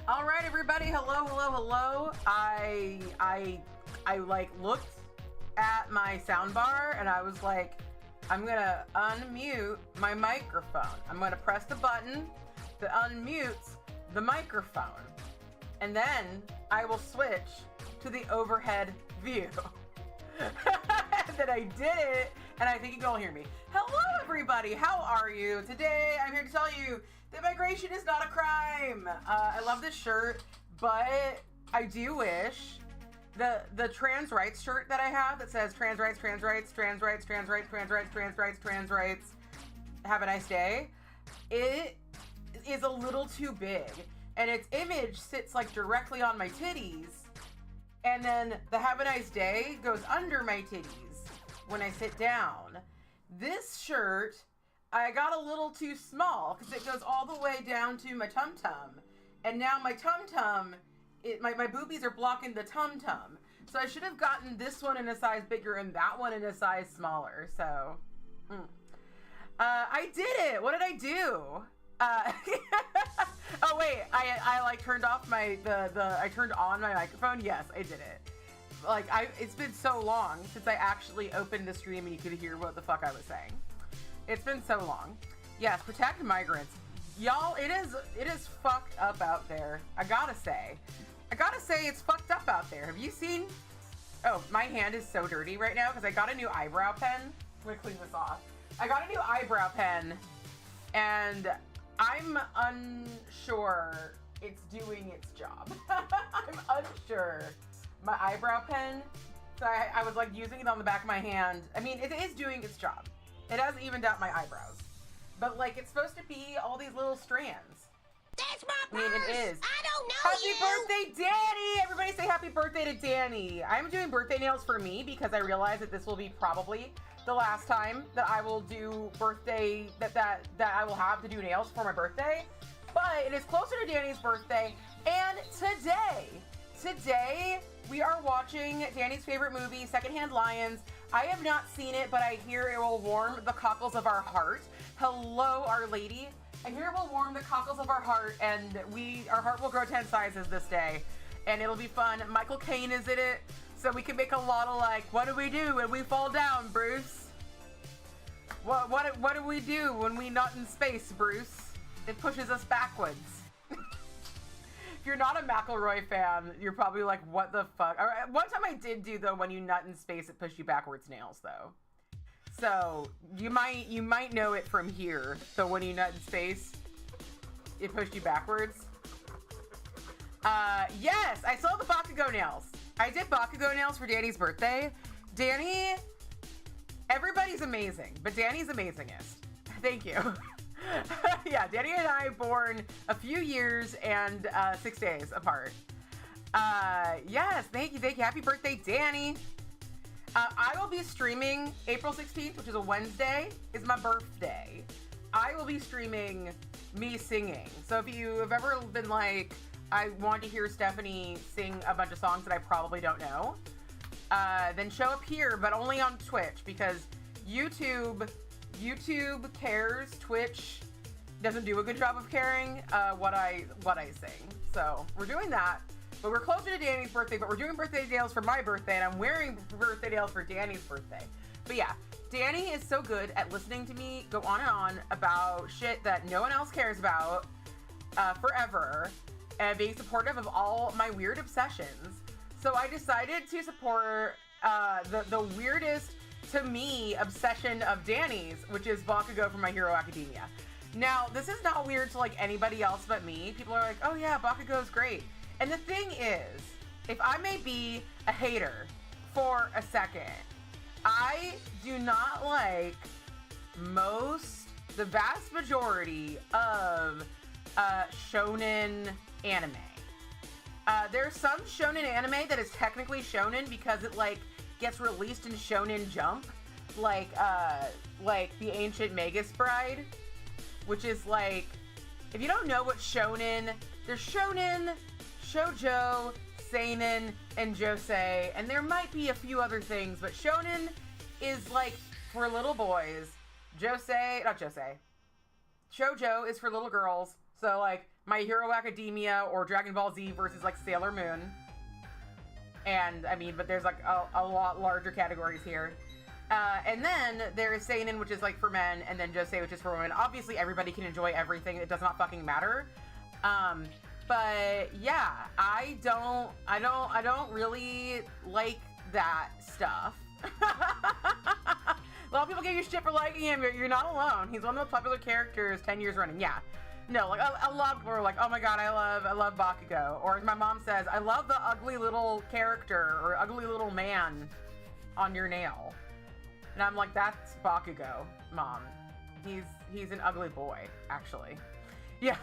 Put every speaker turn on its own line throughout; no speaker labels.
All right, everybody. Hello. I like looked at my soundbar and I was like, I'm gonna unmute my microphone. I'm gonna press the button that unmutes the microphone, and then I will switch to the overhead view. That I did it, and I think you can all hear me. Hello, everybody. How are you? Today, I'm here to tell you that migration is not a crime. I love this shirt, but I do wish the trans rights shirt that I have that says trans rights, have a nice day. It is a little too big, and its image sits like directly on my titties, and then the have a nice day goes under my titties when I sit down. This shirt, I got a little too small because it goes all the way down to my tum-tum. And now my tum-tum, my boobies are blocking the tum-tum. So I should have gotten this one in a size bigger and that one in a size smaller. So, I did it. What did I do? Oh wait, I like turned off I turned on my microphone. Yes, I did it. Like it's been so long since I actually opened the stream and you could hear what the fuck I was saying. It's been so long. Yes, protect migrants. Y'all, it is fucked up out there. I gotta say it's fucked up out there. Have you seen? Oh, my hand is so dirty right now because I got a new eyebrow pen. I'm gonna clean this off. I got a new eyebrow pen and I'm unsure it's doing its job. I'm unsure. My eyebrow pen, so I was like using it on the back of my hand. I mean, it is doing its job. It has evened out my eyebrows. But like, it's supposed to be all these little strands.
That's my purse!
I mean, it is.
I don't know
happy
you!
Happy birthday, Danny! Everybody say happy birthday to Danny. I'm doing birthday nails for me because I realize that this will be probably the last time that I will do birthday, that I will have to do nails for my birthday. But it is closer to Danny's birthday, and today we are watching Danny's favorite movie, Secondhand Lions. I have not seen it, but I hear it will warm the cockles of our heart. Hello, Our Lady. I hear it will warm the cockles of our heart, and our heart will grow 10 sizes this day, and it'll be fun. Michael Caine is in it, so we can make a lot of like, what do we do when we fall down, Bruce? What do we do when we nut in space, Bruce? It pushes us backwards. If you're not a McElroy fan, you're probably like, what the fuck? One time I did do, though, when you nut in space, it pushed you backwards nails, though. So, you might know it from here. So when you nut in space, it pushed you backwards. Yes, I saw the Bakugo nails. I did Bakugo nails for Danny's birthday. Danny, everybody's amazing, but Danny's amazingest. Thank you. Yeah, Danny and I born a few years and 6 days apart. Yes, thank you. Happy birthday, Danny. I will be streaming April 16th, which is a Wednesday, is my birthday. I will be streaming me singing. So if you have ever been like, I want to hear Stephanie sing a bunch of songs that I probably don't know, then show up here, but only on Twitch, because YouTube cares. Twitch doesn't do a good job of caring what I sing. So we're doing that, but we're closer to Danny's birthday, but we're doing birthday nails for my birthday, and I'm wearing birthday nails for Danny's birthday. But yeah, Danny is so good at listening to me go on and on about shit that no one else cares about forever, and being supportive of all my weird obsessions. So I decided to support the weirdest, to me, obsession of Danny's, which is Bakugo from My Hero Academia. Now, this is not weird to like anybody else but me. People are like, oh yeah, Bakugo's great. And the thing is, if I may be a hater for a second, I do not like the vast majority of shonen anime. There's some shonen anime that is technically shonen because it like gets released in Shonen Jump, like The Ancient Magus Bride, which is like, if you don't know what shonen, there's shonen, shoujo, seinen, and josei, and there might be a few other things, but shonen is like for little boys. Shoujo is for little girls. So like My Hero Academia or Dragon Ball Z versus like Sailor Moon. And I mean, but there's like a lot larger categories here. And then there is Seinen, which is like for men, and then Josei, which is for women. Obviously, everybody can enjoy everything. It does not fucking matter. But yeah, I don't really like that stuff. A lot of people give you shit for liking him. You're not alone. He's one of the most popular characters 10 years running. Yeah. No, like a lot of people are like, oh my god, I love Bakugo. Or as my mom says, I love the ugly little character or ugly little man on your nail. And I'm like, that's Bakugo, Mom. He's an ugly boy, actually. Yeah.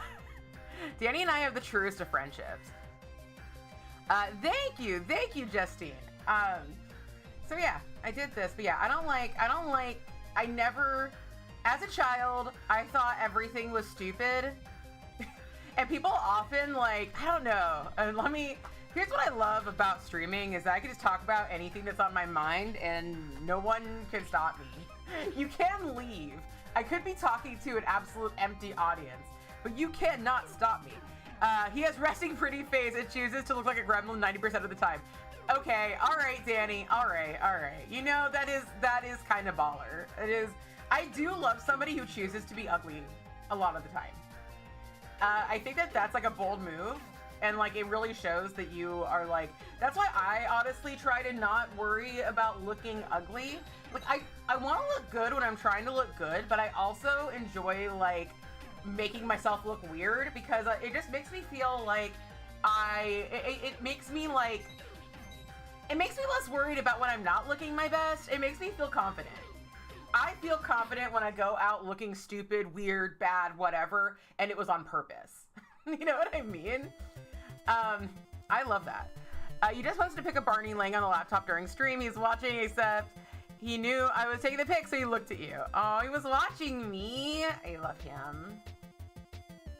Danny and I have the truest of friendships. Thank you, Justine. So yeah, I did this, but yeah, I never, as a child, I thought everything was stupid. And people often like, I don't know, here's what I love about streaming is that I can just talk about anything that's on my mind and no one can stop me. You can leave. I could be talking to an absolute empty audience, but you cannot stop me. He has resting pretty face and chooses to look like a gremlin 90% of the time. Okay, all right, Danny. All right. You know, that is kind of baller. It is. I do love somebody who chooses to be ugly a lot of the time. I think that's like a bold move, and like it really shows that you are like. That's why I honestly try to not worry about looking ugly. Like I want to look good when I'm trying to look good, but I also enjoy like making myself look weird because it just makes me feel like it makes me like. It makes me less worried about when I'm not looking my best. It makes me feel confident. I feel confident when I go out looking stupid, weird, bad, whatever, and it was on purpose. You know what I mean? I love that. You just wanted to pick up Barney laying on the laptop during stream. He's watching, except he knew I was taking the pic, so he looked at you. Oh, he was watching me. I love him.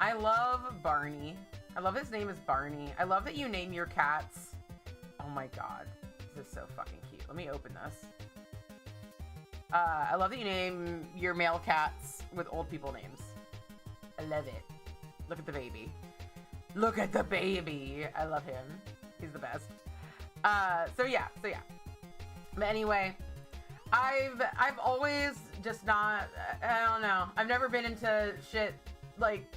I love Barney. I love his name is Barney. I love that you name your cats. Oh my god, this is so fucking cute. Let me open this. I love that you name your male cats with old people names. I love it. Look at the baby. Look at the baby. I love him. He's the best. So yeah. But anyway, I've always just not, I don't know. I've never been into shit like...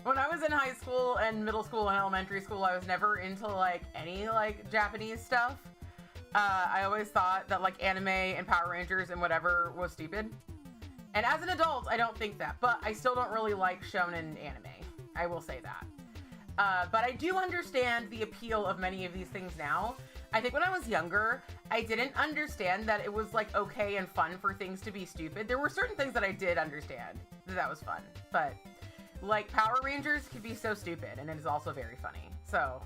When I was in high school and middle school and elementary school, I was never into like any like Japanese stuff. I always thought that like anime and Power Rangers and whatever was stupid. And as an adult, I don't think that, but I still don't really like shonen anime. I will say that. But I do understand the appeal of many of these things now. I think when I was younger, I didn't understand that it was like okay and fun for things to be stupid. There were certain things that I did understand that was fun, but like Power Rangers could be so stupid and it is also very funny. So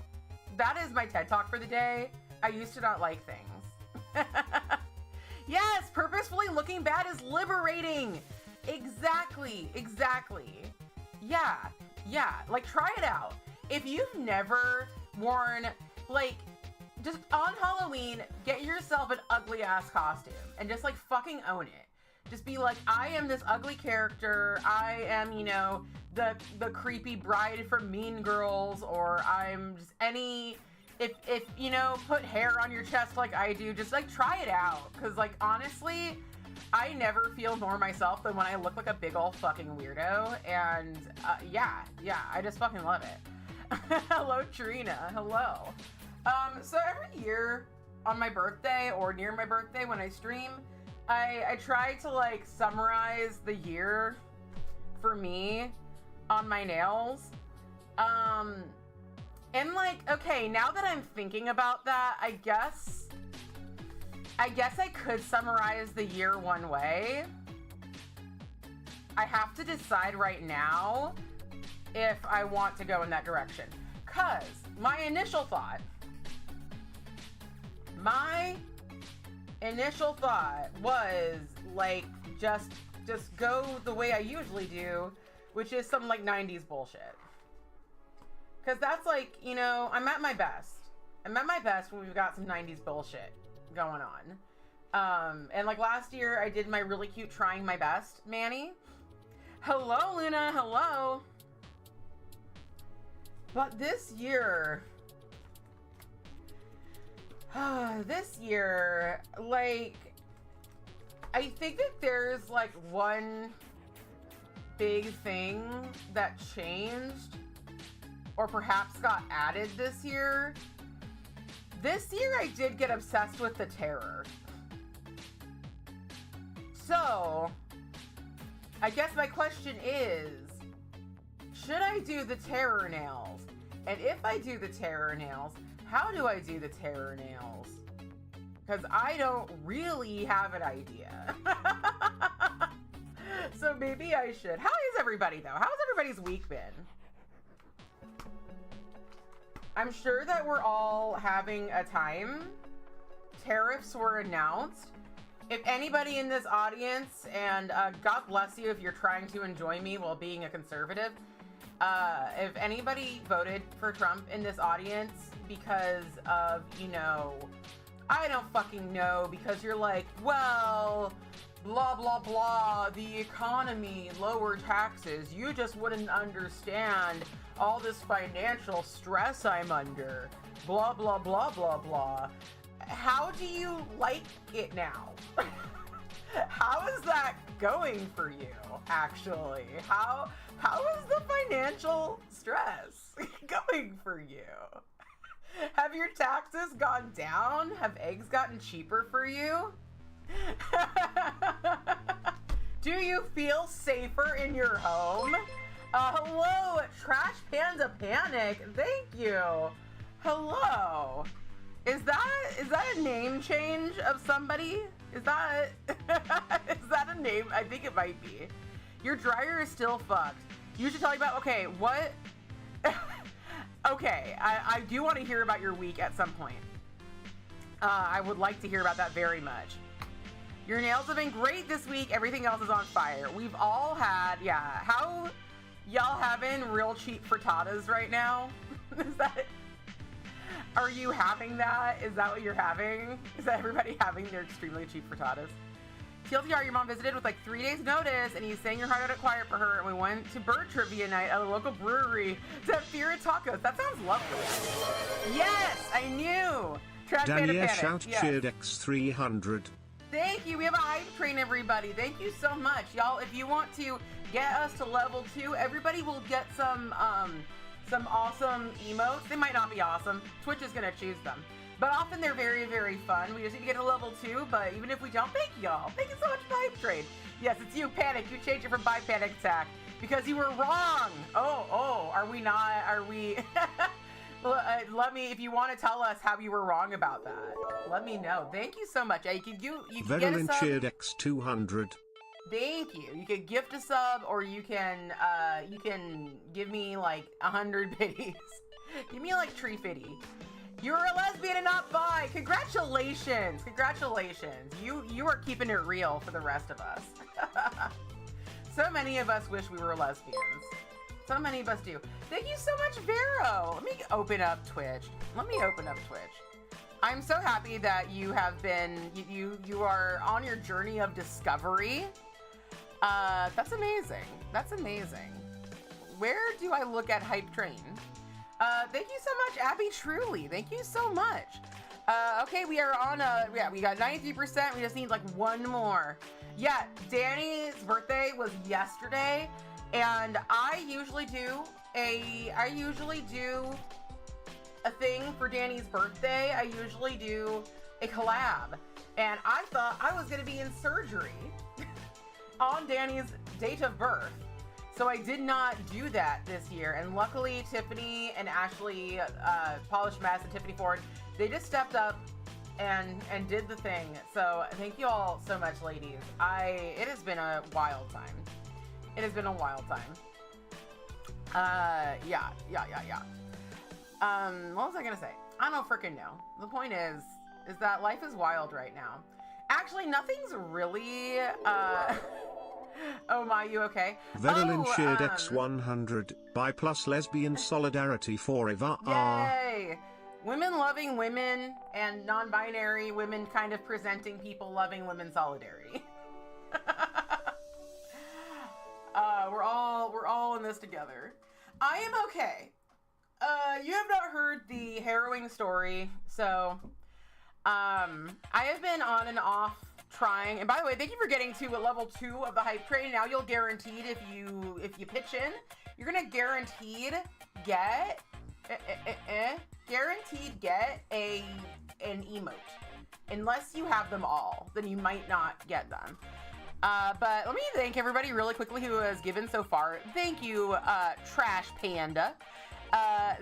that is my TED Talk for the day. I used to not like things. Yes, purposefully looking bad is liberating. Exactly. Yeah, like try it out. If you've never worn, like, just on Halloween, get yourself an ugly ass costume and just like fucking own it. Just be like, I am this ugly character. I am, you know, the creepy bride from Mean Girls, or I'm just any, if you know, put hair on your chest like I do, just like try it out. Cause like honestly, I never feel more myself than when I look like a big ol' fucking weirdo. And yeah, I just fucking love it. Hello, Trina. Hello. So every year on my birthday or near my birthday when I stream, I try to like summarize the year for me on my nails. And like, okay, now that I'm thinking about that, I guess I could summarize the year one way. I have to decide right now if I want to go in that direction. 'Cause my initial thought was like, just go the way I usually do, which is some like 90s bullshit. Cause that's like, you know, I'm at my best when we've got some 90s bullshit going on. And like last year I did my really cute Trying My Best Manny. Hello, Luna, hello. But this year, like, I think that there's like one big thing that changed or perhaps got added this year. This year I did get obsessed with the terror. So, I guess my question is, should I do the terror nails? And if I do the terror nails, how do I do the terror nails? Because I don't really have an idea. So maybe I should. How is everybody though? How's everybody's week been? I'm sure that we're all having a time. Tariffs were announced. If anybody in this audience, and God bless you if you're trying to enjoy me while being a conservative, if anybody voted for Trump in this audience because of, you know, I don't fucking know, because you're like, well, blah, blah, blah, the economy, lower taxes, you just wouldn't understand all this financial stress I'm under, blah, blah, blah, blah, blah. How do you like it now? How is that going for you, actually? How is the financial stress going for you? Have your taxes gone down? Have eggs gotten cheaper for you? Do you feel safer in your home? Hello, Trash Panda Panic. Thank you. Hello. Is that a name change of somebody? Is that a name? I think it might be. Your dryer is still fucked. You should tell me about, okay, what? Okay, I do want to hear about your week at some point. I would like to hear about that very much. Your nails have been great this week. Everything else is on fire. We've all had, yeah. How y'all having real cheap frittatas right now? Is that, are you having that? Is that what you're having? Is that everybody having their extremely cheap frittatas? TLDR, your mom visited with like 3 days notice, and he's saying your heart out quiet for her, and we went to bird trivia night at a local brewery to have Fira tacos. That sounds lovely. Yes, I knew.
Danielle shout cheered X300.
Thank you. We have a hype train, everybody. Thank you so much. Y'all, if you want to get us to level 2, everybody will get some awesome emotes. They might not be awesome. Twitch is going to choose them. But often they're very, very fun. We just need to get to level 2, but even if we don't, thank y'all. Thank you so much for the hype train. Yes, it's you, Panic. You changed it from by Panic Attack because you were wrong. Oh, are we not? Are we? Let me, if you want to tell us how you were wrong about that, let me know. Thank you so much. You can get a sub.
Cheered X200.
Thank you. You can gift a sub, or you can give me like 100 biddies. Give me like Tree Fitty. You're a lesbian and not bi. Congratulations. Congratulations. You are keeping it real for the rest of us. So many of us wish we were lesbians. So many of us do. Thank you so much, Vero. Let me open up Twitch. I'm so happy that you have been, you are on your journey of discovery. That's amazing. That's amazing. Where do I look at Hype Train? Thank you so much, Abby Truly. Thank you so much. Okay, we are on we got 93%. We just need like one more. Yeah, Danny's birthday was yesterday, and I usually do a thing for Danny's birthday. I usually do a collab, and I thought I was gonna be in surgery on Danny's date of birth. So I did not do that this year, and luckily Tiffany and Ashley, Polished Mess and Tiffany Ford, they just stepped up and did the thing. So thank you all so much, ladies. It has been a wild time. It has been a wild time. Yeah. What was I gonna say? I don't freaking know. The point is that life is wild right now. Actually, nothing's really, Oh my, you okay?
Vedelin shared X100 by plus lesbian solidarity forever.
Yay! Women loving women and non-binary women kind of presenting people loving women solidarity. We're all in this together. I am okay. you have not heard the harrowing story. So, I have been on and off trying. And by the way, thank you for getting to level 2 of the hype train. Now you'll guaranteed if you pitch in, you're gonna guaranteed get an emote. Unless you have them all, then you might not get them. But let me thank everybody really quickly who has given so far. Thank you, Trash Panda.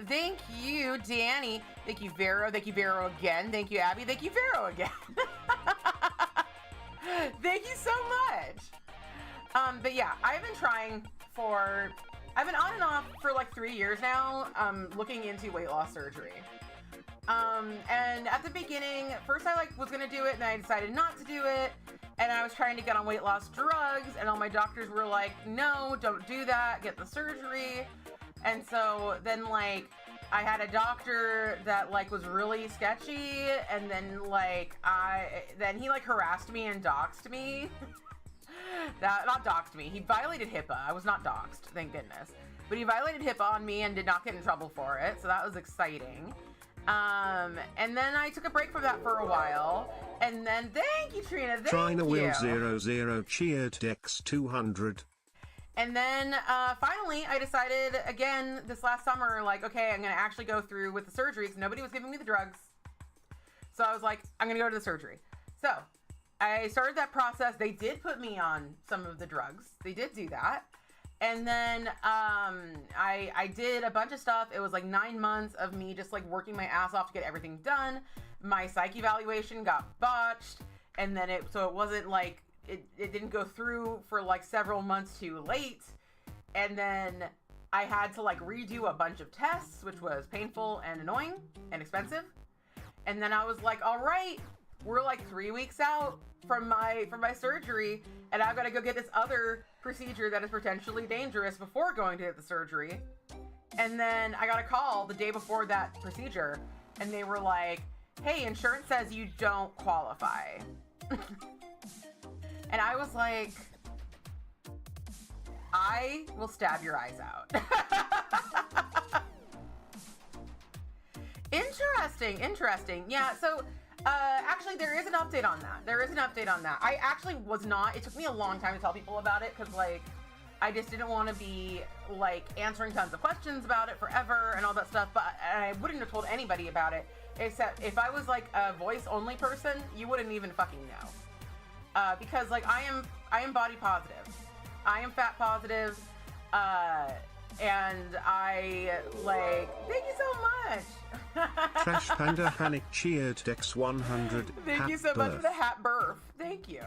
Thank you, Danny. Thank you, Vero. Thank you, Vero again. Thank you, Abby. Thank you, Vero again. Thank you so much. But yeah, I've been on and off for like 3 years now, looking into weight loss surgery. And at the beginning, first I was gonna do it, and I decided not to do it. And I was trying to get on weight loss drugs, and all my doctors were like, no, don't do that, get the surgery. And so then I had a doctor that was really sketchy, and then he harassed me and doxed me. Not doxed me, he violated HIPAA. I was not doxed, thank goodness. But he violated HIPAA on me and did not get in trouble for it, so that was exciting. And then I took a break from that for a while, and then thank you, Trina. Thank you.
Will 00 cheered Dex 200.
And then finally, I decided again this last summer, okay, I'm gonna actually go through with the surgery because nobody was giving me the drugs. So I was like, I'm gonna go to the surgery. So I started that process. They did put me on some of the drugs. They did do that. And then I did a bunch of stuff. It was 9 months of me just working my ass off to get everything done. My psych evaluation got botched, and then it wasn't it didn't go through for several months too late. And then I had to redo a bunch of tests, which was painful and annoying and expensive. And then I was like, all right, we're 3 weeks out from my surgery, and I've got to go get this other procedure that is potentially dangerous before going to get the surgery. And then I got a call the day before that procedure, and they were like, hey, insurance says you don't qualify. And I was like, I will stab your eyes out. Interesting. Yeah, so actually there is an update on that. I actually was not, it took me a long time to tell people about it because I just didn't want to be answering tons of questions about it forever and all that stuff, but I wouldn't have told anybody about it, except if I was a voice only person, you wouldn't even fucking know. Because I am body positive. I am fat positive. And I thank you so much.
Trash Panda Panic cheered Dex 100.
Thank you so much for the hat birth. Thank you.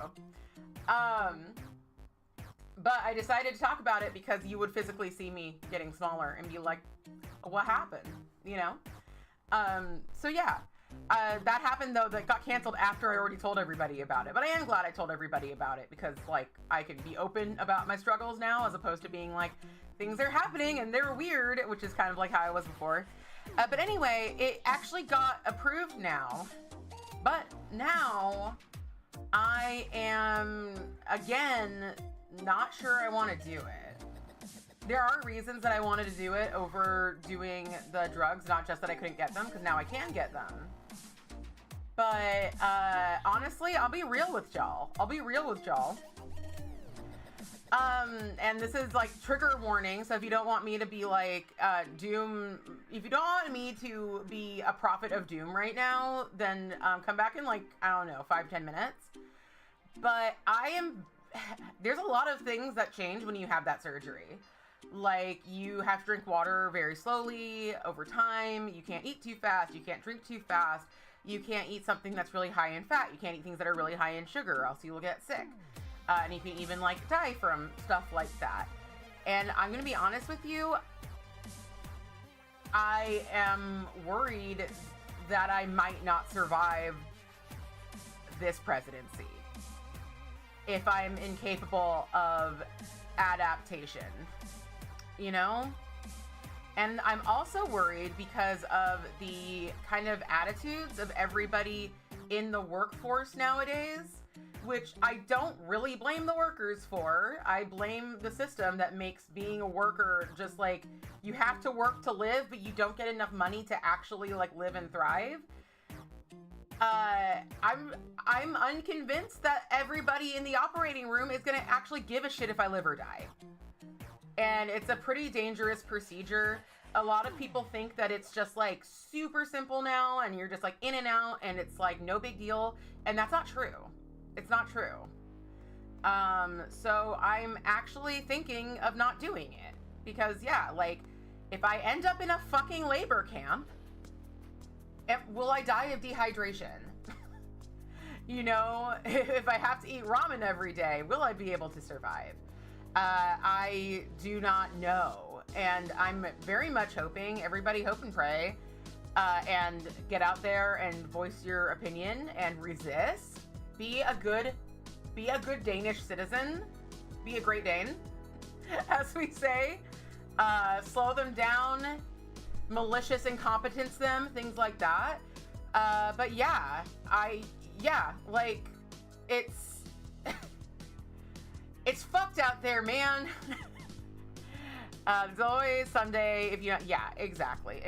But I decided to talk about it because you would physically see me getting smaller and be like, what happened? You know? So yeah. That happened though, that got canceled after I already told everybody about it. But I am glad I told everybody about it because I can be open about my struggles now as opposed to being things are happening and they're weird, which is kind of how I was before. But anyway, it actually got approved now. But now I am, again, not sure I want to do it. There are reasons that I wanted to do it over doing the drugs, not just that I couldn't get them, because now I can get them. But honestly, I'll be real with y'all. And this is trigger warning, so if you don't want me to be Doom, if you don't want me to be a prophet of Doom right now, then come back in I don't know, 5-10 minutes. But there's a lot of things that change when you have that surgery. You have to drink water very slowly over time, you can't eat too fast, you can't drink too fast, you can't eat something that's really high in fat, you can't eat things that are really high in sugar, or else you will get sick. And you can even die from stuff like that. And I'm gonna be honest with you, I am worried that I might not survive this presidency if I'm incapable of adaptation, you know? And I'm also worried because of the kind of attitudes of everybody in the workforce nowadays. which I don't really blame the workers for. I blame the system that makes being a worker just like you have to work to live, but you don't get enough money to actually like live and thrive. I'm unconvinced that everybody in the operating room is gonna actually give a shit if I live or die. And it's a pretty dangerous procedure. A lot of people think that it's just like super simple now and you're just like in and out and it's like no big deal. And that's not true. It's not true. So I'm actually thinking of not doing it because yeah, like if I end up in a fucking labor camp, will I die of dehydration? You know, if I have to eat ramen every day, will I be able to survive? I do not know. And I'm very much hoping, everybody hope and pray, and get out there and voice your opinion and resist. Be a good Danish citizen. Be a Great Dane, as we say. Slow them down, malicious incompetence them, things like that. But yeah, like it's it's fucked out there, man. There's always someday if you, yeah, exactly.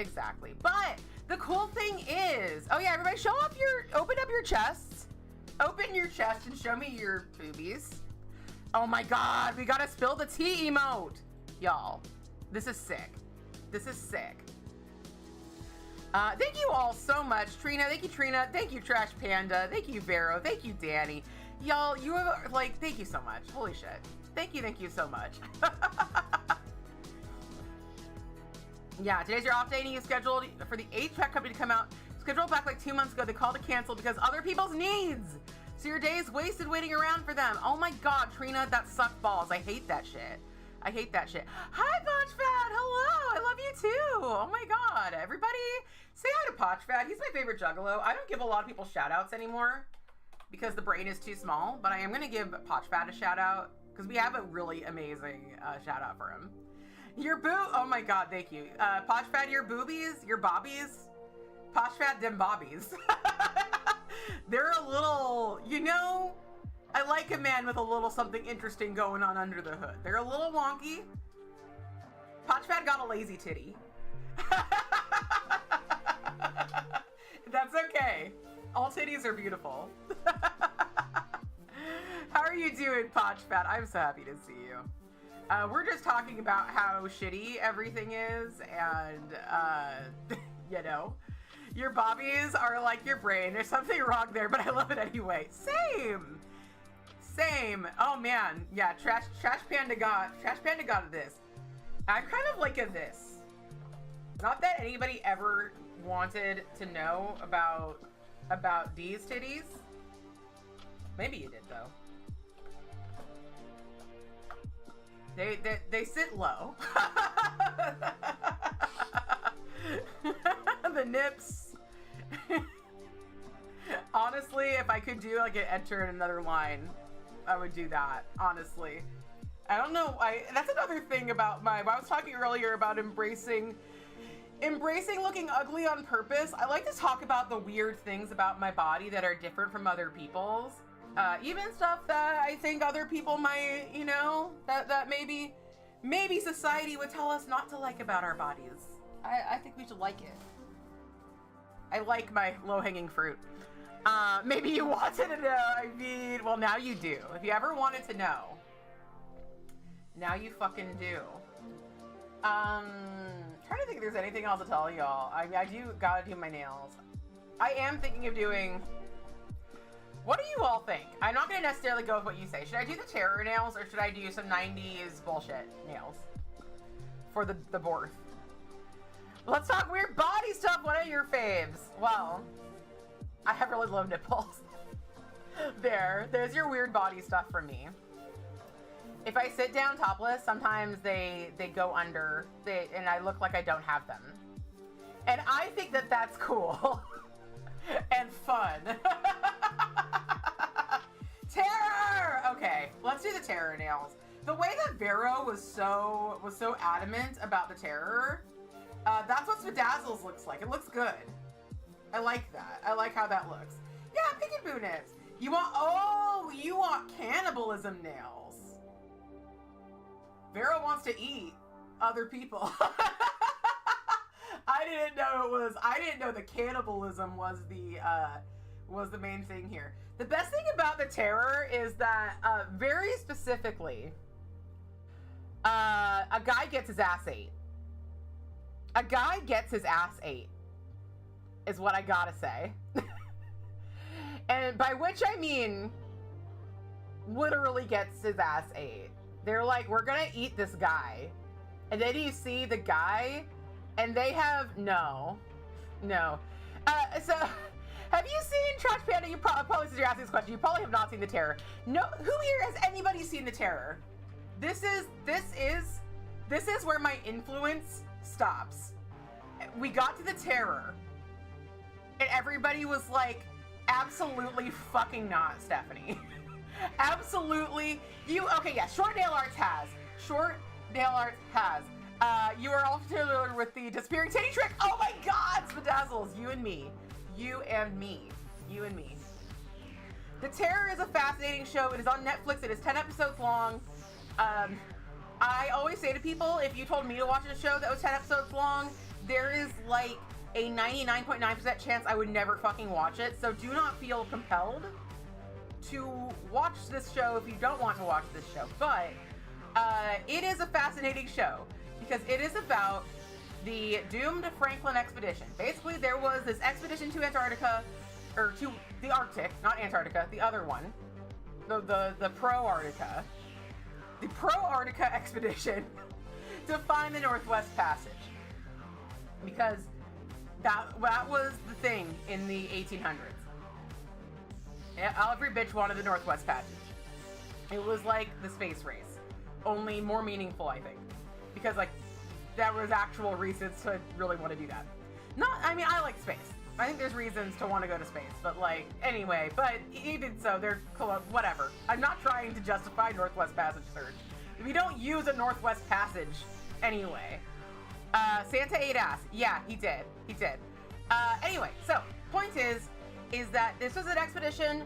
But the cool thing is, oh yeah, everybody open up your chests. Open your chest and show me your boobies. Oh my God, we gotta spill the tea emote. Y'all, this is sick. Thank you all so much. Trina, thank you, Trina. Thank you, Trash Panda. Thank you, Vero. Thank you, Danny. Y'all, you have, like, thank you so much. Holy shit. Thank you so much. Yeah, today's your off day and you scheduled for the HVAC company to come out. Scheduled back like 2 months ago. They called to cancel because other people's needs. So your day is wasted waiting around for them. Oh my God, Trina, that sucked balls. I hate that shit. Hi, Potchfat. Hello. I love you too. Oh my God. Everybody say hi to Potchfat. He's my favorite juggalo. I don't give a lot of people shout outs anymore because the brain is too small, but I am going to give Potchfat a shout out because we have a really amazing shout out for him. Your oh my God, thank you. Potchfat, your boobies, your bobbies. Potchfat, them bobbies. They're a little, you know, I like a man with a little something interesting going on under the hood. They're a little wonky. Potchfat got a lazy titty. That's okay. All titties are beautiful. How are you doing, Potchfat? I'm so happy to see you. We're just talking about how shitty everything is, and, you know, your bobbies are like your brain. There's something wrong there, but I love it anyway. Same. Oh man, yeah. Trash Panda got this. I'm kind of like a this. Not that anybody ever wanted to know about these titties. Maybe you did though. They sit low. The nips. Honestly, if I could do like an enter in another line, I would do that. Honestly, I don't know. That's another thing about I was talking earlier about embracing looking ugly on purpose. I like to talk about the weird things about my body that are different from other people's. Even stuff that I think other people might, you know, that maybe society would tell us not to like about our bodies. I think we should like it. I like my low-hanging fruit. Maybe you wanted to know. I mean, well, now you do. If you ever wanted to know, now you fucking do. Trying to think if there's anything else to tell y'all. I gotta do my nails. I am thinking of doing. What do you all think? I'm not gonna necessarily go with what you say. Should I do the terror nails or should I do some 90s bullshit nails for the Borth? Let's talk weird body stuff. What are your faves? Well, I have really low nipples. There's your weird body stuff for me. If I sit down topless, sometimes they go under, and I look like I don't have them. And I think that that's cool and fun. Terror! Okay, let's do the terror nails. The way that Vero was so adamant about the terror, that's what Bedazzles looks like. It looks good. I like that. I like how that looks. Yeah, Peekaboo Nips. You want, oh, Oh, you want cannibalism nails. Vero wants to eat other people. I didn't know the cannibalism was the main thing here. The best thing about the terror is that, very specifically, a guy gets his ass ate. A guy gets his ass ate, is what I gotta say. And by which I mean, literally gets his ass ate. They're like, we're gonna eat this guy. And then you see the guy, and they have, no. So, have you seen Trash Panda? You probably, since you're asking this question, you probably have not seen The Terror. No, who here has anybody seen The Terror? This is where my influence stops. We got to The Terror, and everybody was like, absolutely fucking not, Stephanie. Absolutely. Okay, yeah, Short Nail Arts has. You are all familiar with the disappearing titty trick. Oh my god, Spadazzles, you and me. The Terror is a fascinating show. It is on Netflix. It is 10 episodes long. I always say to people, if you told me to watch a show that was 10 episodes long, there is like a 99.9% chance I would never fucking watch it. So do not feel compelled to watch this show if you don't want to watch this show. But it is a fascinating show because it is about the doomed Franklin expedition. Basically, there was this expedition to Antarctica, or to the Arctic, not Antarctica, the other one, the Pro-Arctica. The Pro-Arctica expedition to find the Northwest Passage. Because that was the thing in the 1800s. Every bitch wanted the Northwest Passage. It was like the space race, only more meaningful, I think, because like there was actual reasons to really want to do that. I like space. I think there's reasons to want to go to space, but like anyway. But even so, they're whatever. I'm not trying to justify Northwest Passage search. We don't use a Northwest Passage anyway. Santa ate ass. Yeah, he did. Anyway, so point is that this was an expedition,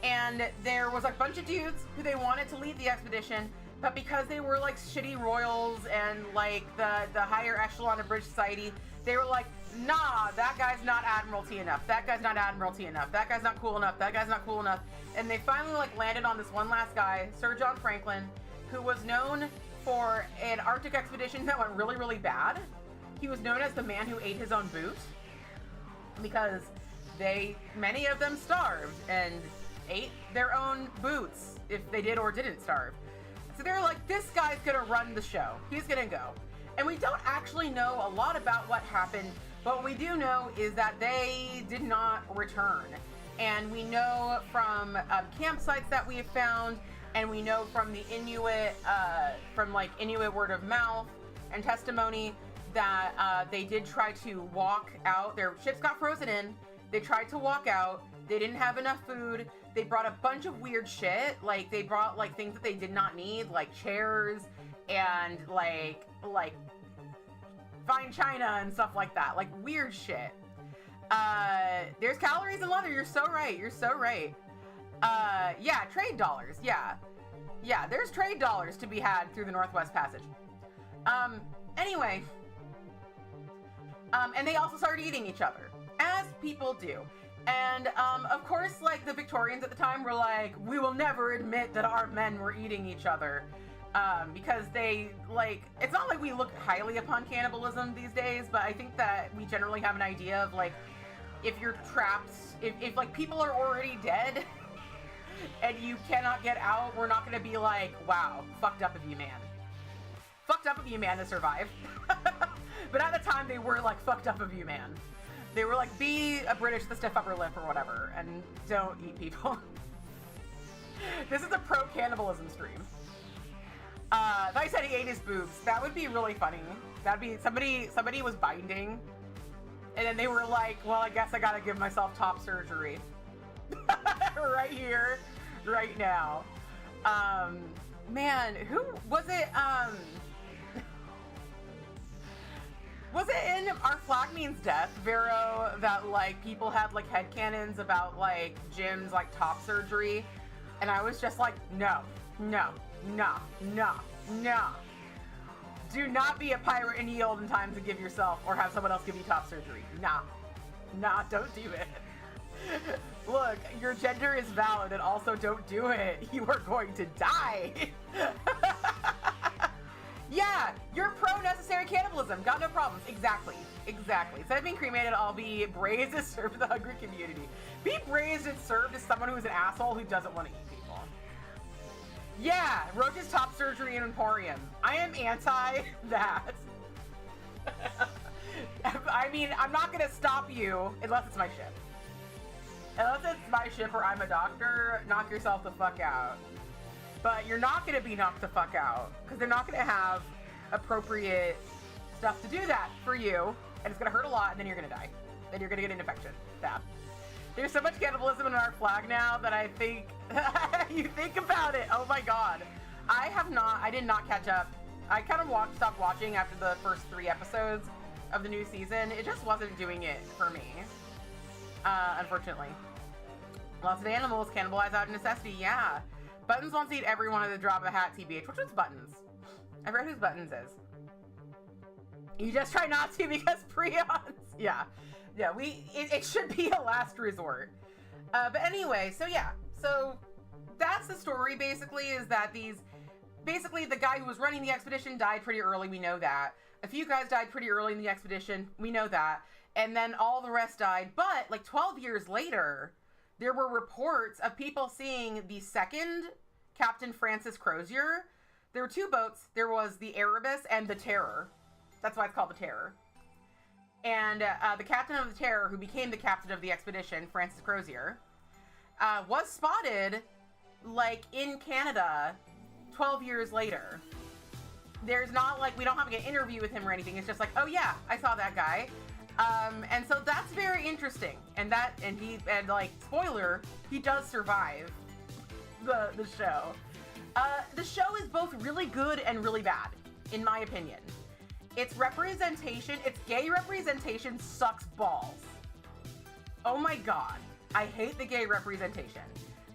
and there was a bunch of dudes who they wanted to lead the expedition, but because they were like shitty royals and like the higher echelon of British society, they were like, nah, that guy's not admiralty enough. That guy's not admiralty enough. That guy's not cool enough. That guy's not cool enough. And they finally like landed on this one last guy, Sir John Franklin, who was known for an Arctic expedition that went really, really bad. He was known as the man who ate his own boot because many of them starved and ate their own boots if they did or didn't starve. So they're like, this guy's gonna run the show. He's gonna go. And we don't actually know a lot about what happened, but what we do know is that they did not return. And we know from campsites that we have found, and we know from the Inuit, Inuit word of mouth and testimony that they did try to walk out. Their ships got frozen in. They tried to walk out. They didn't have enough food. They brought a bunch of weird shit. Like, they brought, like, things that they did not need, like chairs and, like fine china and stuff like that. Like, weird shit. There's calories in leather. You're so right. Yeah, trade dollars. Yeah, there's trade dollars to be had through the Northwest Passage. Anyway. And they also started eating each other, as people do. And, of course, like, the Victorians at the time were like, we will never admit that our men were eating each other. Because they, like, it's not like we look highly upon cannibalism these days, but I think that we generally have an idea of, like, if you're trapped, if like, people are already dead, and you cannot get out, we're not gonna be like, wow, fucked up of you, man. Fucked up of you, man, to survive. But at the time, they were like, fucked up of you, man. They were like, be a British with a stiff upper lip or whatever, and don't eat people. This is a pro-cannibalism stream. If I said he ate his boobs, that would be really funny. That'd be, somebody was binding, and then they were like, well, I guess I gotta give myself top surgery. Right here, right now. Man, who, was it, was it in Our Flag Means Death, Vero, that, like, people had, like, headcanons about, like, Jim's, like, top surgery? And I was just like, no, no, no, no, no. Do not be a pirate in the olden times and give yourself, or have someone else give you top surgery. Nah. Nah, don't do it. Look, your gender is valid, and also don't do it. You are going to die. Yeah, you're pro-necessary cannibalism. Got no problems. Exactly. Exactly. Instead of being cremated, I'll be braised and served to the hungry community. Be braised and served as someone who's an asshole who doesn't want to eat people. Yeah, Roach's top surgery in Emporium. I am anti that. I mean, I'm not going to stop you unless it's my ship. Unless it's my ship or I'm a doctor, knock yourself the fuck out. But you're not going to be knocked the fuck out, because they're not going to have appropriate stuff to do that for you, and it's going to hurt a lot, and then you're going to die. Then you're going to get an infection. Bad. There's so much cannibalism in our flag now that I think, you think about it, oh my god. I did not catch up. I kind of stopped watching after the first 3 episodes of the new season. It just wasn't doing it for me, unfortunately. Lots of animals cannibalize out of necessity, yeah. Buttons wants to eat everyone at the drop of a hat, TBH. Which one's Buttons? I forget whose Buttons is. You just try not to because prions. Yeah. Yeah, it should be a last resort. But anyway, so yeah. So that's the story, basically, is that basically the guy who was running the expedition died pretty early, we know that. A few guys died pretty early in the expedition, we know that. And then all the rest died, but like 12 years later, there were reports of people seeing the second Captain Francis Crozier. There were 2 boats. There was the Erebus and the Terror. That's why it's called the Terror. And the captain of the Terror, who became the captain of the expedition, Francis Crozier, was spotted, like, in Canada 12 years later. There's not, like, we don't have like, an interview with him or anything. It's just like, oh yeah, I saw that guy. And so that's very interesting. And like, spoiler, he does survive the show. The show is both really good and really bad, in my opinion. Its representation, its gay representation sucks balls. Oh my god. I hate the gay representation.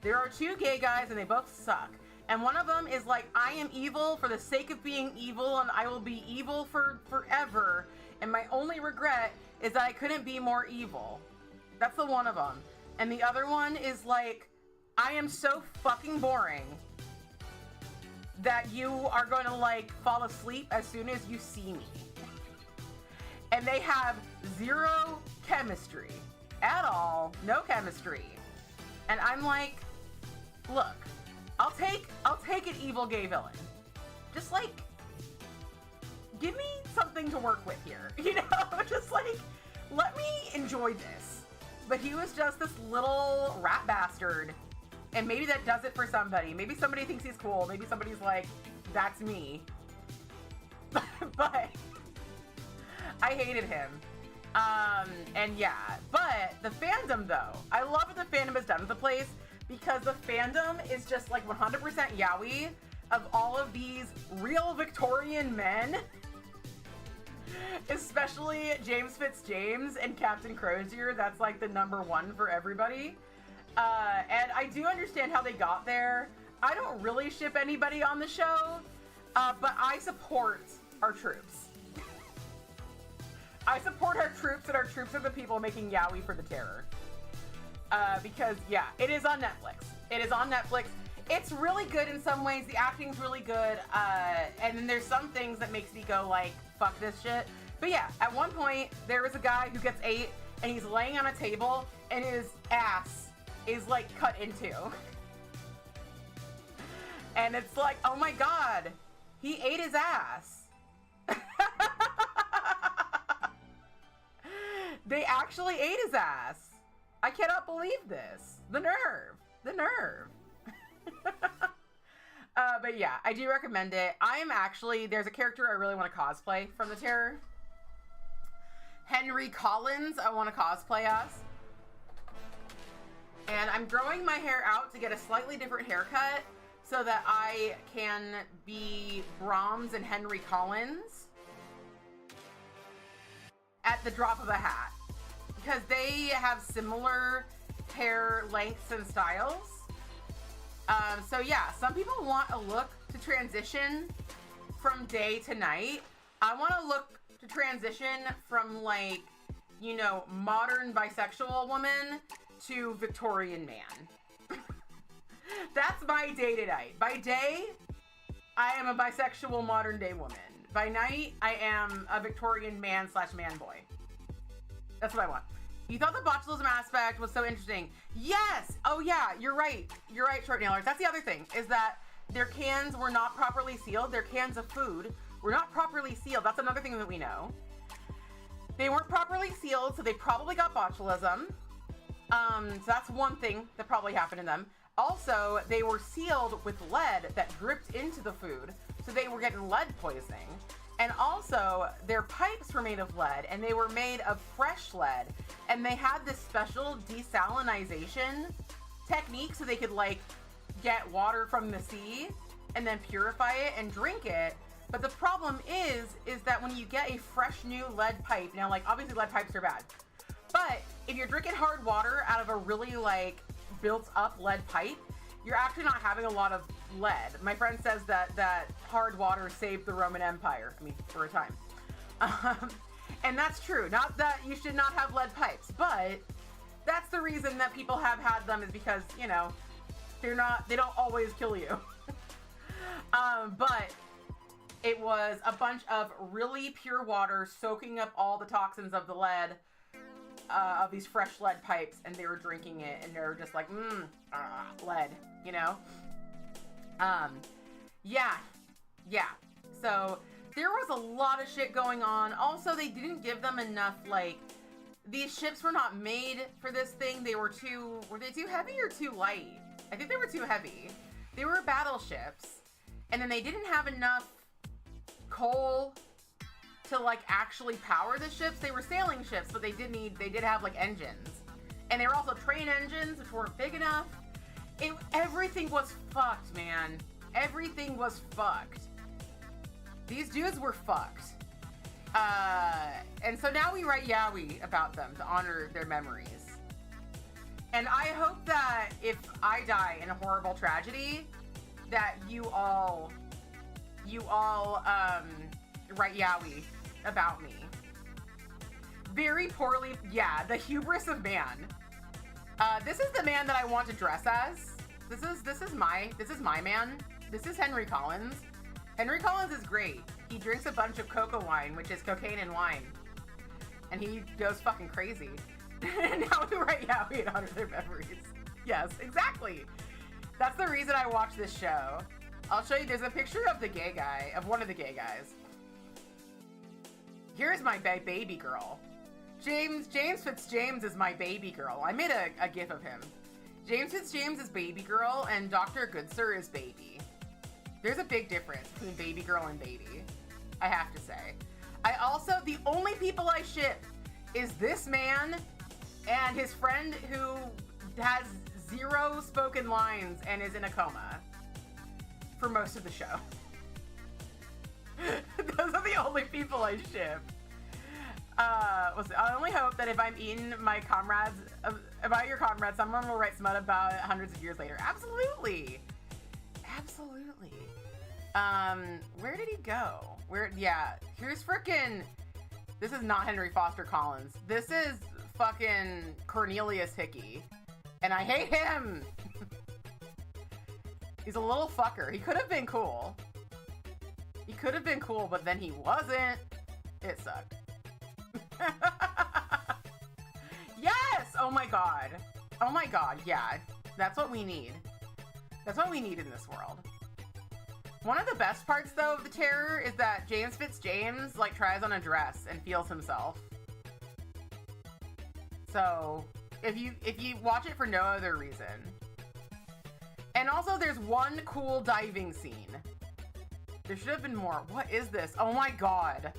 There are 2 gay guys and they both suck. And one of them is like, I am evil for the sake of being evil, and I will be evil forever. And my only regret is that I couldn't be more evil. That's the one of them. And the other one is like, I am so fucking boring that you are going to like fall asleep as soon as you see me. And they have 0 chemistry at all. No chemistry. And I'm like, look, I'll take an evil gay villain. Just like, give me something to work with here, you know? Just like, let me enjoy this. But he was just this little rat bastard. And maybe that does it for somebody. Maybe somebody thinks he's cool. Maybe somebody's like, that's me. But I hated him. And yeah, but the fandom though, I love what the fandom has done with the place, because the fandom is just like 100% yaoi of all of these real Victorian men, especially James Fitzjames and Captain Crozier. That's like the #1 for everybody. And I do understand how they got there. I don't really ship anybody on the show, but I support our troops. I support our troops, and our troops are the people making yaoi for the Terror. Because, yeah, it is on Netflix. It is on Netflix. It's really good in some ways. The acting's really good. And then there's some things that makes me go, like, fuck this shit. But yeah, at one point, there is a guy who gets ate, and he's laying on a table, and his ass is, like, cut into. And it's like, oh my god, he ate his ass. They actually ate his ass. I cannot believe this. The nerve. The nerve. But yeah, I do recommend it. There's a character I really want to cosplay from the Terror. Henry Collins, I want to cosplay as. And I'm growing my hair out to get a slightly different haircut so that I can be Brahms and Henry Collins at the drop of a hat. Because they have similar hair lengths and styles. So yeah, some people want a look to transition from day to night. I want a look to transition from, like, you know, modern bisexual woman to Victorian man. That's my day to night. By day, I am a bisexual modern day woman. By night, I am a Victorian man / man boy. That's what I want. You thought the botulism aspect was so interesting. Yes! Oh yeah, you're right. You're right, Short Nailers. That's the other thing, is that their cans were not properly sealed. Their cans of food were not properly sealed. That's another thing that we know. They weren't properly sealed, so they probably got botulism. So that's one thing that probably happened to them. Also, they were sealed with lead that dripped into the food, so they were getting lead poisoning. And also, their pipes were made of lead, and they were made of fresh lead. And they had this special desalinization technique so they could, like, get water from the sea and then purify it and drink it. But the problem is that when you get a fresh new lead pipe, now, like, obviously lead pipes are bad, but if you're drinking hard water out of a really, like, built up lead pipe, you're actually not having a lot of lead. My friend says that hard water saved the Roman Empire. I mean, for a time. And that's true. Not that you should not have lead pipes, but that's the reason that people have had them, is because, you know, they don't always kill you. But it was a bunch of really pure water soaking up all the toxins of the lead, of these fresh lead pipes, and they were drinking it, and they were just like, lead, you know? Yeah. So there was a lot of shit going on. Also, they didn't give them enough, like, these ships were not made for this thing. Were they too heavy or too light? I think they were too heavy. They were battleships, and then they didn't have enough coal to, like, actually power the ships. They were sailing ships, but they did have, like, engines. And they were also train engines, which weren't big enough. Everything was fucked, man. Everything was fucked. These dudes were fucked. And so now we write Yowie about them to honor their memories. And I hope that if I die in a horrible tragedy, that you all write Yowie about me. Very poorly, yeah, the hubris of man. This is the man that I want to dress as. This is my man. This is Henry Collins. Henry Collins is great. He drinks a bunch of cocoa wine, which is cocaine and wine. And he goes fucking crazy. Now we write Yowie and honor their memories. Yes, exactly. That's the reason I watch this show. I'll show you, there's a picture of the gay guy, of one of the gay guys. Here's my baby girl. James Fitzjames is my baby girl. I made a gif of him. James Fitzjames is baby girl, and Dr. Goodsir is baby. There's a big difference between baby girl and baby, I have to say. The only people I ship is this man and his friend who has 0 spoken lines and is in a coma for most of the show. Those are the only people I ship. I only hope that if I'm eating my comrades, about your comrades, someone will write smut about it hundreds of years later. Absolutely. Absolutely. Where did he go? Here's frickin', this is not Henry Foster Collins. This is fucking Cornelius Hickey. And I hate him! He's a little fucker. He could have been cool. But then he wasn't. It sucked. Yes! Oh my god, yeah. That's what we need. That's what we need in this world. One of the best parts, though, of the terror is that James Fitzjames, like, tries on a dress and feels himself. So, if you watch it for no other reason. And also, there's one cool diving scene. There should have been more. What is this? Oh my god.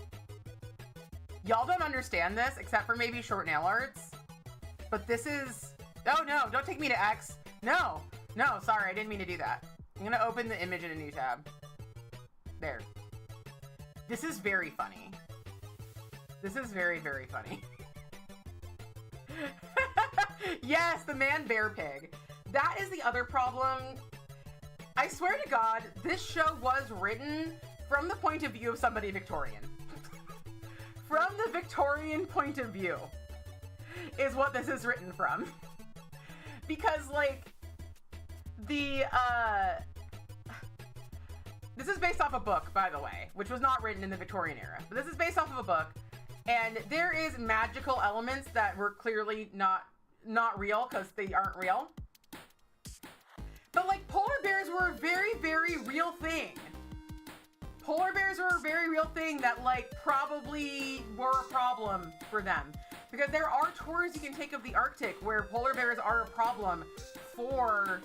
Y'all don't understand this, except for maybe Short Nail Arts. But this is... Oh no, don't take me to X. No, sorry, I didn't mean to do that. I'm gonna open the image in a new tab. There. This is very funny. This is very, very funny. Yes, the man bear pig. That is the other problem. I swear to God, this show was written from the point of view of somebody Victorian. From the Victorian point of view is what this is written from. Because, like, this is based off a book, by the way, which was not written in the Victorian era. But this is based off of a book, and there is magical elements that were clearly not real, because they aren't real. But, like, polar bears were a very, very real thing. Polar bears were a very real thing that, like, probably were a problem for them. Because there are tours you can take of the Arctic where polar bears are a problem for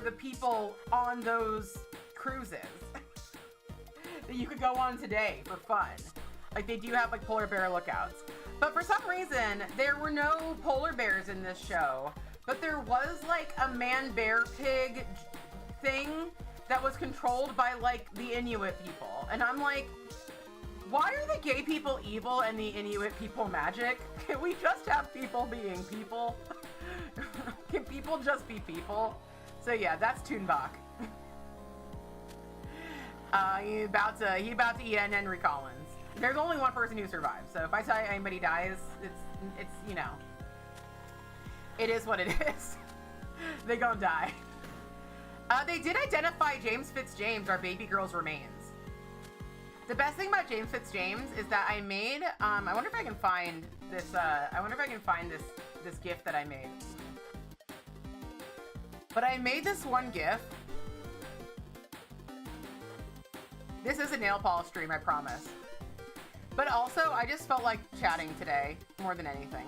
the people on those cruises that you could go on today for fun. Like, they do have, like, polar bear lookouts. But for some reason, there were no polar bears in this show. But there was, like, a man-bear-pig thing that was controlled by, like, the Inuit people. And I'm like, why are the gay people evil and the Inuit people magic? Can we just have people being people? Can people just be people? So yeah, that's Toonbach. He about to eat an Henry Collins. There's only one person who survives, so if I tell you anybody dies, it's you know, it is what it is. They gonna die. They did identify James Fitzjames, our baby girl's remains. The best thing about James Fitzjames is that I made, I wonder if I can find this, this GIF that I made. But I made this one GIF. This is a nail polish stream, I promise. But also, I just felt like chatting today, more than anything.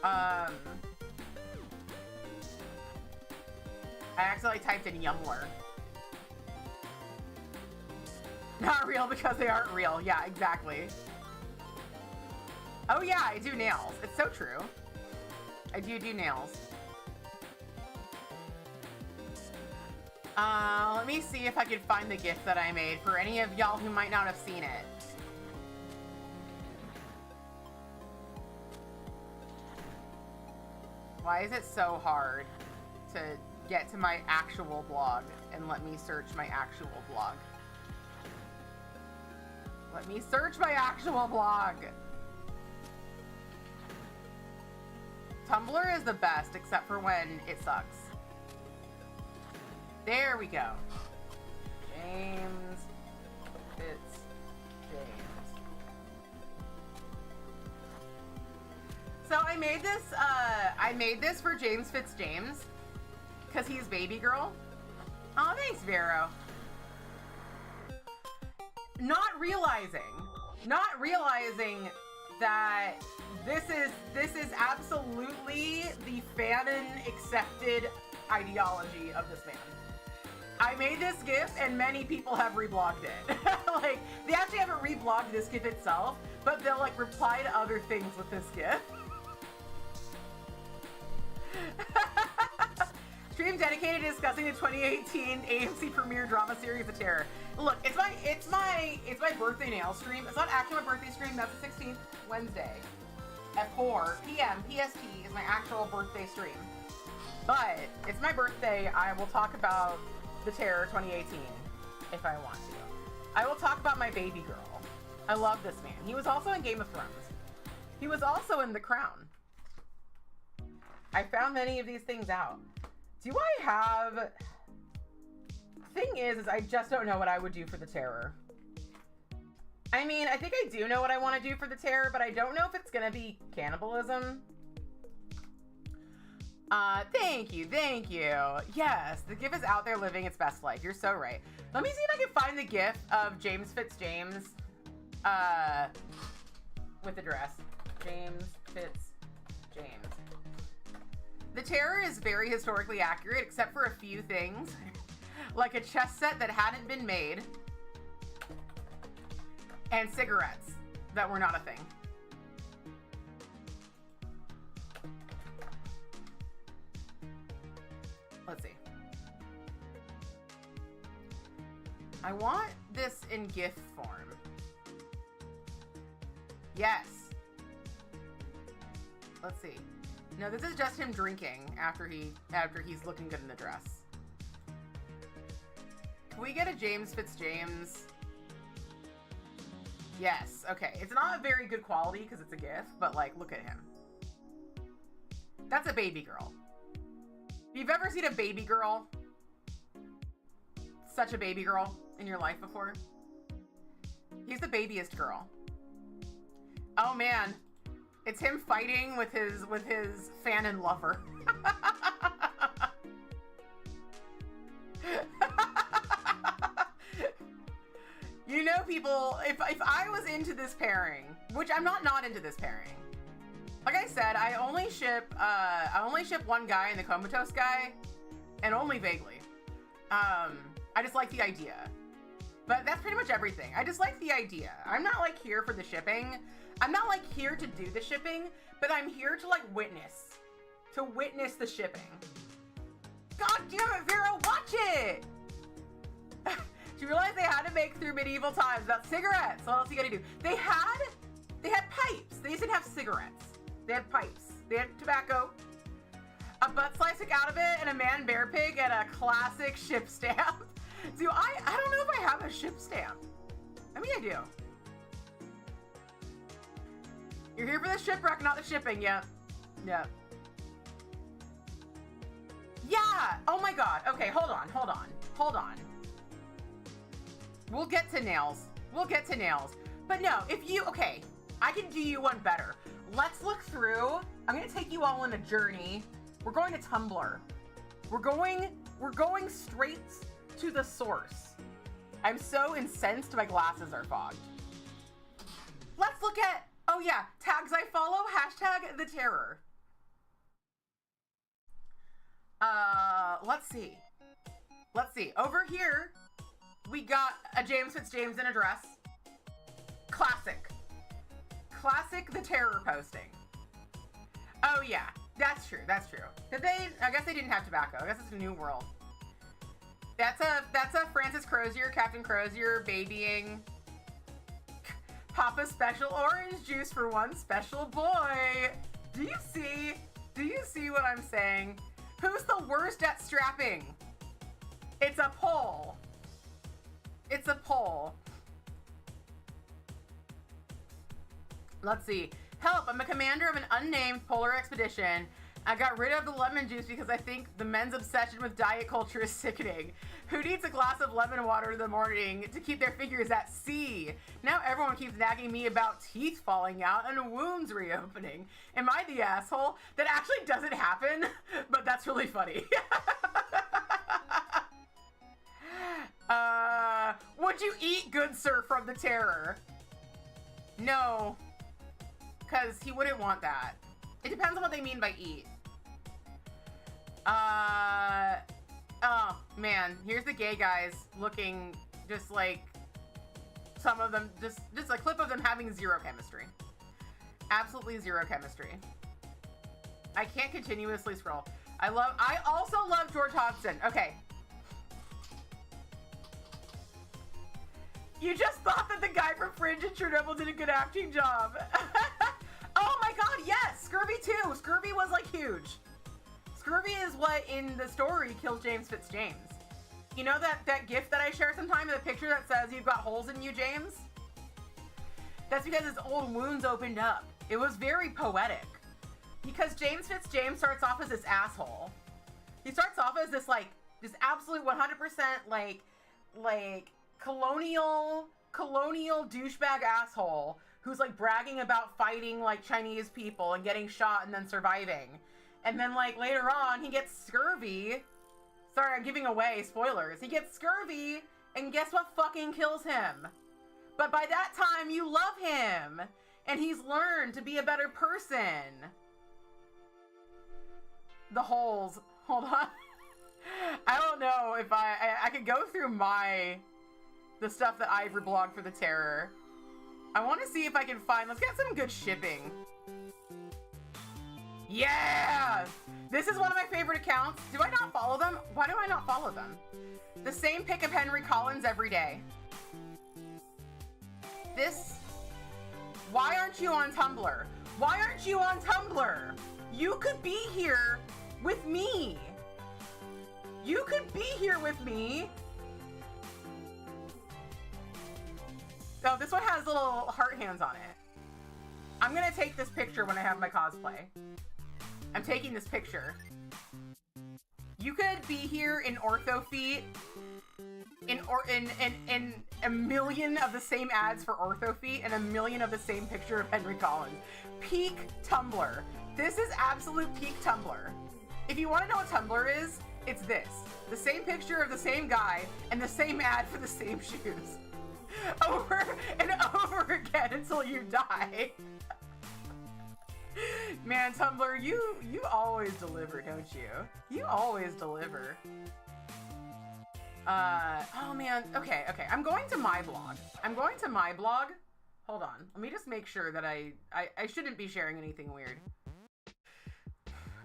I accidentally typed in Yumler. Not real because they aren't real. Yeah, exactly. Oh yeah, I do nails. It's so true. I do nails. Let me see if I can find the GIF that I made for any of y'all who might not have seen it. Why is it so hard to get to my actual blog and let me search my actual blog? Let me search my actual blog. Tumblr is the best, except for when it sucks. There we go. James Fitzjames. So I made this for James Fitzjames because he's baby girl. Oh, thanks, Vero. Not realizing that this is absolutely the fanon accepted ideology of this man. I made this GIF and many people have reblogged it. Like, they actually haven't reblogged this GIF itself, but they'll like reply to other things with this GIF. Stream dedicated to discussing the 2018 AMC premiere drama series The Terror. Look, it's my birthday nail stream. It's not actually my birthday stream. That's the 16th Wednesday at 4 p.m. PST is my actual birthday stream. But it's my birthday. I will talk about The Terror 2018 if I want to. I will talk about my baby girl. I love this man. He was also in Game of Thrones. He was also in The Crown. I found many of these things out. Do I have... Thing is I just don't know what I would do for The Terror. I mean, I think I do know what I want to do for The Terror, but I don't know if it's gonna be cannibalism. Thank you. Yes, the GIF is out there living its best life. You're so right. Let me see if I can find the GIF of James Fitzjames, with the dress. James Fitzjames. The Terror is very historically accurate, except for a few things. Like a chess set that hadn't been made. And cigarettes that were not a thing. Let's see. I want this in GIF form. Yes. Let's see. No, this is just him drinking after he's looking good in the dress. Can we get a James Fitzjames? Yes, okay. It's not a very good quality because it's a GIF, but like, look at him. That's a baby girl. If you've ever seen a baby girl, such a baby girl in your life before, he's the babiest girl. Oh man, it's him fighting with his fan and lover. You know, people, if I was into this pairing, which I'm not into this pairing. Like I said, I only ship one guy and the Comatose guy, and only vaguely. I just like the idea. But that's pretty much everything. I just like the idea. I'm not like here for the shipping. I'm not like here to do the shipping, but I'm here to like witness the shipping. God damn it, Vera, watch it! Do you realize they had to make through medieval times about cigarettes? What else you gotta do? They had pipes. They didn't have cigarettes. They had pipes. They had tobacco, a butt slicing out of it, and a man bear pig, and a classic ship stamp. Do I don't know if I have a ship stamp. I mean, I do. You're here for the shipwreck, not the shipping. Yep. Yep. Yeah. Oh my god. Okay, hold on. We'll get to nails. But no, okay, I can do you one better. Let's look through. I'm gonna take you all on a journey. We're going to Tumblr. We're going straight to the source. I'm so incensed my glasses are fogged. Let's look at, oh yeah, tags I follow, hashtag the terror. Let's see. Over here, we got a James Fitzjames in a dress. Classic the terror posting. Oh yeah, that's true. Did they? I guess they didn't have tobacco. I guess it's a new world. That's a Francis Crozier, Captain Crozier babying. Papa special orange juice for one special boy. Do you see what I'm saying? Who's the worst at strapping? It's a poll. Let's see. Help, I'm a commander of an unnamed polar expedition. I got rid of the lemon juice because I think the men's obsession with diet culture is sickening. Who needs a glass of lemon water in the morning to keep their figures at sea? Now everyone keeps nagging me about teeth falling out and wounds reopening. Am I the asshole? That actually doesn't happen, but that's really funny. Would you eat, good sir, from the terror? No, because he wouldn't want that. It depends on what they mean by eat. Oh man, here's the gay guys looking just like some of them, just a clip of them having zero chemistry. Absolutely zero chemistry. I can't continuously scroll. I also love George Hodgson. Okay. You just thought that the guy from Fringe and Chernobyl did a good acting job. Oh my god, yes! Scurvy too! Scurvy was like huge. Scurvy is what in the story kills James Fitzjames. You know that gif that I share sometimes, the picture that says you've got holes in you, James? That's because his old wounds opened up. It was very poetic. Because James Fitzjames starts off as this asshole. He starts off as this like, just absolute 100% like colonial douchebag asshole who's like bragging about fighting like Chinese people and getting shot and then surviving. And then like later on he gets scurvy. Sorry, I'm giving away spoilers. He gets scurvy and guess what fucking kills him? But by that time you love him and he's learned to be a better person. The holes. Hold on. I don't know if I could go through the stuff that I've reblogged for the terror. I want to see if I can find, let's get some good shipping. Yeah! This is one of my favorite accounts. Do I not follow them? Why do I not follow them? The same pic of Henry Collins every day. Why aren't you on Tumblr? Why aren't you on Tumblr? You could be here with me. You could be here with me. So this one has little heart hands on it. I'm gonna take this picture when I have my cosplay. I'm taking this picture. You could be here in ortho feet, in a million of the same ads for ortho feet, and a million of the same picture of Henry Collins. Peak Tumblr. This is absolute peak Tumblr. If you want to know what Tumblr is, it's this. The same picture of the same guy and the same ad for the same shoes. Over and over again until you die. Man, Tumblr, you always deliver, don't you? You always deliver. Oh man, okay. I'm going to my blog. Hold on. Let me just make sure that I shouldn't be sharing anything weird.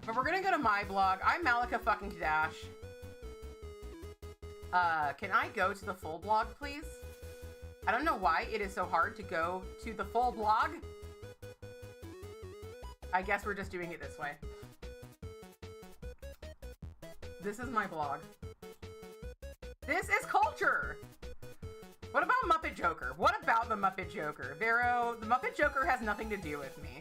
But we're gonna go to my blog. I'm Malika fucking Dash. Can I go to the full blog, please? I don't know why it is so hard to go to the full blog. I guess we're just doing it this way. This is my blog. This is culture! What about Muppet Joker? What about the Muppet Joker? Vero, the Muppet Joker has nothing to do with me.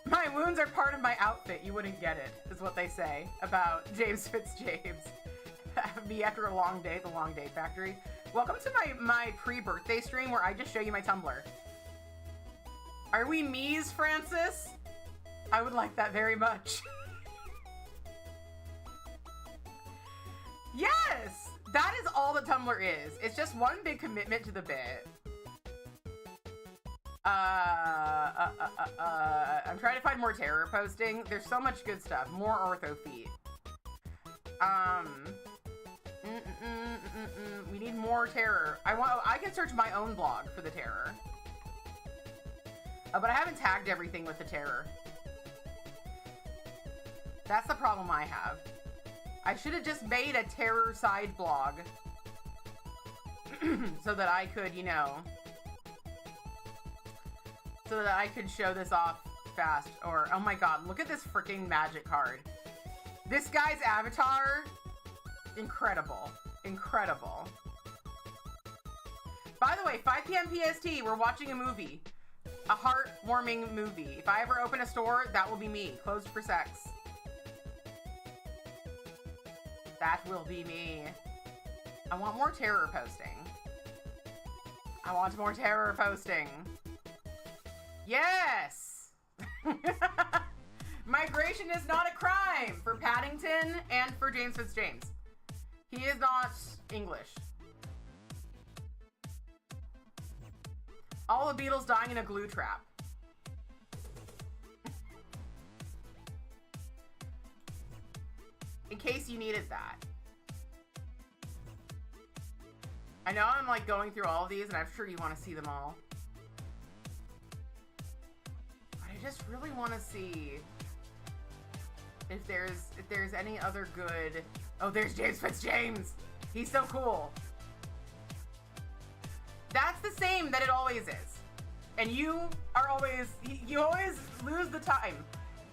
My wounds are part of my outfit, you wouldn't get it, is what they say about James Fitzjames. Me after a long day at the Long Day Factory. Welcome to my pre-birthday stream where I just show you my Tumblr. Are we me's, Francis? I would like that very much. Yes! That is all that Tumblr is. It's just one big commitment to the bit. I'm trying to find more terror posting. There's so much good stuff. More ortho feet. We need more terror. I can search my own blog for the terror. But I haven't tagged everything with the terror. That's the problem I have. I should have just made a terror side blog. So that I could, you know... So that I could show this off fast. Or, oh my god, look at this freaking magic card. This guy's avatar... Incredible. Incredible. By the way, 5 p.m. PST, we're watching a movie. A heartwarming movie. If I ever open a store, that will be me. Closed for sex. That will be me. I want more terror posting. I want more terror posting. Yes! Migration is not a crime for Paddington and for James Fitzjames. He is not English. All the Beatles dying in a glue trap. In case you needed that. I know I'm like going through all of these and I'm sure you want to see them all. But I just really want to see if there's any other good... Oh, there's James Fitzjames! He's so cool. That's the same that it always is. And you are always... You always lose the time.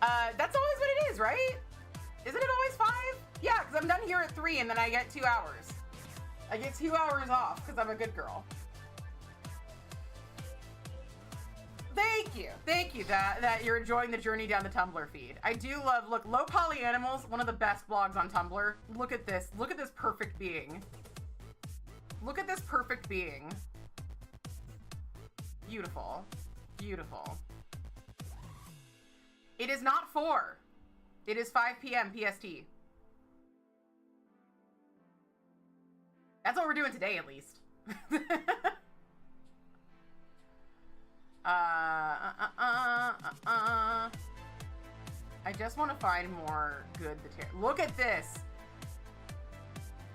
That's always what it is, right? Isn't it always 5? Yeah, because I'm done here at 3 and then I get 2 hours. I get 2 hours off because I'm a good girl. Thank you that you're enjoying the journey down the Tumblr feed. I do love, look, Low Poly Animals, one of the best blogs on Tumblr. Look at this perfect being. Look at this perfect being. Beautiful, beautiful. It is not 4. It is 5 p.m. PST. That's what we're doing today, at least. I just want to find more good Look at this!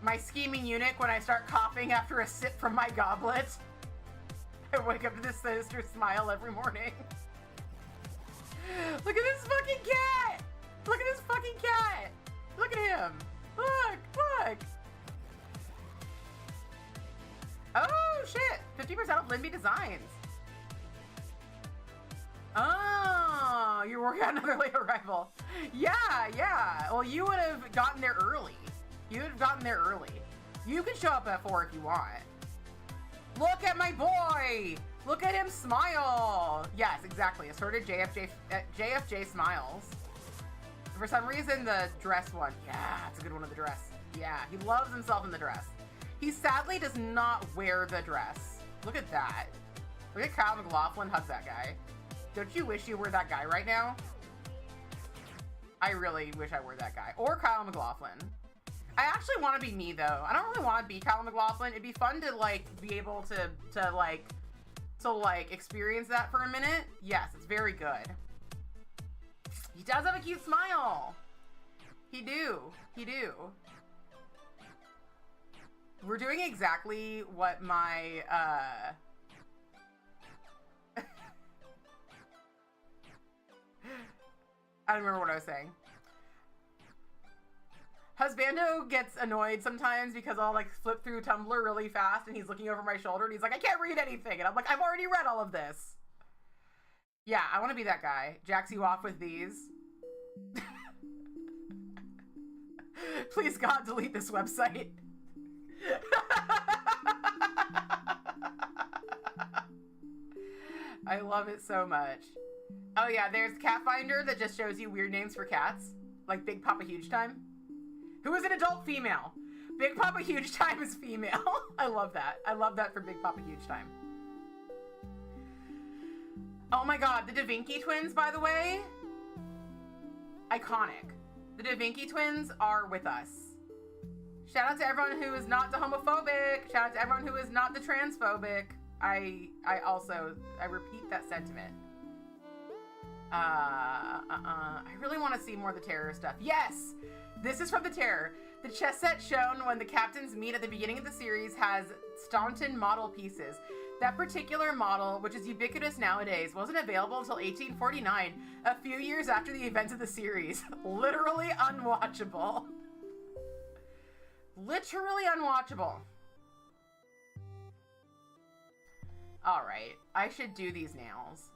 My scheming eunuch when I start coughing after a sip from my goblet. I wake up to this sinister smile every morning. Look at this fucking cat! Look at this fucking cat! Look at him! Look! Oh, shit! 50% off Linby Designs. Oh, you're working on another late arrival. Yeah. Well, you would have gotten there early. You can show up at 4 if you want. Look at my boy! Look at him smile. Yes, exactly. Assorted JFJ smiles. For some reason, the dress one. Yeah, it's a good one of the dress. Yeah, he loves himself in the dress. He sadly does not wear the dress. Look at that. Look at Kyle McLaughlin hug that guy. Don't you wish you were that guy right now? I really wish I were that guy. Or Kyle McLaughlin. I actually want to be me, though. I don't really want to be Kyle McLaughlin. It'd be fun to, like, be able to experience that for a minute. Yes, it's very good. He does have a cute smile. He do. We're doing exactly what my, I don't remember what I was saying. Husbando gets annoyed sometimes because I'll like flip through Tumblr really fast and he's looking over my shoulder and he's like, I can't read anything. And I'm like, I've already read all of this. Yeah, I want to be that guy. Jacks you off with these. Please God, delete this website. I love it so much. Oh yeah, there's Cat Finder that just shows you weird names for cats. Like Big Papa Huge Time. Who is an adult female? Big Papa Huge Time is female. I love that. I love that for Big Papa Huge Time. Oh my god, the Da Vinci twins, by the way. Iconic. The Da Vinci twins are with us. Shout out to everyone who is not the homophobic. Shout out to everyone who is not the transphobic. I repeat that sentiment. I really want to see more of the Terror stuff. Yes! This is from the Terror. The chess set shown when the captains meet at the beginning of the series has Staunton model pieces. That particular model, which is ubiquitous nowadays, wasn't available until 1849, a few years after the events of the series. Literally unwatchable. Literally unwatchable. Alright, I should do these nails.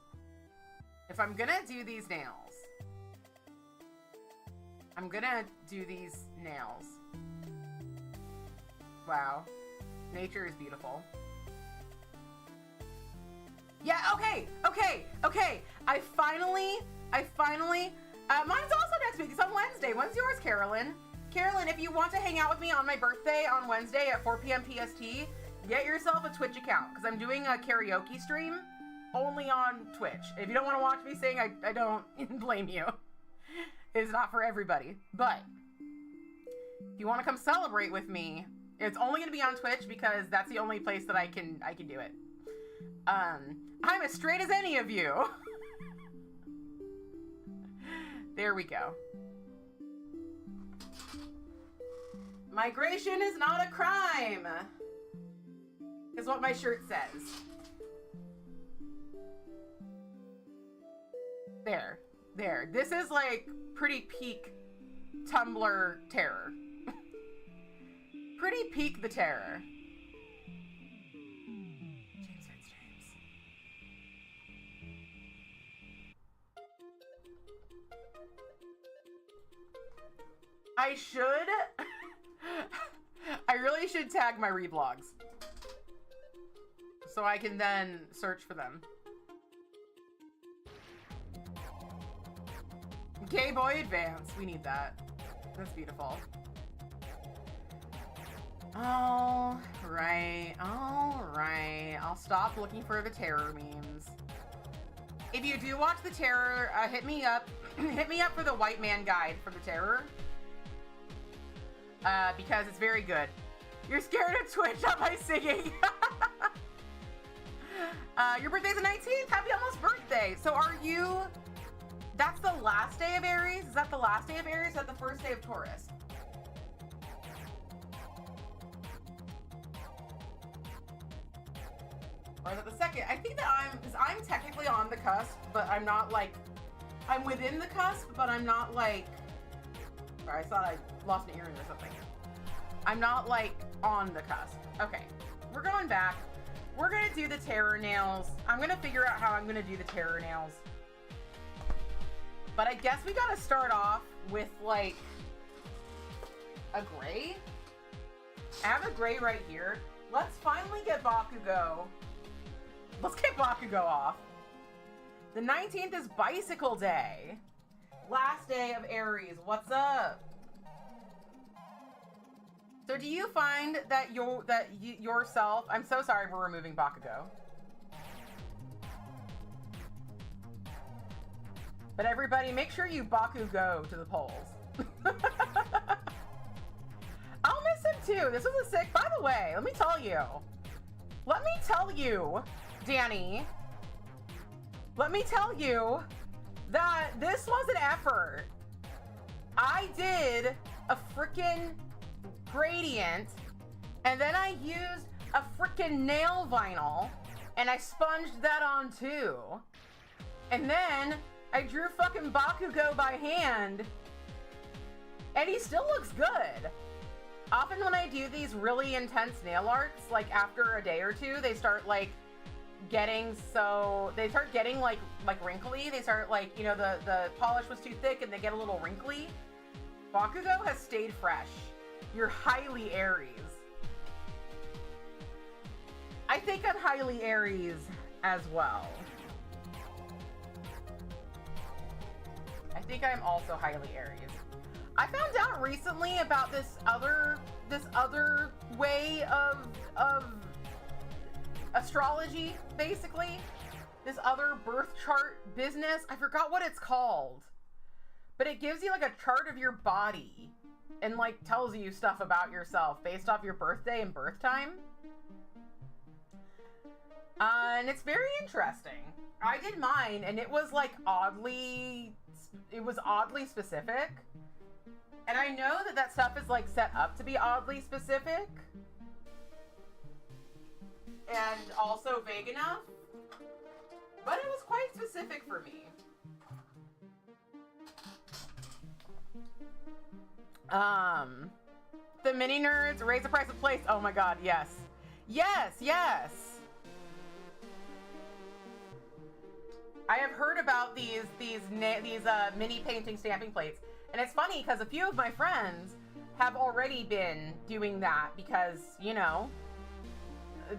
If I'm gonna do these nails, I'm gonna do these nails. Wow. Nature is beautiful. Yeah, okay. I finally, mine's also next week. It's on Wednesday. When's yours, Carolyn? Carolyn, if you want to hang out with me on my birthday on Wednesday at 4 p.m. PST, get yourself a Twitch account, because I'm doing a karaoke stream only on Twitch. If you don't want to watch me sing, I don't blame you. It's not for everybody. But if you want to come celebrate with me, it's only going to be on Twitch because that's the only place that I can do it. I'm as straight as any of you. There we go. Migration is not a crime, is what my shirt says. There. This is like pretty peak Tumblr terror. Pretty peak the terror. James. I should. I really should tag my reblogs so I can then search for them. Gay Boy Advance. We need that. That's beautiful. All right. I'll stop looking for the terror memes. If you do watch the terror, hit me up. Hit me up for the white man guide for the terror. Because it's very good. You're scared of Twitch, not by singing. Your birthday's the 19th. Happy almost birthday. So are you... That's the last day of Aries? Is that the last day of Aries? Or is that the first day of Taurus? Or is it the second? I think that I'm technically on the cusp, but I'm not like, I'm within the cusp, but I'm not like, sorry, I thought I lost an earring or something. I'm not like on the cusp. Okay, we're going back. We're gonna do the terror nails. I'm gonna figure out how I'm gonna do the terror nails. But I guess we gotta start off with like a gray. I have a gray right here. Let's finally get Bakugo Let's get Bakugo off. The 19th is Bicycle Day. Last day of Aries. What's up? So do you find that yourself... I'm so sorry for removing Bakugo. But everybody, make sure you Bakugo to the polls. I'll miss him too. This was a sick... By the way, let me tell you, Danny. Let me tell you that this was an effort. I did a freaking gradient, and then I used a freaking nail vinyl, and I sponged that on too. And then I drew fucking Bakugo by hand, and he still looks good. Often when I do these really intense nail arts, like after a day or two, they start like getting like wrinkly. They start like, you know, the polish was too thick and they get a little wrinkly. Bakugo has stayed fresh. You're highly Aries. I think I'm highly Aries as well. I think I'm also highly Aries. I found out recently about this other way of astrology, basically. This other birth chart business. I forgot what it's called. But it gives you like a chart of your body and like tells you stuff about yourself based off your birthday and birth time. And it's very interesting. I did mine and it was like oddly specific. And I know that stuff is like set up to be oddly specific. And also vague enough. But it was quite specific for me. The mini nerds raise the price of plates. Oh my god, yes. Yes, yes. I have heard about these mini painting stamping plates. And it's funny because a few of my friends have already been doing that because, you know,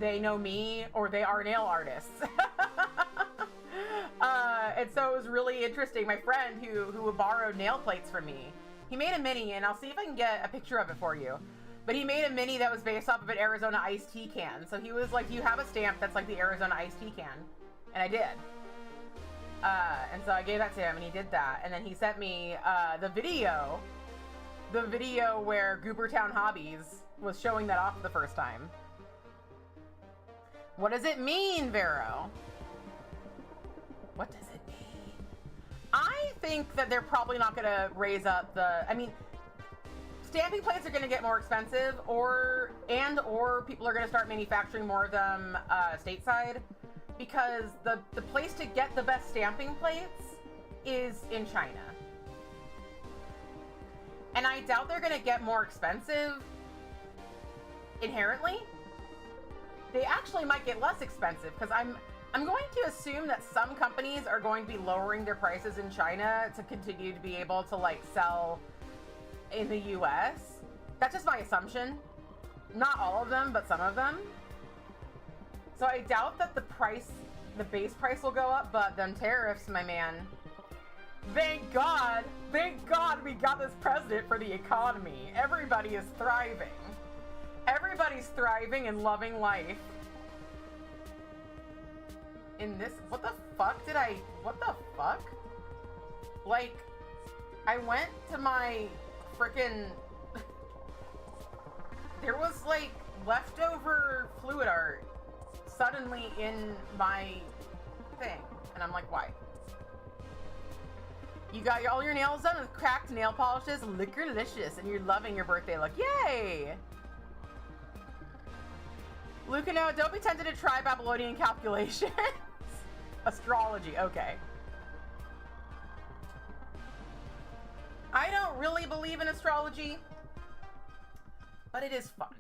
they know me or they are nail artists. And so it was really interesting. My friend who borrowed nail plates from me, he made a mini, and I'll see if I can get a picture of it for you. But he made a mini that was based off of an Arizona iced tea can. So he was like, do you have a stamp that's like the Arizona iced tea can? And I did. And so I gave that to him, and he did that. And then he sent me the video where Goobertown Hobbies was showing that off for the first time. What does it mean, Vero? What does it mean? I think that they're probably not going to raise up I mean, stamping plates are going to get more expensive, or people are going to start manufacturing more of them stateside. Because the place to get the best stamping plates is in China. And I doubt they're going to get more expensive inherently. They actually might get less expensive because I'm going to assume that some companies are going to be lowering their prices in China to continue to be able to like sell in the US. That's just my assumption. Not all of them, but some of them. So I doubt that the base price will go up, but them tariffs, my man. Thank God we got this president for the economy. Everybody is thriving. Everybody's thriving and loving life. In this, what the fuck? Like, I went to my frickin', there was like leftover fluid art suddenly in my thing, and I'm like, why? You got all your nails done with cracked nail polishes, liquorlicious, and you're loving your birthday look. Yay! Lucano, don't be tempted to try Babylonian calculations. Astrology, okay. I don't really believe in astrology, but it is fun.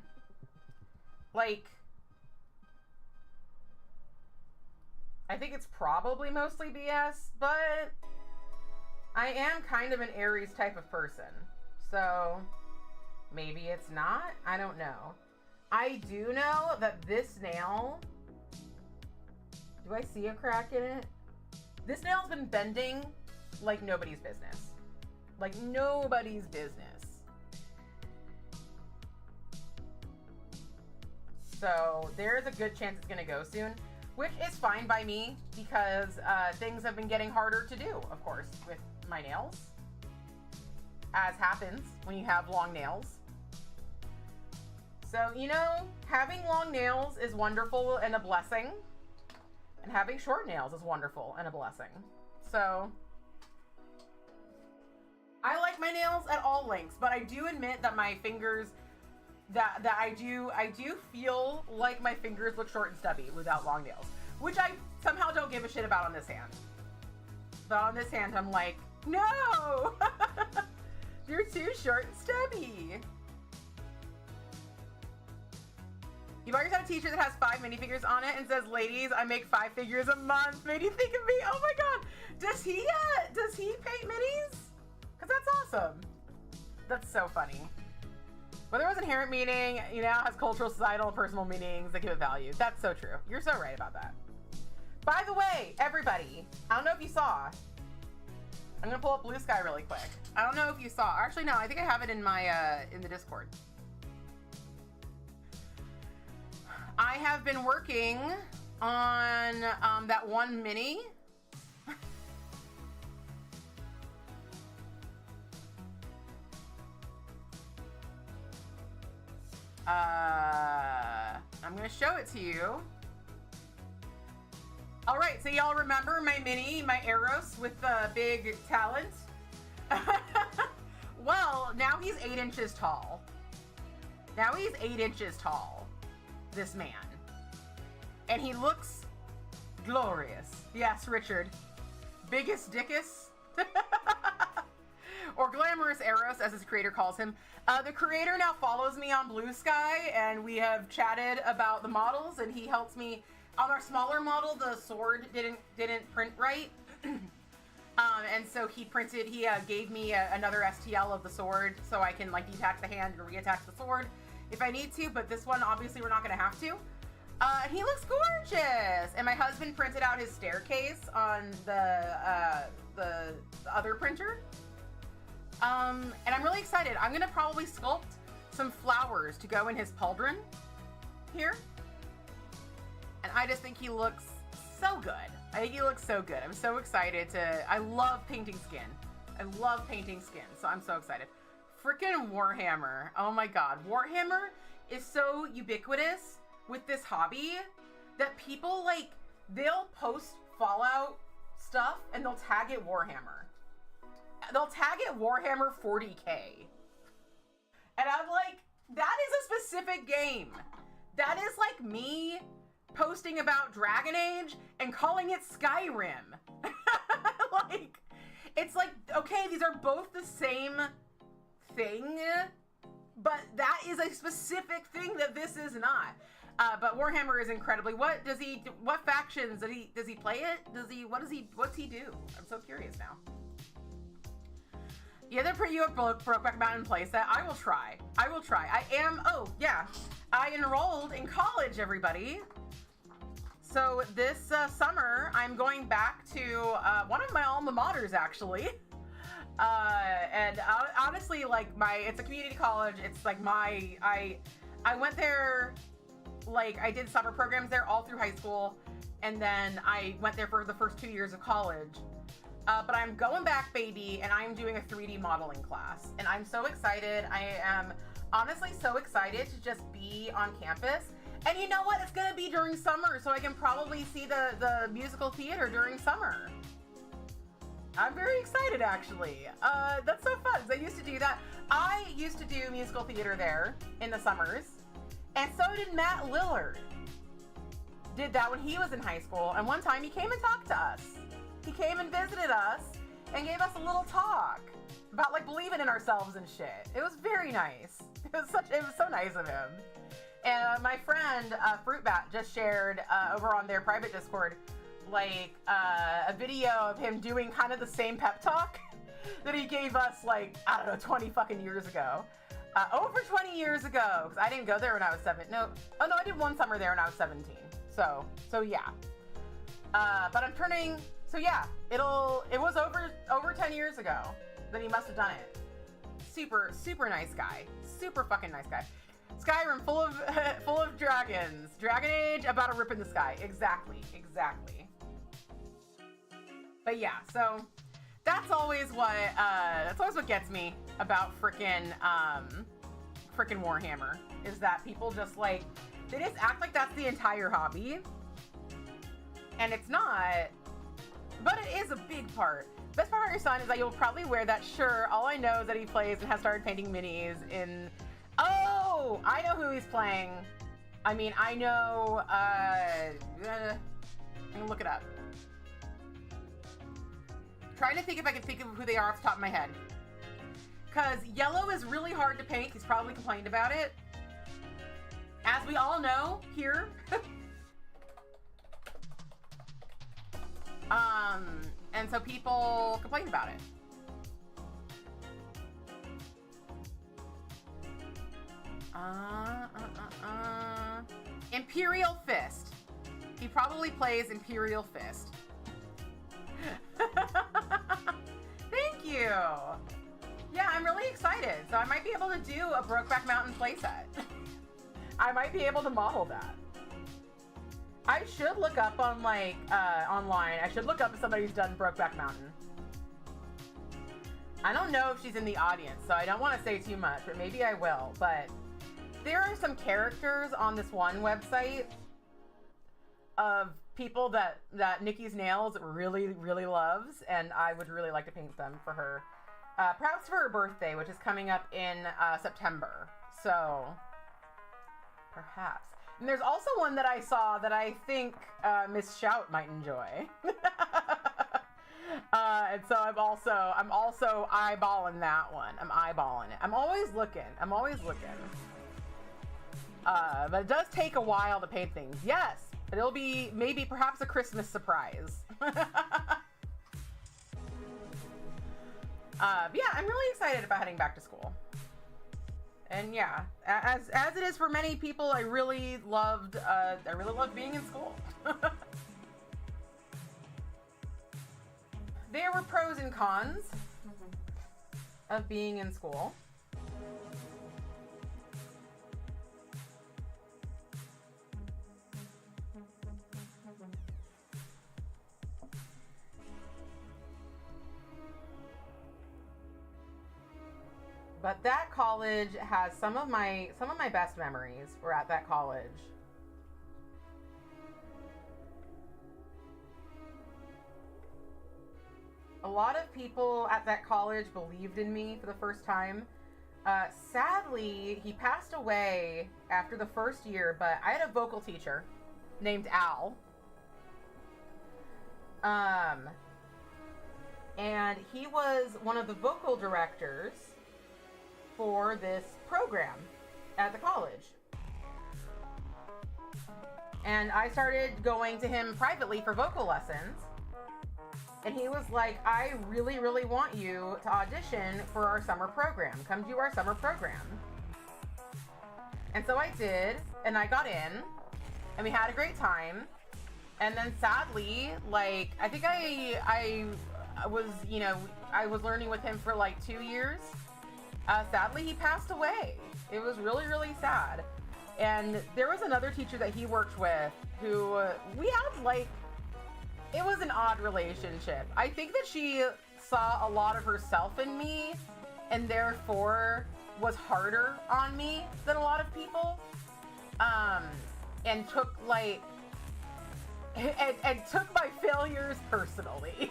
Like, I think it's probably mostly BS, but I am kind of an Aries type of person. So maybe it's not. I don't know. I do know that this nail Do I see a crack in it? This nail's been bending like nobody's business. Like nobody's business. So there's a good chance it's gonna go soon, which is fine by me because things have been getting harder to do, of course, with my nails, as happens when you have long nails. So, you know, having long nails is wonderful and a blessing, and having short nails is wonderful and a blessing. So I like my nails at all lengths, but I do admit that my fingers, that I do feel like my fingers look short and stubby without long nails, which I somehow don't give a shit about on this hand. But on this hand, I'm like, no, you're too short and stubby. You bought yourself a t-shirt that has 5 minifigures on it and says, ladies, I make 5 figures a month. Made you think of me. Oh my God. Does he paint minis? Cause that's awesome. That's so funny. Whether it was inherent meaning, you know, has cultural, societal, personal meanings that give it value. That's so true. You're so right about that. By the way, everybody, I don't know if you saw. I'm gonna pull up Blue Sky really quick. I don't know if you saw. Actually, no, I think I have it in my in the Discord. I have been working on that one mini. I'm gonna show it to you. All right, so y'all remember my mini, my Eros with the big talent? Well, now he's 8 inches tall. Now he's 8 inches tall, this man. And he looks glorious. Yes, Richard. Biggest dickus? Or Glamorous Eros, as his creator calls him. The creator now follows me on Blue Sky, and we have chatted about the models, and he helps me. On our smaller model, the sword didn't print right. And so he gave me another STL of the sword, so I can like detach the hand and reattach the sword if I need to, but this one, obviously, we're not gonna have to. He looks gorgeous! And my husband printed out his staircase on the other printer. And I'm really excited. I'm gonna probably sculpt some flowers to go in his pauldron here. And I just think he looks so good. I think he looks so good. I'm so excited I love painting skin. I love painting skin, so I'm so excited. Frickin' Warhammer. Oh my God. Warhammer is so ubiquitous with this hobby that people, like, they'll post Fallout stuff and they'll tag it Warhammer. They'll tag it Warhammer 40K. And I'm like, that is a specific game. That is like me posting about Dragon Age and calling it Skyrim. Like, it's like, okay, these are both the same thing, but that is a specific thing that this is not. But Warhammer is incredibly, what factions does he play it? What's he do? I'm so curious now. Yeah, they're pretty Brokeback Mountain playset. I will try. I enrolled in college, everybody. So this summer, I'm going back to one of my alma maters, actually. And honestly, like, it's a community college. It's like I went there, like, I did summer programs there all through high school. And then I went there for the first 2 years of college. But I'm going back, baby, and I'm doing a 3D modeling class. And I'm so excited. I am honestly so excited to just be on campus. And you know what? It's going to be during summer, so I can probably see the musical theater during summer. I'm very excited, actually. That's so fun. I used to do that. I used to do musical theater there in the summers. And so did Matt Lillard. Did that when he was in high school. And one time he came and talked to us. He came and visited us and gave us a little talk about, like, believing in ourselves and shit. It was very nice. It was so nice of him. And my friend Fruitbat just shared over on their private Discord, like, a video of him doing kind of the same pep talk that he gave us, like, I don't know, 20 fucking years ago. Over 20 years ago, because I didn't go there when I was 7. No, I did one summer there when I was 17. So yeah. But I'm turning, so yeah, it was over 10 years ago that he must have done it. Super, super nice guy. Super fucking nice guy. Skyrim full of dragons. Dragon Age about a rip in the sky. Exactly. But yeah, so that's always what gets me about frickin' Warhammer, is that people just like, they just act like that's the entire hobby. And it's not, but it is a big part. Best part about your son is that you'll probably wear that shirt. All I know is that he plays and has started painting minis in, oh, I know who he's playing. I mean, I know, I'm gonna look it up. Trying to think if I can think of who they are off the top of my head. Because yellow is really hard to paint. He's probably complained about it. As we all know here. And so people complain about it. Imperial Fist. He probably plays Imperial Fist. Thank you. Yeah, I'm really excited. So I might be able to do a Brokeback Mountain playset. I might be able to model that. I should look up on like online. I should look up if somebody's done Brokeback Mountain. I don't know if she's in the audience, so I don't want to say too much, but maybe I will. But there are some characters on this one website of people that Nikki's Nails really, really loves, and I would really like to paint them for her. Perhaps for her birthday, which is coming up in September. So, perhaps. And there's also one that I saw that I think Miss Shout might enjoy. And so I'm also eyeballing that one. I'm eyeballing it. I'm always looking. But it does take a while to paint things. Yes, but it'll be maybe perhaps a Christmas surprise. Yeah, I'm really excited about heading back to school. And yeah, as it is for many people, I really loved being in school. There were pros and cons of being in school. But that college has some of my best memories were at that college. A lot of people at that college believed in me for the first time. Sadly, he passed away after the first year, but I had a vocal teacher named Al. And he was one of the vocal directors for this program at the college. And I started going to him privately for vocal lessons. And he was like, I really, really want you to audition for our summer program. Come do our summer program. And so I did, and I got in, and we had a great time. And then sadly, like, I think I was, I was learning with him for like 2 years. Sadly, he passed away. It was really, really sad. And there was another teacher that he worked with who we had like, it was an odd relationship. I think that she saw a lot of herself in me and therefore was harder on me than a lot of people. And took like, and took my failures personally.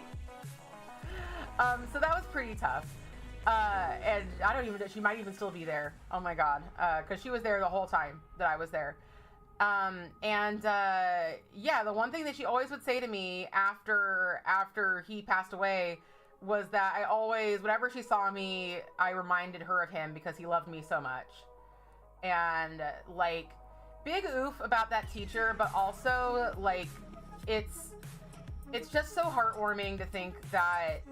So that was pretty tough. And I don't even know, she might even still be there. Oh my God. Cause she was there the whole time that I was there. Yeah, the one thing that she always would say to me after he passed away was that I always, whenever she saw me, I reminded her of him because he loved me so much. And like, big oof about that teacher, but also like, it's just so heartwarming to think that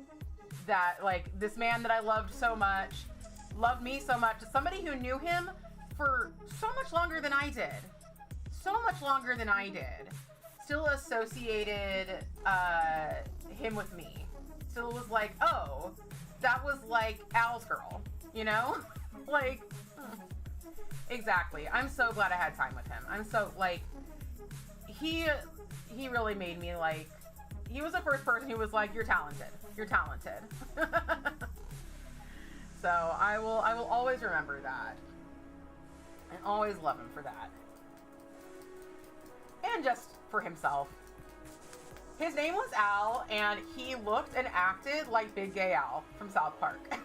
like this man that I loved so much, loved me so much, somebody who knew him for so much longer than I did. still associated him with me. Still was like, oh, that was like Al's girl, you know? Like, exactly. I'm so glad I had time with him. I'm so, like, he really made me, like, he was the first person who was like, you're talented. You're talented. So I will always remember that. And always love him for that. And just for himself. His name was Al, and he looked and acted like Big Gay Al from South Park.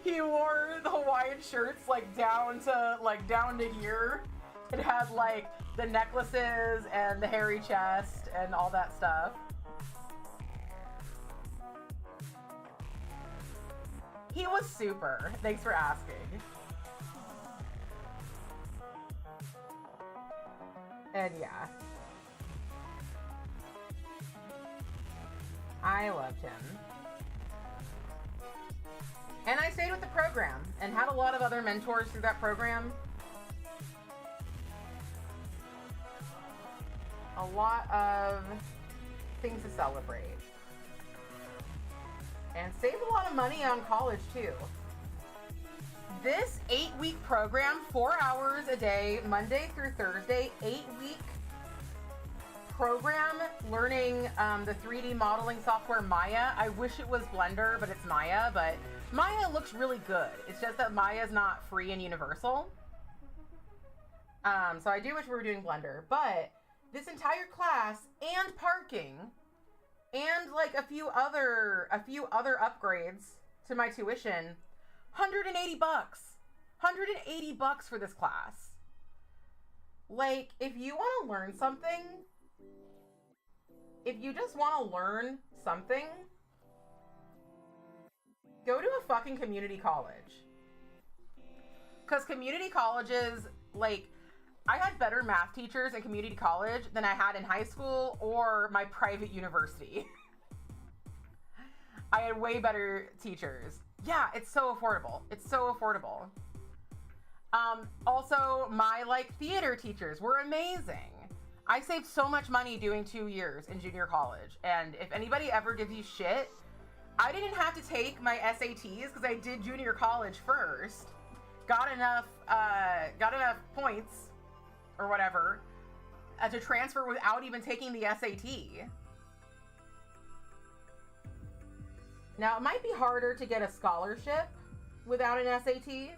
He wore the Hawaiian shirts like down to here. It had like the necklaces and the hairy chest and all that stuff. He was super. Thanks for asking. And yeah. I loved him. And I stayed with the program and had a lot of other mentors through that program. A lot of things to celebrate. And saved a lot of money on college too. This 8-week program, 4 hours a day, Monday through Thursday, 8-week program learning the 3D modeling software Maya. I wish it was Blender, but it's Maya, but Maya looks really good. It's just that Maya is not free and universal. So I do wish we were doing Blender, but this entire class and parking and like a few other upgrades to my tuition, $180. $180 for this class. Like, if you want to learn something, if you just want to learn something, go to a fucking community college. Because community colleges, like, I had better math teachers in community college than I had in high school or my private university. I had way better teachers. Yeah, it's so affordable. It's so affordable. Also, my, like, theater teachers were amazing. I saved so much money doing 2 years in junior college. And if anybody ever gives you shit, I didn't have to take my SATs because I did junior college first. Got enough points or whatever to transfer without even taking the SAT. Now, it might be harder to get a scholarship without an SAT.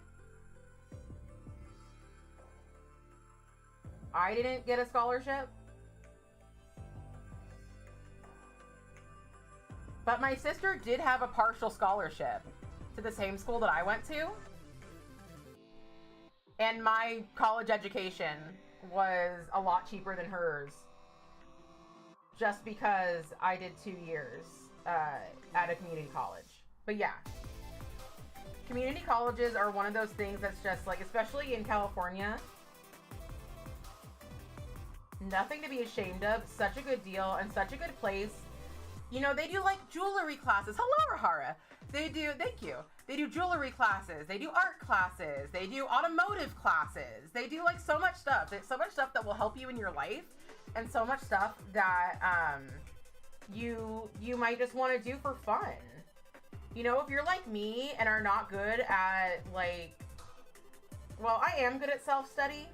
I didn't get a scholarship. But my sister did have a partial scholarship to the same school that I went to. And my college education was a lot cheaper than hers. Just because I did 2 years at a community college. But yeah. Community colleges are one of those things that's just like, especially in California, nothing to be ashamed of. Such a good deal and such a good place. You know, they do like jewelry classes. Hello, Rahara. They do, thank you. They do jewelry classes. They do art classes. They do automotive classes. They do like so much stuff. There's so much stuff that will help you in your life. And so much stuff that you might just want to do for fun. You know, if you're like me and are not good at like, well, I am good at self-study.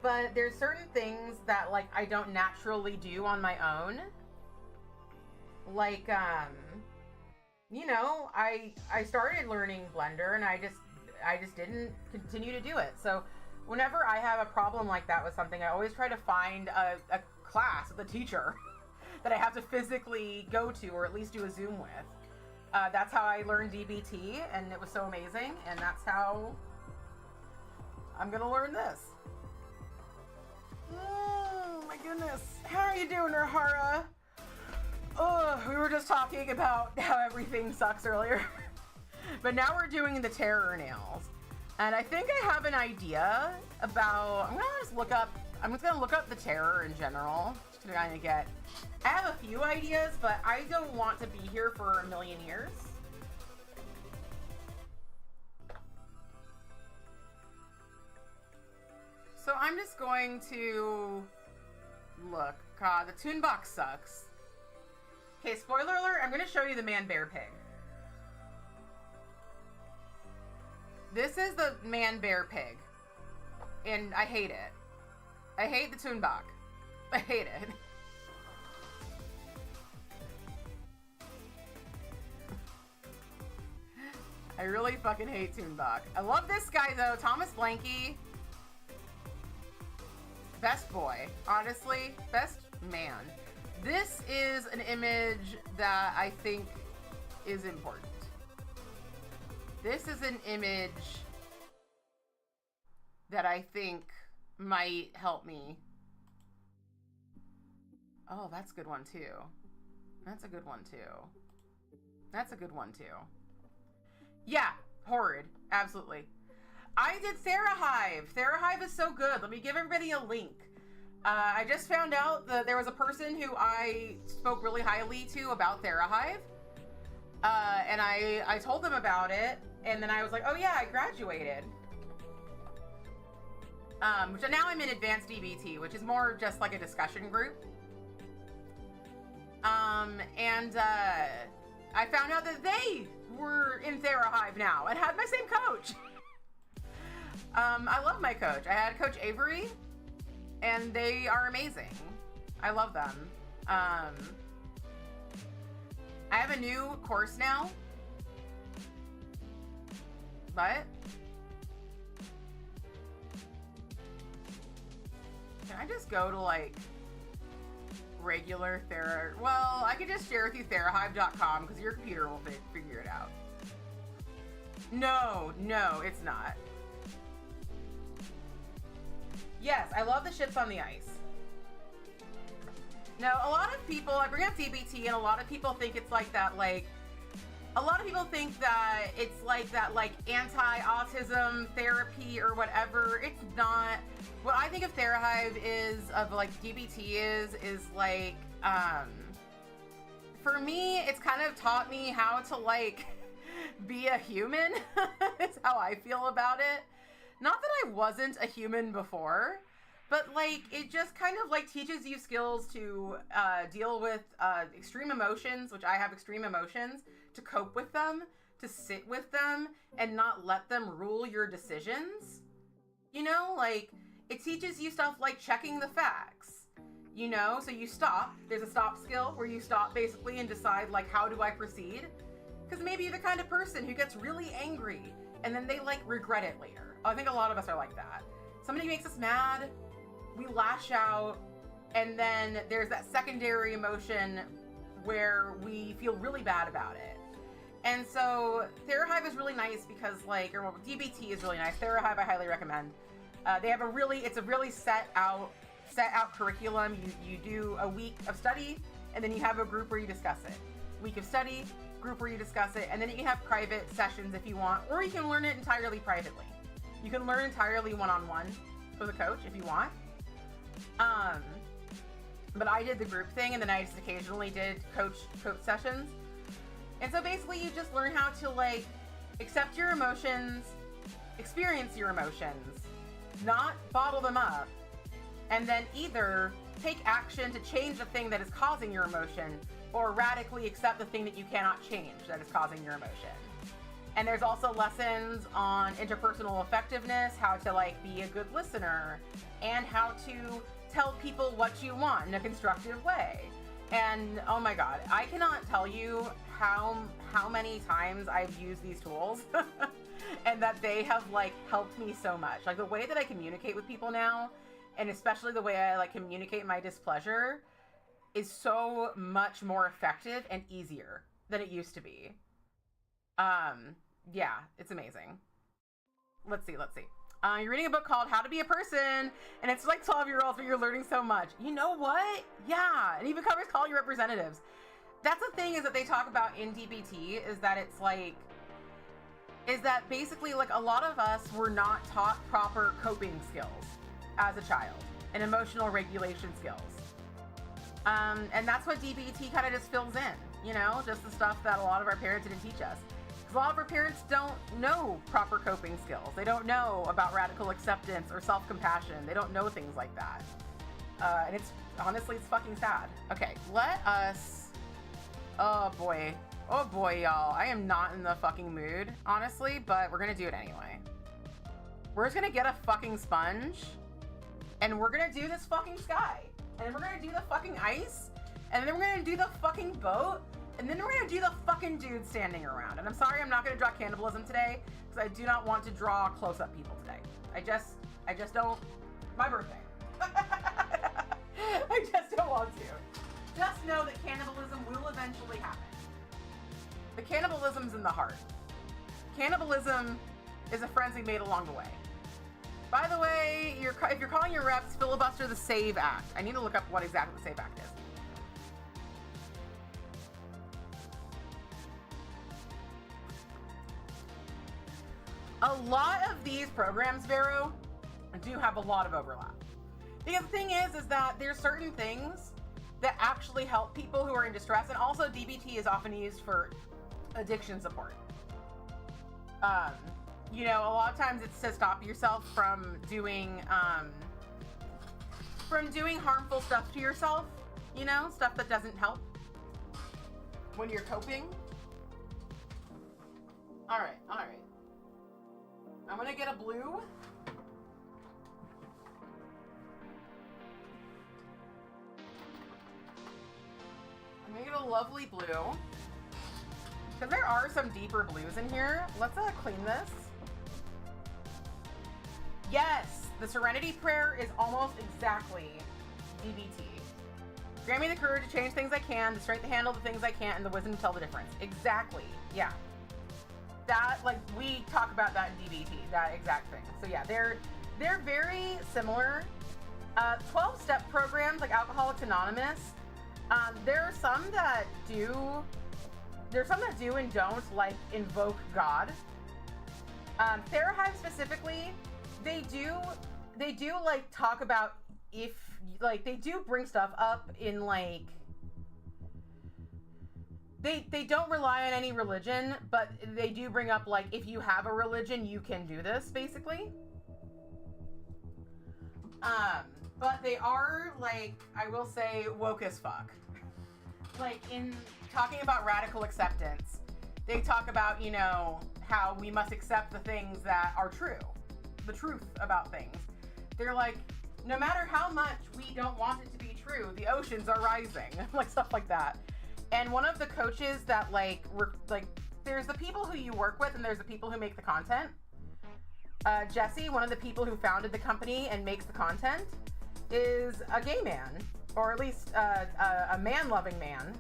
But there's certain things that, like, I don't naturally do on my own. Like, you know, I started learning Blender and I just didn't continue to do it. So whenever I have a problem like that with something, I always try to find a class with a teacher that I have to physically go to or at least do a Zoom with. That's how I learned DBT, and it was so amazing. And that's how I'm gonna learn this. Oh my goodness. How are you doing, Rahara? Oh, we were just talking about how everything sucks earlier. But now we're doing the terror nails. And I think I have an idea about, I'm just gonna look up the terror in general. Just to kind of get, I have a few ideas, but I don't want to be here for a million years. So I'm just going to look. God, the Toon Box sucks. Okay, spoiler alert, I'm going to show you the Man Bear Pig. This is the Man Bear Pig. And I hate it. I hate the Toon Box. I hate it. I really fucking hate Toon Box. I love this guy though, Thomas Blanky. Best boy, honestly, best man. This is an image that I think is important. This is an image that I think might help me. Oh, that's a good one too. That's a good one too. That's a good one too. Yeah, horrid. Absolutely. I did TheraHive. TheraHive is so good. Let me give everybody a link. I just found out that there was a person who I spoke really highly to about TheraHive. And I told them about it. And then I was like, oh yeah, I graduated. Which now I'm in advanced DBT, which is more just like a discussion group. I found out that they were in TheraHive now and had my same coach. I love my coach. I had Coach Avery, and they are amazing. I love them. I have a new course now. But can I just go to like regular Thera? Well, I could just share with you TheraHive.com because your computer will figure it out. No, it's not. Yes, I love the ships on the ice. Now, a lot of people, I bring up DBT, and a lot of people think it's like that, like, a lot of people think that it's like that, like, anti-autism therapy or whatever. It's not. What I think of TheraHive is, of, like, DBT is like, for me, it's kind of taught me how to, like, be a human. It's how I feel about it. Not that I wasn't a human before, but like it just kind of like teaches you skills to deal with extreme emotions, which I have extreme emotions, to cope with them, to sit with them, and not let them rule your decisions. You know, like it teaches you stuff like checking the facts. You know, so you stop. There's a stop skill where you stop basically and decide like, how do I proceed? Because maybe you're the kind of person who gets really angry and then they like regret it later. I think a lot of us are like that. Somebody makes us mad, we lash out, and then there's that secondary emotion where we feel really bad about it. And so TheraHive is really nice because like, or well, DBT is really nice. TheraHive I highly recommend. They have it's a really set out curriculum. You do a week of study, and then you have a group where you discuss it. Week of study, group where you discuss it, and then you can have private sessions if you want, or you can learn it entirely privately. You can learn entirely one-on-one with a coach if you want. But I did the group thing, and then I just occasionally did coach sessions. And so basically you just learn how to like accept your emotions, experience your emotions, not bottle them up, and then either take action to change the thing that is causing your emotion, or radically accept the thing that you cannot change that is causing your emotion. And there's also lessons on interpersonal effectiveness, how to like be a good listener, and how to tell people what you want in a constructive way. And oh my God, I cannot tell you how many times I've used these tools and that they have like helped me so much. Like the way that I communicate with people now, and especially the way I like communicate my displeasure, is so much more effective and easier than it used to be. Yeah, it's amazing. Let's see. You're reading a book called How to Be a Person, and it's like 12-year-olds, but you're learning so much. You know what? Yeah, it even covers Call Your Representatives. That's the thing is that they talk about in DBT is that it's like, is that basically like a lot of us were not taught proper coping skills as a child and emotional regulation skills. And that's what DBT kind of just fills in, you know, just the stuff that a lot of our parents didn't teach us. Because a lot of our parents don't know proper coping skills. They don't know about radical acceptance or self-compassion. They don't know things like that. And it's, honestly, it's fucking sad. Okay, let us, oh boy, y'all. I am not in the fucking mood, honestly, but we're gonna do it anyway. We're just gonna get a fucking sponge, and we're gonna do this fucking sky. And then we're gonna do the fucking ice, and then we're gonna do the fucking boat, and then we're gonna do the fucking dude standing around. And I'm sorry I'm not gonna draw cannibalism today, because I do not want to draw close-up people today. I just don't, my birthday. I just don't want to. Just know that cannibalism will eventually happen. The cannibalism's in the heart. Cannibalism is a frenzy made along the way. By the way, if you're calling your reps, filibuster the SAVE Act. I need to look up what exactly the SAVE Act is. A lot of these programs, Vero, do have a lot of overlap. Because the thing is that there's certain things that actually help people who are in distress, and also DBT is often used for addiction support. You know, a lot of times it's to stop yourself from doing harmful stuff to yourself, you know, stuff that doesn't help when you're coping. All right. I'm gonna get a blue. I'm gonna get a lovely blue. Because there are some deeper blues in here. Let's clean this. Yes, the Serenity Prayer is almost exactly DBT. Grant me the courage to change things I can, the strength to handle the things I can't, and the wisdom to tell the difference. Exactly, yeah. That, like, we talk about that in DBT, that exact thing. So yeah, they're very similar. 12-step programs like Alcoholics Anonymous, there are some that do and don't, like, invoke God. Therahive specifically, they do like talk about if, like, they do bring stuff up in, like, they don't rely on any religion, but they do bring up, like, if you have a religion, you can do this, basically. But they are, like, I will say, woke as fuck. Like, in talking about radical acceptance, they talk about, you know, how we must accept the things that are true, the truth about things. They're like, no matter how much we don't want it to be true, the oceans are rising, like stuff like that. And one of the coaches that, like, there's the people who you work with and there's the people who make the content. Jesse, one of the people who founded the company and makes the content, is a gay man, or at least a man-loving man.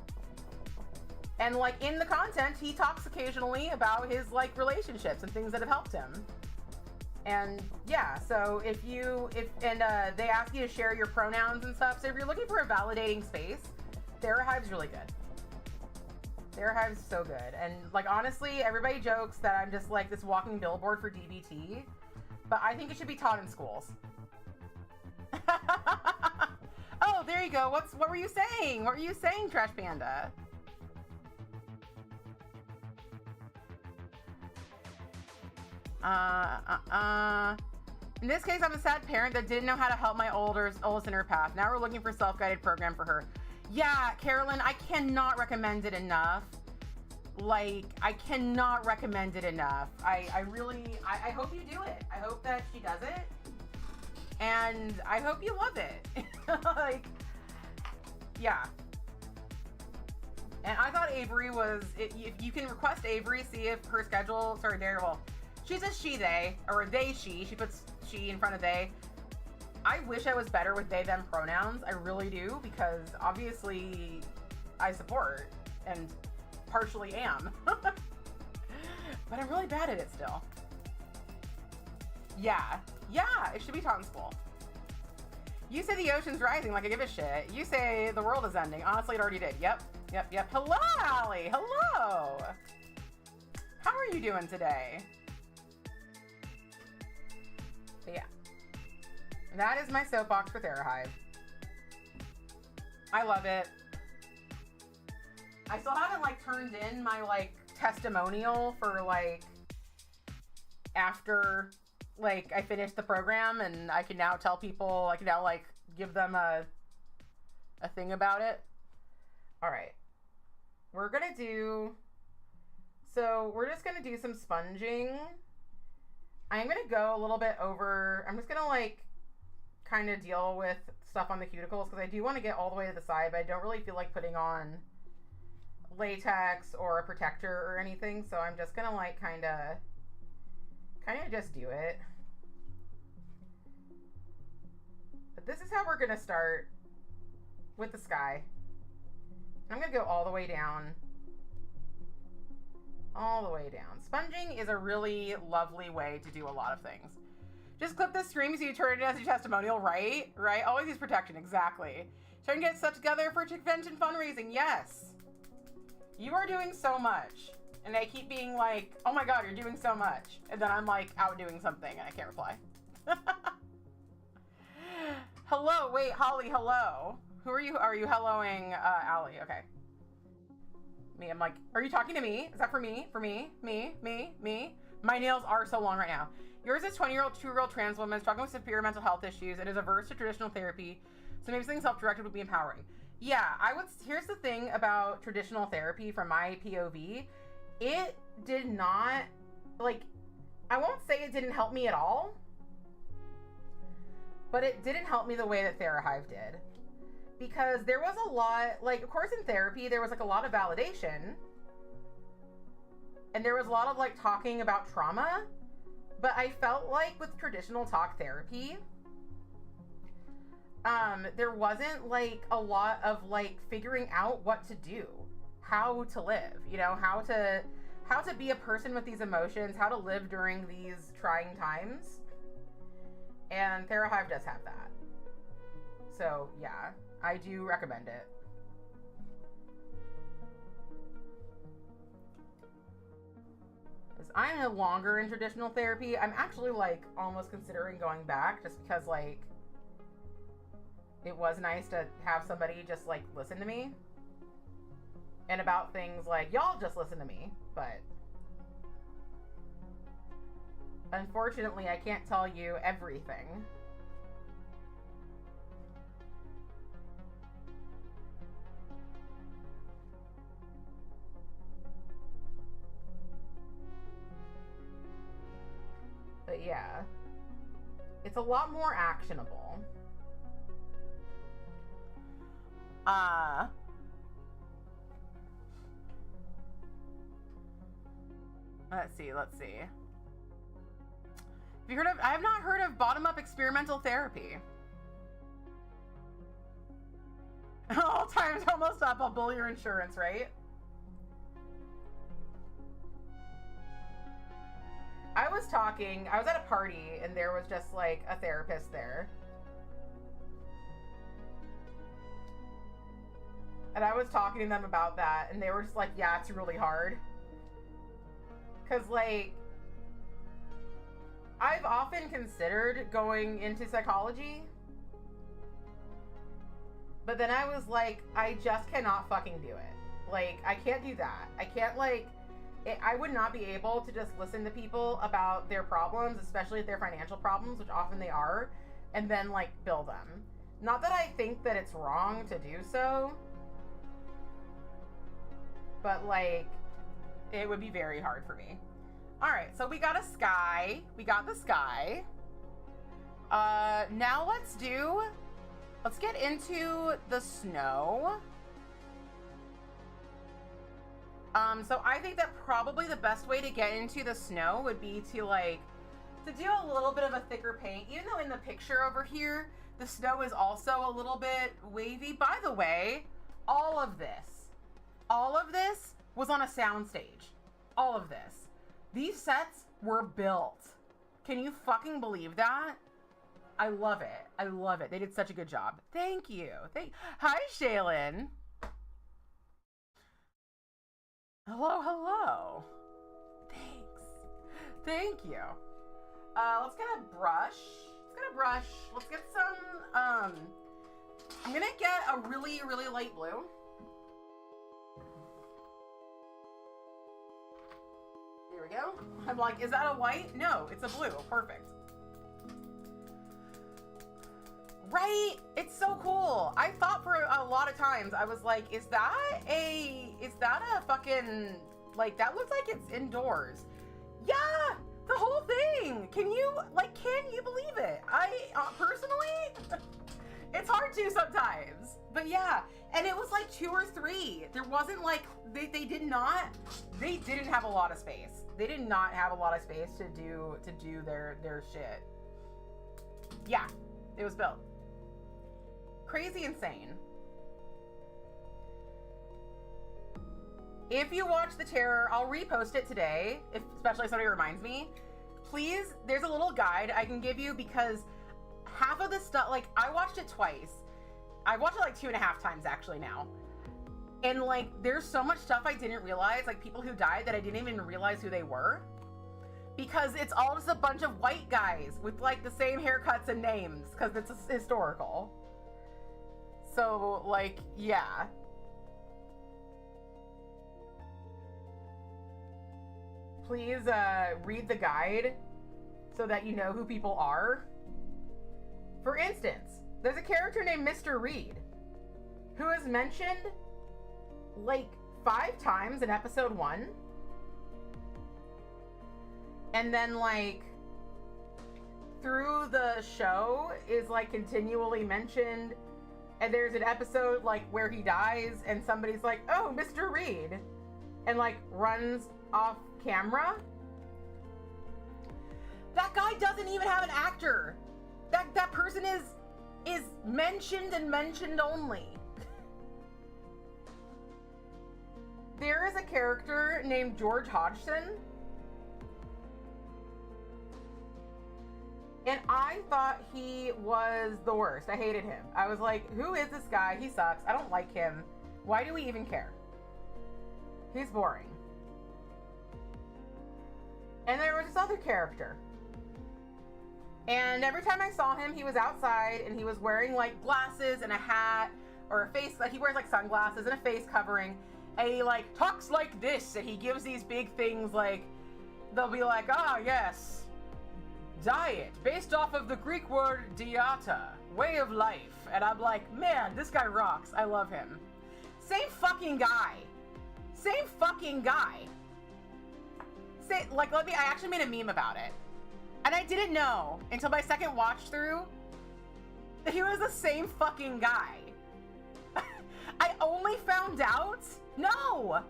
And, like, in the content, he talks occasionally about his, like, relationships and things that have helped him. And yeah, so they ask you to share your pronouns and stuff. So if you're looking for a validating space, Therahive's really good. Therahive's so good. And, like, honestly, everybody jokes that I'm just, like, this walking billboard for DBT, but I think it should be taught in schools. Oh, there you go. What were you saying? What were you saying, Trash Panda? In this case, I'm a sad parent that didn't know how to help my oldest in her path. Now we're looking for a self-guided program for her. Yeah, Carolyn, I cannot recommend it enough. Like, I cannot recommend it enough. I hope you do it. I hope that she does it. And I hope you love it. Like, yeah. And I thought Avery was, if you can request Avery, see if her schedule, sorry, there, well, she's a she, they, or they, she puts she in front of they. I wish I was better with they, them pronouns. I really do, because obviously I support and partially am. But I'm really bad at it still. Yeah, it should be taught in school. You say the ocean's rising like I give a shit. You say the world is ending. Honestly, it already did. Yep. Hello, Allie. Hello. How are you doing today? But yeah. That is my soapbox for Therahive. I love it. I still haven't, like, turned in my, like, testimonial for like after like I finished the program, and I can now tell people, I can now like give them a thing about it. All right, we're gonna do, so we're just gonna do some sponging. I'm gonna go a little bit over, I'm just gonna like kind of deal with stuff on the cuticles because I do want to get all the way to the side, but I don't really feel like putting on latex or a protector or anything, so I'm just gonna like kind of just do it. But this is how we're gonna start with the sky. I'm gonna go all the way down. All the way down. Sponging is a really lovely way to do a lot of things. Just clip the stream so you turn it as a testimonial, right? Right? Always use protection, exactly. Trying to get stuff together for convention fundraising, yes. You are doing so much. And I keep being like, oh my god, you're doing so much. And then I'm like out doing something and I can't reply. Hello, wait, Holly, hello. Who are you? Are you helloing Allie? Okay. Me, I'm like, are you talking to me? Is that for me? For me? Me? Me? Me? My nails are so long right now. Yours is 20-year-old, 2-year-old trans woman struggling with severe mental health issues and is averse to traditional therapy. So maybe something self-directed would be empowering. Yeah, here's the thing about traditional therapy from my POV. It did not, like, I won't say it didn't help me at all, but it didn't help me the way that TheraHive did. Because there was a lot, like, of course in therapy, there was, like, a lot of validation. And there was a lot of, like, talking about trauma. But I felt like with traditional talk therapy, there wasn't, like, a lot of, like, figuring out what to do. How to live, you know, how to be a person with these emotions, how to live during these trying times. And TheraHive does have that. So, yeah. I do recommend it. Because I'm no longer in traditional therapy. I'm actually like almost considering going back just because like it was nice to have somebody just like listen to me. And about things like, y'all just listen to me. But unfortunately, I can't tell you everything. But yeah, it's a lot more actionable. Let's see. Have you heard of, I have not heard of bottom-up experimental therapy. All time's almost up, I'll bill your insurance, right? I was at a party and there was just like a therapist there. And I was talking to them about that and they were just like, yeah, it's really hard. Cause like, I've often considered going into psychology. But then I was like, I just cannot fucking do it. Like, I can't do that. I can't like, I would not be able to just listen to people about their problems, especially if they're financial problems, which often they are, and then like bill them. Not that I think that it's wrong to do so, but like it would be very hard for me. All right, so we got a sky. We got the sky. Now let's get into the snow. So I think that probably the best way to get into the snow would be to do a little bit of a thicker paint, even though in the picture over here, the snow is also a little bit wavy. By the way, all of this was on a soundstage. All of this. These sets were built. Can you fucking believe that? I love it. I love it. They did such a good job. Thank you. Hi, Shaylin. Hello, hello. Thanks. Thank you. Let's get a brush. Let's get some, I'm gonna get a really, really light blue. we go. I'm like, is that a white? No, it's a blue. Perfect. Right? It's so cool. I thought for a lot of times, I was like, is that a fucking, like, that looks like it's indoors. Yeah, the whole thing. Can you believe it? I, personally, it's hard to sometimes, but yeah. And it was like 2 or 3. There wasn't like, they didn't have a lot of space. They did not have a lot of space to do their shit. Yeah, it was built. Crazy insane. If you watch The Terror, I'll repost it today, especially if somebody reminds me. Please, there's a little guide I can give you because half of the stuff, like, I watched it twice. I watched it like 2.5 times actually now. And like, there's so much stuff I didn't realize, like people who died that I didn't even realize who they were. Because it's all just a bunch of white guys with like the same haircuts and names because it's historical. So like, yeah. Please read the guide so that you know who people are. For instance, there's a character named Mr. Reed who is mentioned like 5 times in episode 1. And then like through the show is like continually mentioned. And there's an episode like where he dies and somebody's like, oh, Mr. Reed, and like runs off camera. That guy doesn't even have an actor. That person is mentioned and mentioned only. There is a character named George Hodgson. And I thought he was the worst. I hated him. I was like, who is this guy? He sucks. I don't like him. Why do we even care? He's boring. And there was this other character. And every time I saw him, he was outside and he was wearing like glasses and a hat or a face, like he wears like sunglasses and a face covering. And he like talks like this and he gives these big things like, they'll be like, ah, yes, diet based off of the Greek word dieta, way of life. And I'm like, man, this guy rocks. I love him. Same fucking guy. Same fucking guy. I actually made a meme about it. And I didn't know until my second watch through that he was the same fucking guy. I only found out, no,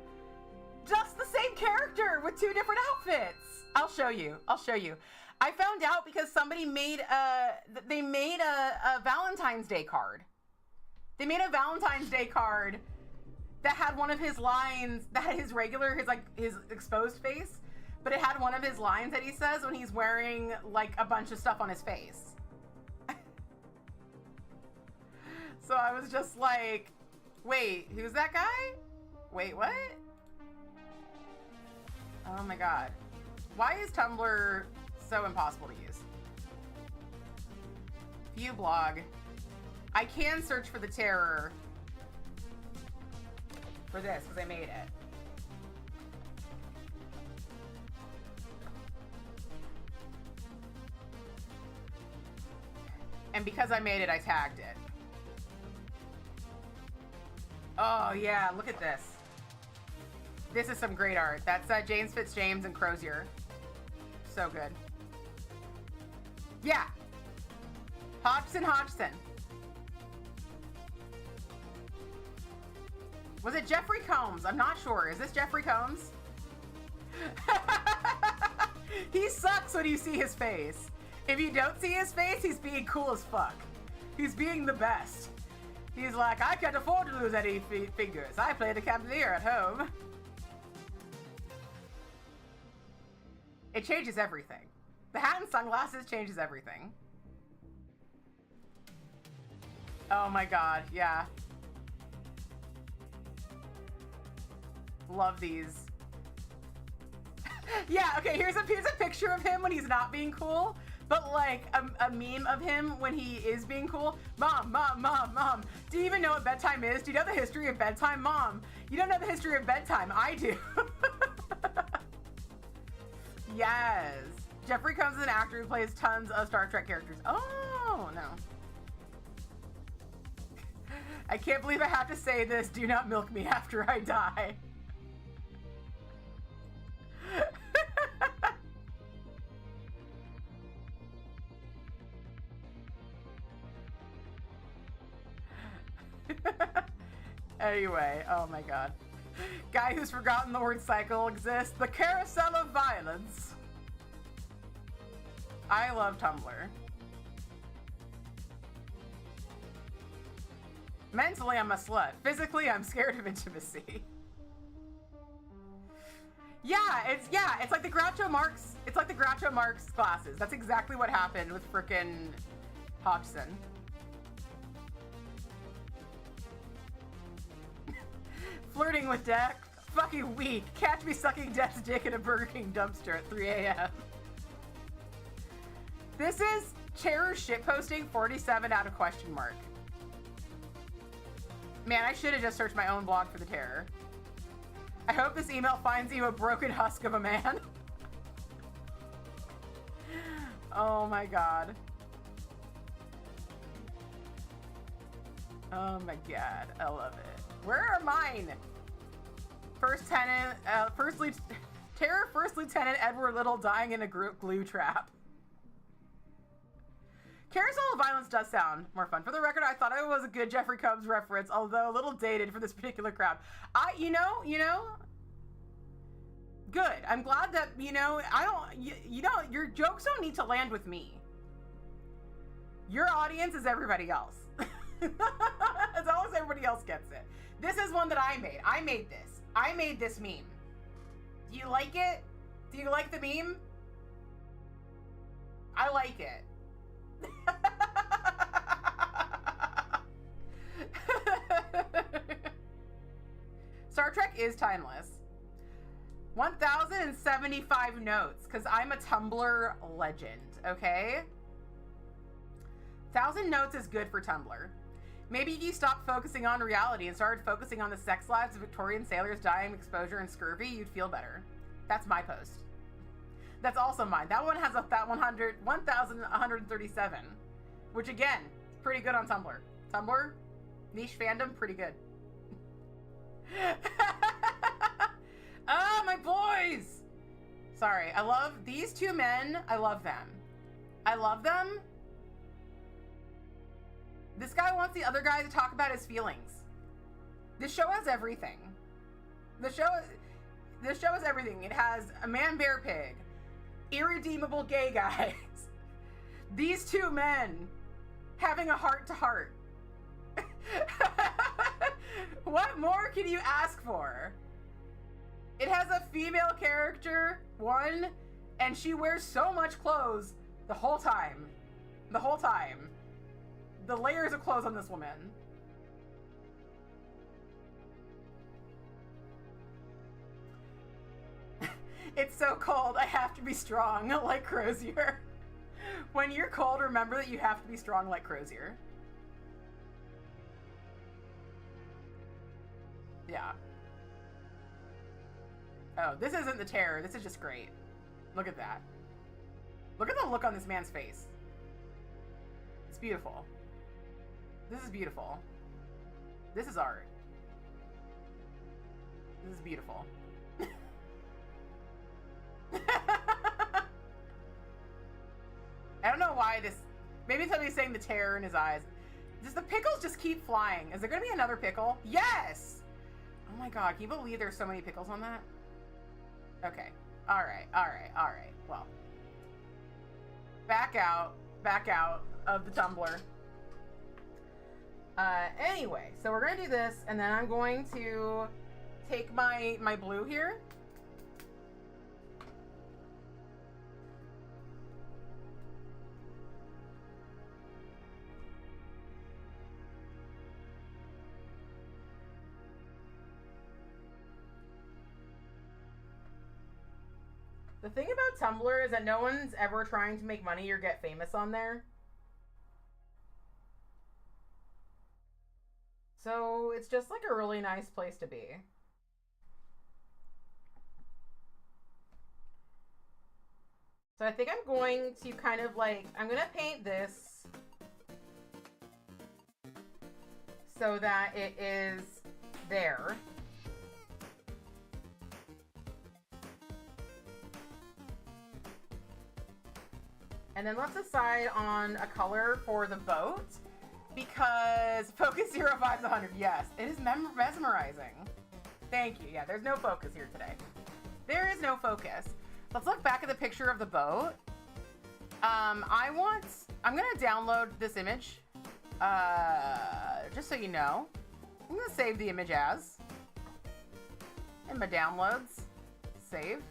just the same character with 2 different outfits. I'll show you. I found out because somebody made a Valentine's Day card. They made a Valentine's Day card that had one of his lines, that had his exposed face, but it had one of his lines that he says when he's wearing like a bunch of stuff on his face. So I was just like, wait, who's that guy? Wait, what? Oh my god. Why is Tumblr so impossible to use? View blog. I can search for The Terror for this because I made it. And because I made it, I tagged it. Oh yeah, look at this. This is some great art. That's James Fitzjames and Crozier. So good. Yeah. Hodgson. Was it Jeffrey Combs? I'm not sure. Is this Jeffrey Combs? He sucks when you see his face. If you don't see his face, he's being cool as fuck. He's being the best. He's like, I can't afford to lose any fingers. I play the Cavalier at home. It changes everything. The hat and sunglasses changes everything. Oh my god, yeah. Love these. Yeah, okay, here's a picture of him when he's not being cool. But like a meme of him when he is being cool. Mom. Do you even know what bedtime is? Do you know the history of bedtime? Mom, you don't know the history of bedtime. I do. Yes. Jeffrey Combs is an actor who plays tons of Star Trek characters. Oh, no. I can't believe I have to say this. Do not milk me after I die. Anyway, oh my god. Guy who's forgotten the word cycle exists. The carousel of violence. I love Tumblr. Mentally, I'm a slut. Physically, I'm scared of intimacy. It's like the Groucho Marx. It's like the Groucho Marx glasses. That's exactly what happened with frickin' Hodgson. Flirting with death. Fucking weak. Catch me sucking death's dick in a Burger King dumpster at 3 a.m. This is Terror shitposting 47 out of question mark. Man, I should have just searched my own blog for the Terror. I hope this email finds you a broken husk of a man. Oh my god. Oh my god, I love it. Where are mine? Terror First Lieutenant Edward Little dying in a glue trap. Carousel of Violence does sound more fun. For the record, I thought it was a good Jeffrey Combs reference, although a little dated for this particular crowd. You know, good. I'm glad that, your jokes don't need to land with me. Your audience is everybody else. As long as everybody else gets it. This is one that I made. I made this. I made this meme. Do you like it? Do you like the meme? I like it. Star Trek is timeless. 1,075 notes, because I'm a Tumblr legend, okay? 1,000 notes is good for Tumblr. Maybe if you stopped focusing on reality and started focusing on the sex lives of Victorian sailors dying of exposure and scurvy, you'd feel better. That's my post. That's also mine. That one has 1,137, which again, is pretty good on Tumblr. Tumblr, niche fandom, pretty good. Ah, my boys! Sorry, I love these two men. I love them. I love them. This guy wants the other guy to talk about his feelings. This show has everything. This show has everything. It has a man bear pig, irredeemable gay guys, these two men having a heart to heart. What more can you ask for? It has a female character, one, and she wears so much clothes the whole time. The whole time. The layers of clothes on this woman. It's so cold, I have to be strong, like Crozier. When you're cold, remember that you have to be strong like Crozier. Yeah. Oh, this isn't the Terror, this is just great. Look at that. Look at the look on this man's face. It's beautiful. This is beautiful. This is art. This is beautiful. I don't know why this... Maybe somebody's saying the Terror in his eyes. Does the pickles just keep flying? Is there going to be another pickle? Yes! Oh my god, can you believe there's so many pickles on that? Okay. Alright. Well. Back out of the Tumblr. Anyway, so we're gonna do this, and then I'm going to take my blue here. The thing about Tumblr is that no one's ever trying to make money or get famous on there. So it's just like a really nice place to be. So I think I'm going to kind of like, I'm gonna paint this so that it is there. And then let's decide on a color for the boat, because focus 0, 5 to 100. Yes, it is mesmerizing. Thank you. Yeah, there's no focus here today. There is no focus. Let's look back at the picture of the boat. I'm gonna download this image, just so you know. I'm gonna save the image as, in my downloads, save.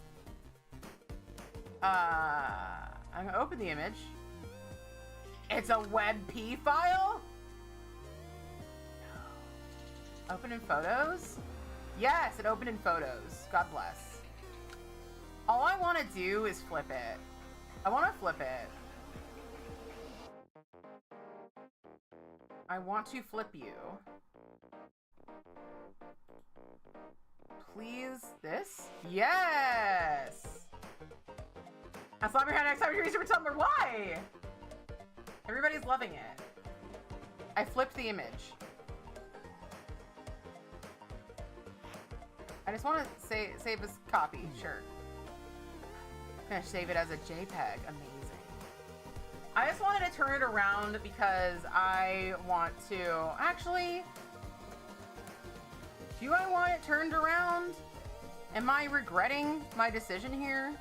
I'm gonna open the image. It's a WebP file? No. Open in Photos? Yes, it opened in Photos. God bless. All I want to do is flip it. I want to flip it. I want to flip you. Please, this? Yes! I'll slap your hand next time you reach for Tumblr. Why? Everybody's loving it. I flipped the image. I just want to save this copy. Sure. I'm gonna save it as a JPEG. Amazing. I just wanted to turn it around because I want to... Actually, do I want it turned around? Am I regretting my decision here?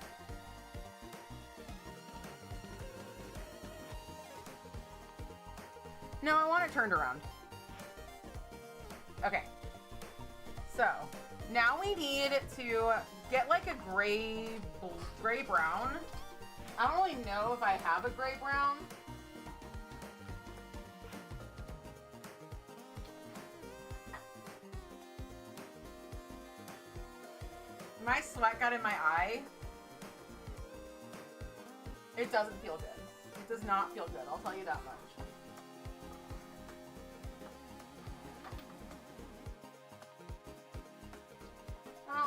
No, I want it turned around. Okay. So, now we need to get like a gray brown. I don't really know if I have a gray brown. My sweat got in my eye. It doesn't feel good. It does not feel good, I'll tell you that much.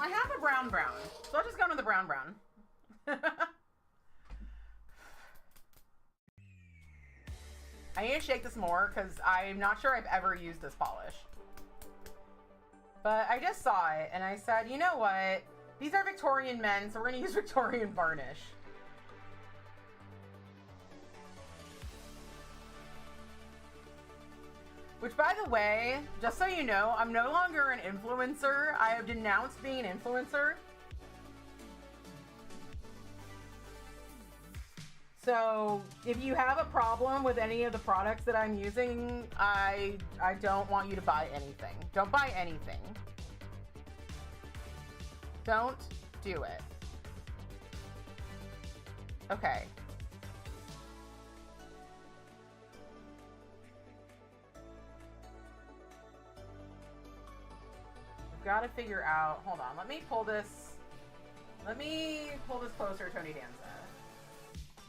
I have a brown, so I'll just go into the brown. I need to shake this more because I'm not sure I've ever used this polish. But I just saw it and I said, you know what? These are Victorian men, so we're gonna use Victorian varnish. Which, by the way, just so you know, I'm no longer an influencer. I have denounced being an influencer. So, if you have a problem with any of the products that I'm using, I don't want you to buy anything. Don't buy anything. Don't do it. Okay. Got to figure out. Hold on. Let me pull this closer, Tony Danza,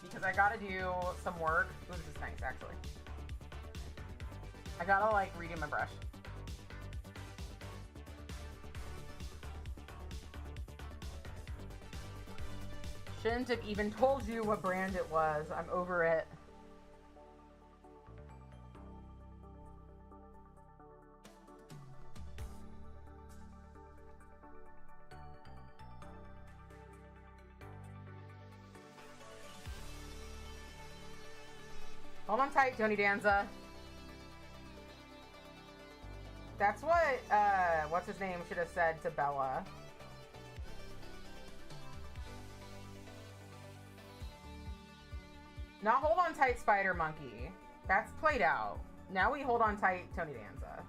because I got to do some work. Ooh, this is nice, actually. I gotta like redo my brush. Shouldn't have even told you what brand it was. I'm over it. Hold on tight, Tony Danza. That's what, what's his name should have said to Bella. Not hold on tight, Spider Monkey. That's played out. Now we hold on tight, Tony Danza.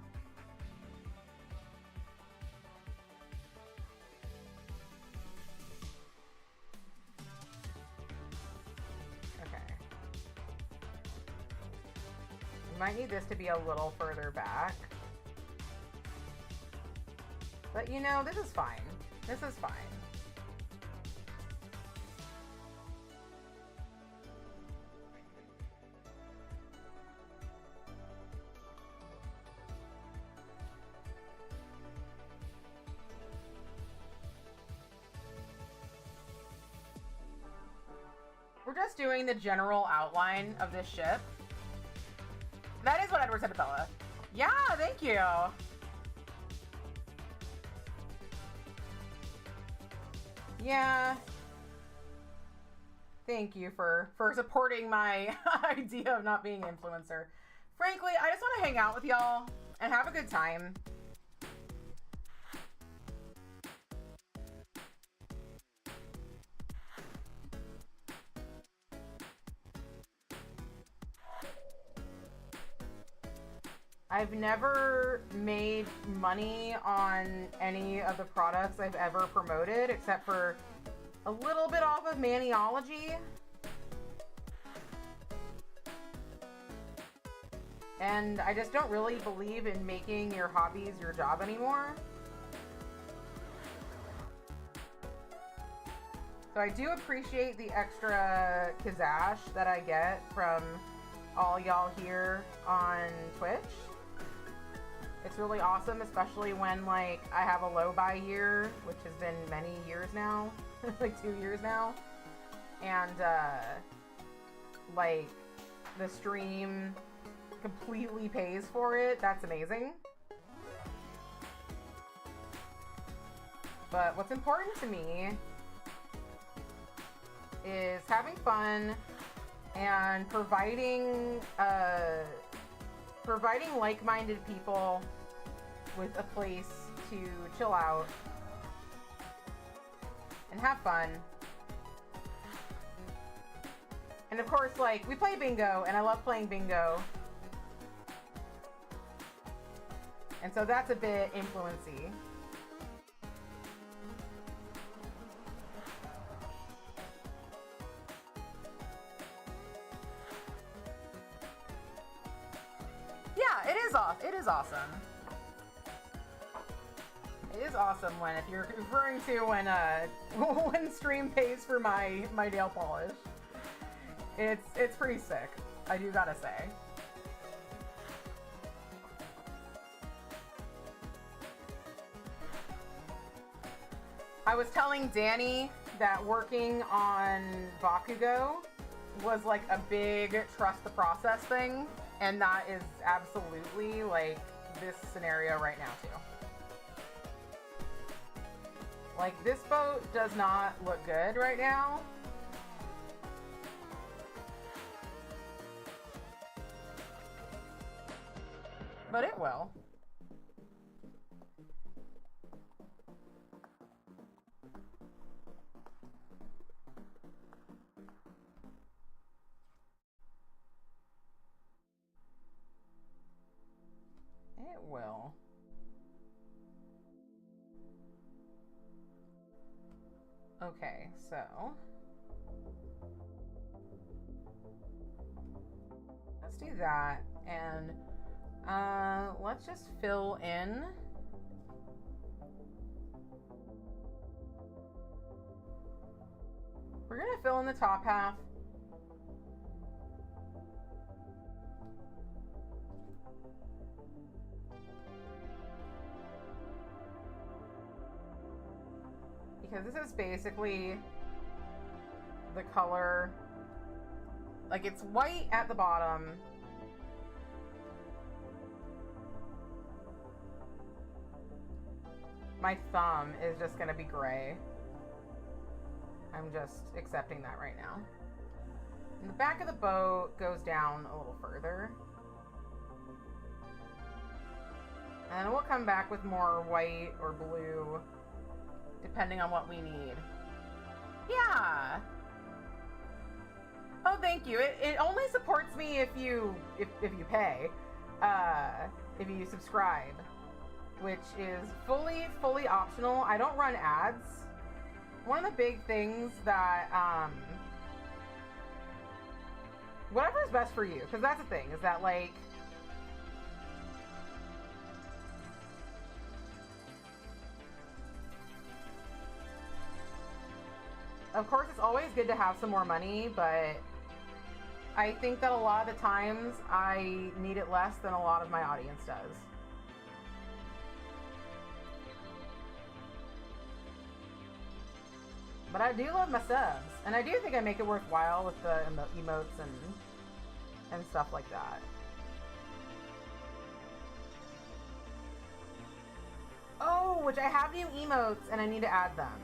Might need this to be a little further back. But you know, this is fine. This is fine. just doing the general outline of this ship. That is what Edward said to Bella. Yeah, thank you. Yeah. Thank you for supporting my idea of not being an influencer. Frankly, I just want to hang out with y'all and have a good time. I've never made money on any of the products I've ever promoted, except for a little bit off of Maniology. And I just don't really believe in making your hobbies your job anymore. So I do appreciate the extra pizzazz that I get from all y'all here on Twitch. It's really awesome, especially when, like, I have a low buy year, which has been many years now, like 2 years now, and, like, the stream completely pays for it. That's amazing. But what's important to me is having fun and providing like-minded people with a place to chill out and have fun. And of course, like, we play bingo, and I love playing bingo. And so that's a bit influency. Yeah, it is awesome. It is awesome when, if you're referring to when when stream pays for my nail polish. It's pretty sick, I do gotta say. I was telling Danny that working on Bakugo was like a big trust the process thing, and that is absolutely like this scenario right now too. Like, this boat does not look good right now. But it will. It will. Okay, so let's do that, and let's just fill in we're gonna fill in the top half. Because this is basically the color, like, it's white at the bottom. My thumb is just gonna be gray. I'm just accepting that right now. And the back of the boat goes down a little further. And then we'll come back with more white or blue, depending on what we need. Yeah. Oh, thank you. It only supports me if you pay, if you subscribe, which is fully optional. I don't run ads. One of the big things that whatever is best for you, because that's the thing, is that, like, of course, it's always good to have some more money, but I think that a lot of the times I need it less than a lot of my audience does. But I do love my subs, and I do think I make it worthwhile with the emotes and stuff like that. Oh, which I have new emotes, and I need to add them.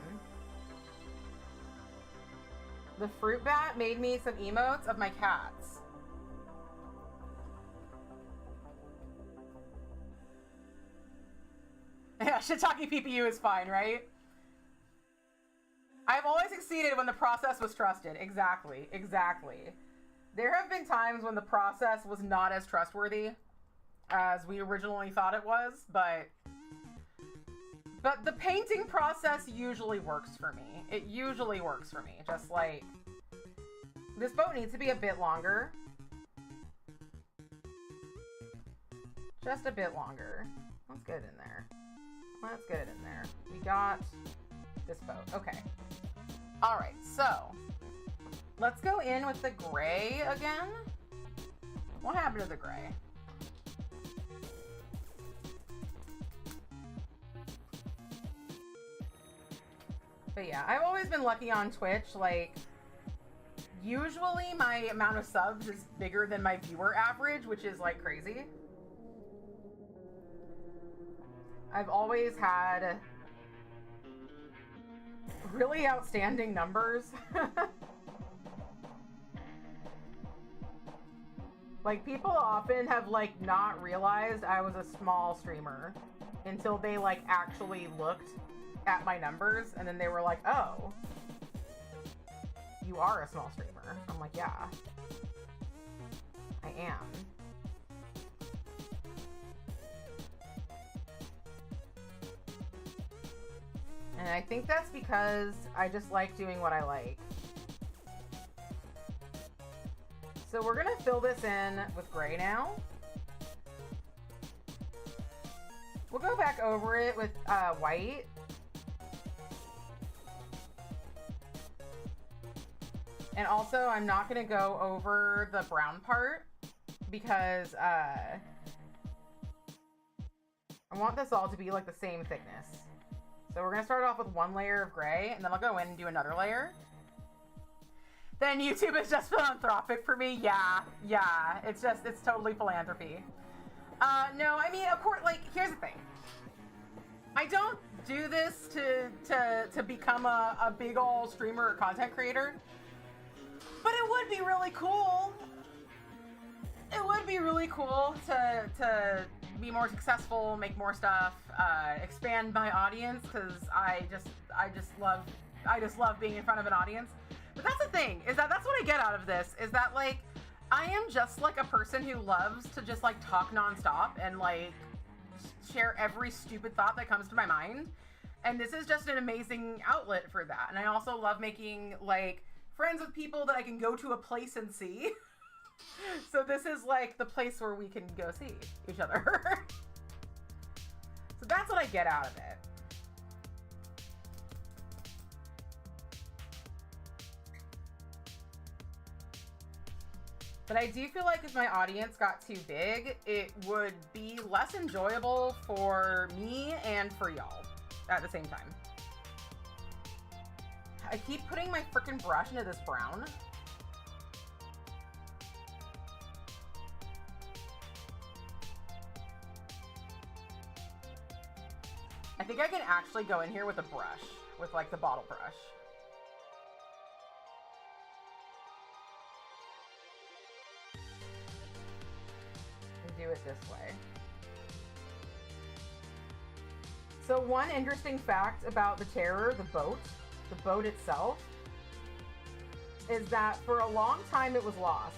The fruit bat made me some emotes of my cats. Yeah, Shiitake PPU is fine, right? I've always succeeded when the process was trusted. Exactly, exactly. There have been times when the process was not as trustworthy as we originally thought it was, but the painting process usually works for me. It usually works for me. Just like, this boat needs to be a bit longer. Just a bit longer. Let's get it in there. Let's get it in there. We got this boat. Okay. All right, so let's go in with the gray again. What happened to the gray? But yeah, I've always been lucky on Twitch. Like, usually my amount of subs is bigger than my viewer average, which is like crazy. I've always had really outstanding numbers. Like, people often have like not realized I was a small streamer until they like actually looked at my numbers, and then they were like, oh, you are a small streamer. I'm like, yeah, I am. And I think that's because I just like doing what I like. So we're gonna fill this in with gray now. We'll go back over it with white. And also, I'm not gonna go over the brown part because I want this all to be like the same thickness. So we're gonna start off with one layer of gray, and then I'll go in and do another layer. Then YouTube is just philanthropic for me. Yeah, it's totally philanthropy. No, I mean, of course, like, here's the thing. I don't do this to become a big ol' streamer or content creator, but it would be really cool. It would be really cool to be more successful, make more stuff, expand my audience, because I just love being in front of an audience. But that's the thing, is that's what I get out of this, is that, like, I am just like a person who loves to just like talk nonstop and like share every stupid thought that comes to my mind. And this is just an amazing outlet for that. And I also love making like friends with people that I can go to a place and see. So this is like the place where we can go see each other. So that's what I get out of it. But I do feel like if my audience got too big, it would be less enjoyable for me and for y'all at the same time. I keep putting my freaking brush into this brown. I think I can actually go in here with a brush, with like the bottle brush. Do it this way. So one interesting fact about the Terror, the boat itself, is that for a long time it was lost.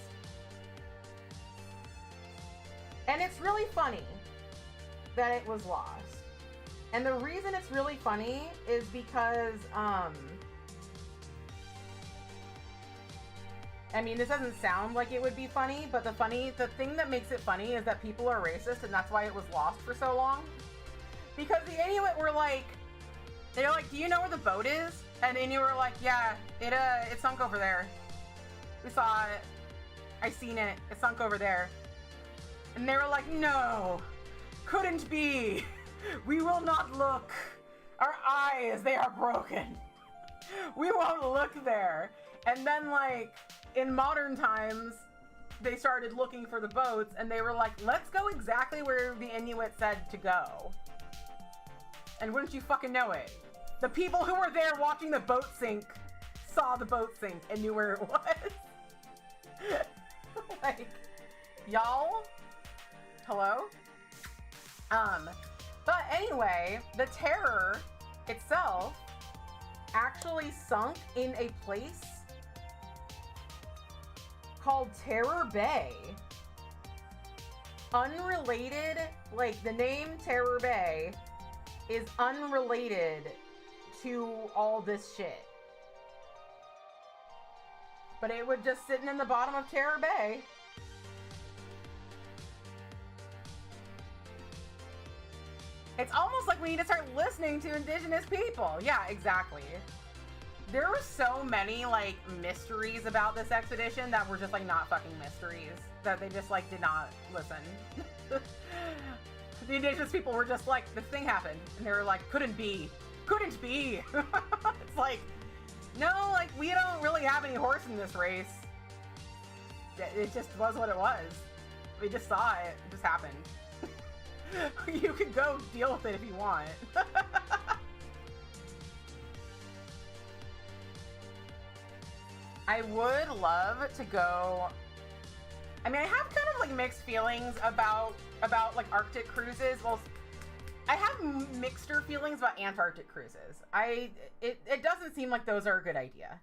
And it's really funny that it was lost. And the reason it's really funny is because, I mean, this doesn't sound like it would be funny, but the thing that makes it funny is that people are racist, and that's why it was lost for so long. Because the Inuit were like, they're like, do you know where the boat is? And the Inuit were like, yeah, it sunk over there. We saw it. I seen it. It sunk over there. And they were like, no, couldn't be. We will not look. Our eyes, they are broken. We won't look there. And then, like, in modern times, they started looking for the boats, and they were like, let's go exactly where the Inuit said to go. And wouldn't you fucking know it? The people who were there watching the boat sink saw the boat sink and knew where it was. Like, y'all? Hello? But anyway, the Terror itself actually sunk in a place called Terror Bay. Unrelated, like the name Terror Bay is unrelated to all this shit. But it was just sitting in the bottom of Terror Bay. It's almost like we need to start listening to indigenous people. Yeah, exactly. There were so many, like, mysteries about this expedition that were just, like, not fucking mysteries. That they just, like, did not listen. The indigenous people were just like, this thing happened. And they were like, couldn't be. Couldn't be. It's like, no, like, we don't really have any horse in this race. It just was what it was. We just saw it. It just happened. You could go deal with it if you want. I would love to go. I mean, I have kind of like mixed feelings about like Arctic cruises. Well, I have mixter feelings about Antarctic cruises. It doesn't seem like those are a good idea.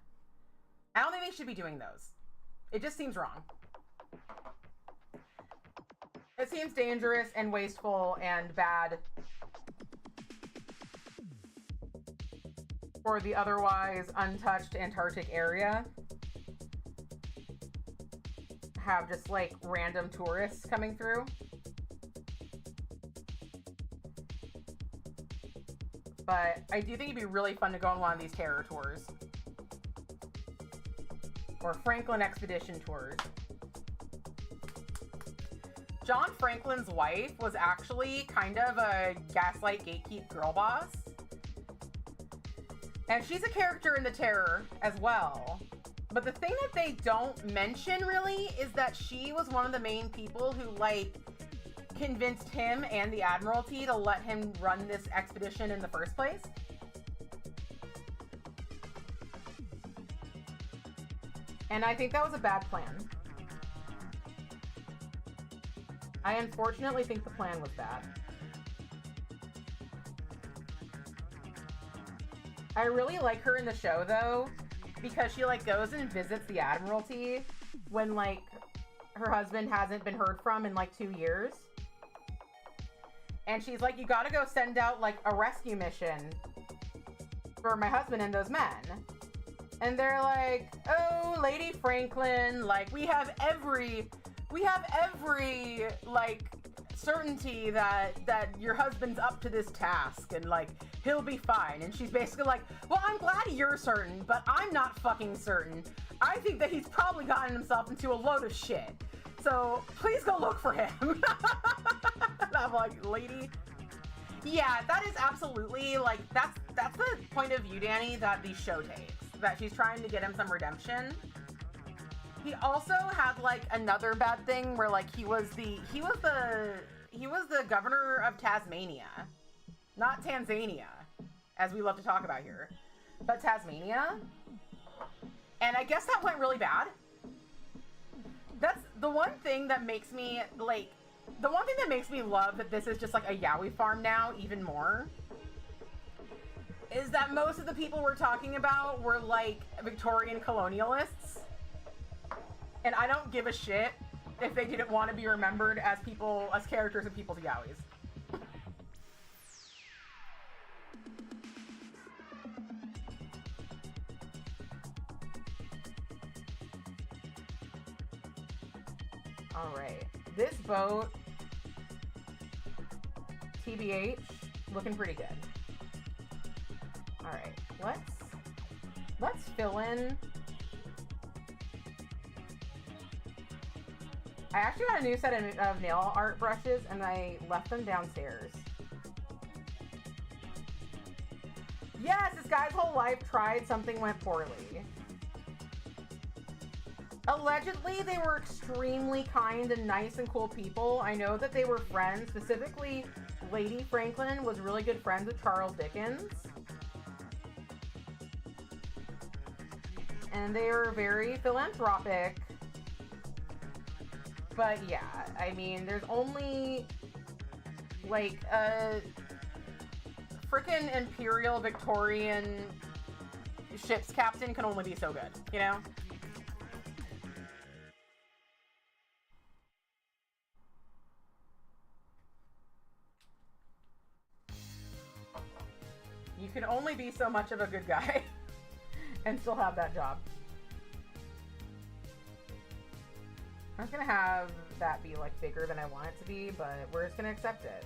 I don't think they should be doing those. It just seems wrong. It seems dangerous and wasteful and bad for the otherwise untouched Antarctic area. Have just like random tourists coming through. But I do think it'd be really fun to go on one of these terror tours. Or Franklin expedition tours. John Franklin's wife was actually kind of a gaslight gatekeep girl boss. And she's a character in The Terror as well. But the thing that they don't mention really is that she was one of the main people who like convinced him and the Admiralty to let him run this expedition in the first place. And I think that was a bad plan. I unfortunately think the plan was bad. I really like her in the show though, because she like goes and visits the Admiralty when like her husband hasn't been heard from in like 2 years. And she's like, you gotta go send out like a rescue mission for my husband and those men. And they're like, oh, Lady Franklin, like we have every like certainty that your husband's up to this task and like he'll be fine. And she's basically like, well, I'm glad you're certain, but I'm not fucking certain. I think that he's probably gotten himself into a load of shit. So please go look for him. And I'm like, lady. Yeah, that is absolutely like that's the point of view, Danny, that the show takes. That she's trying to get him some redemption. He also had like another bad thing where like he was the governor of Tasmania, not Tanzania, as we love to talk about here, but Tasmania. And I guess that went really bad. That's the one thing that makes me like, the one thing that makes me love that this is just like a Yowie farm now even more is that most of the people we're talking about were like Victorian colonialists. And I don't give a shit if they didn't want to be remembered as people, as characters in people's Yowies. All right, this boat, TBH, looking pretty good. All right, let's fill in. I actually got a new set of nail art brushes and I left them downstairs. Yes, this guy's whole life tried, something went poorly. Allegedly, they were extremely kind and nice and cool people. I know that they were friends. Specifically, Lady Franklin was really good friends with Charles Dickens. And they were very philanthropic. But yeah, I mean, there's only like a frickin' Imperial Victorian ship's captain can only be so good, you know? You can only be so much of a good guy and still have that job. I'm just gonna have that be like bigger than I want it to be, but we're just gonna accept it.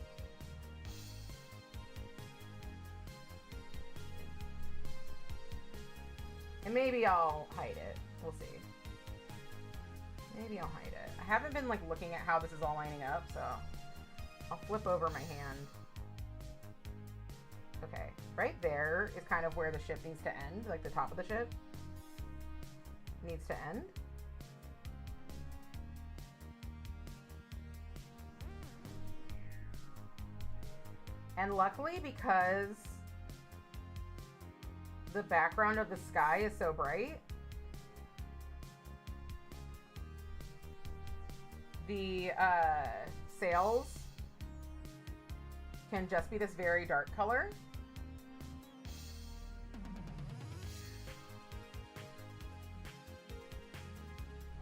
And maybe I'll hide it. We'll see. Maybe I'll hide it. I haven't been like looking at how this is all lining up, so I'll flip over my hand. Okay, right there is kind of where the ship needs to end, like the top of the ship needs to end. And luckily, because the background of the sky is so bright, the sails can just be this very dark color.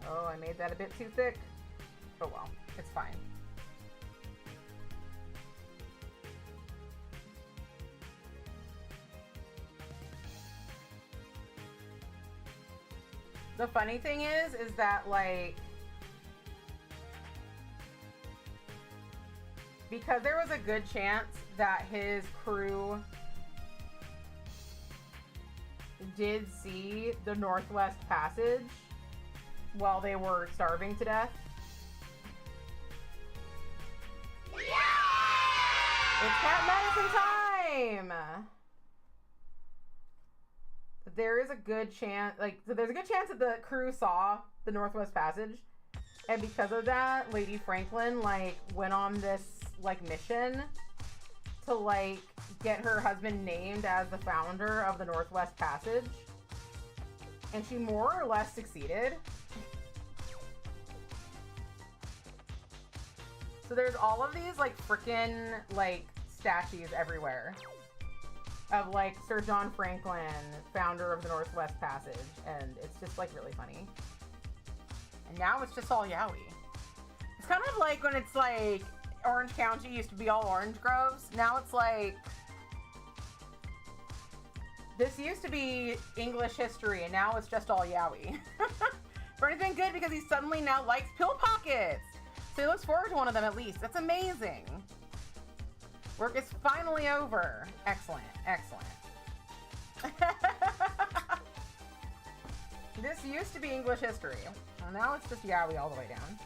Oh, I made that a bit too thick. Oh well, it's fine. The funny thing is that like, because there was a good chance that his crew did see the Northwest Passage while they were starving to death. It's cat medicine time! There is a good chance, like, so there's a good chance that the crew saw the Northwest Passage, and because of that, Lady Franklin, like, went on this, like, mission to, like, get her husband named as the founder of the Northwest Passage, and she more or less succeeded. So there's all of these, like, frickin', like, statues everywhere of like Sir John Franklin, founder of the Northwest Passage, and it's just like really funny. And now it's just all Yowie. It's kind of like when it's like Orange County used to be all orange groves. Now it's like, this used to be English history, and now it's just all Yowie. But it's been good because he suddenly now likes pill pockets. So he looks forward to one of them at least. That's amazing. Work is finally over. Excellent, excellent. This used to be English history. Well, now it's just Yowie all the way down.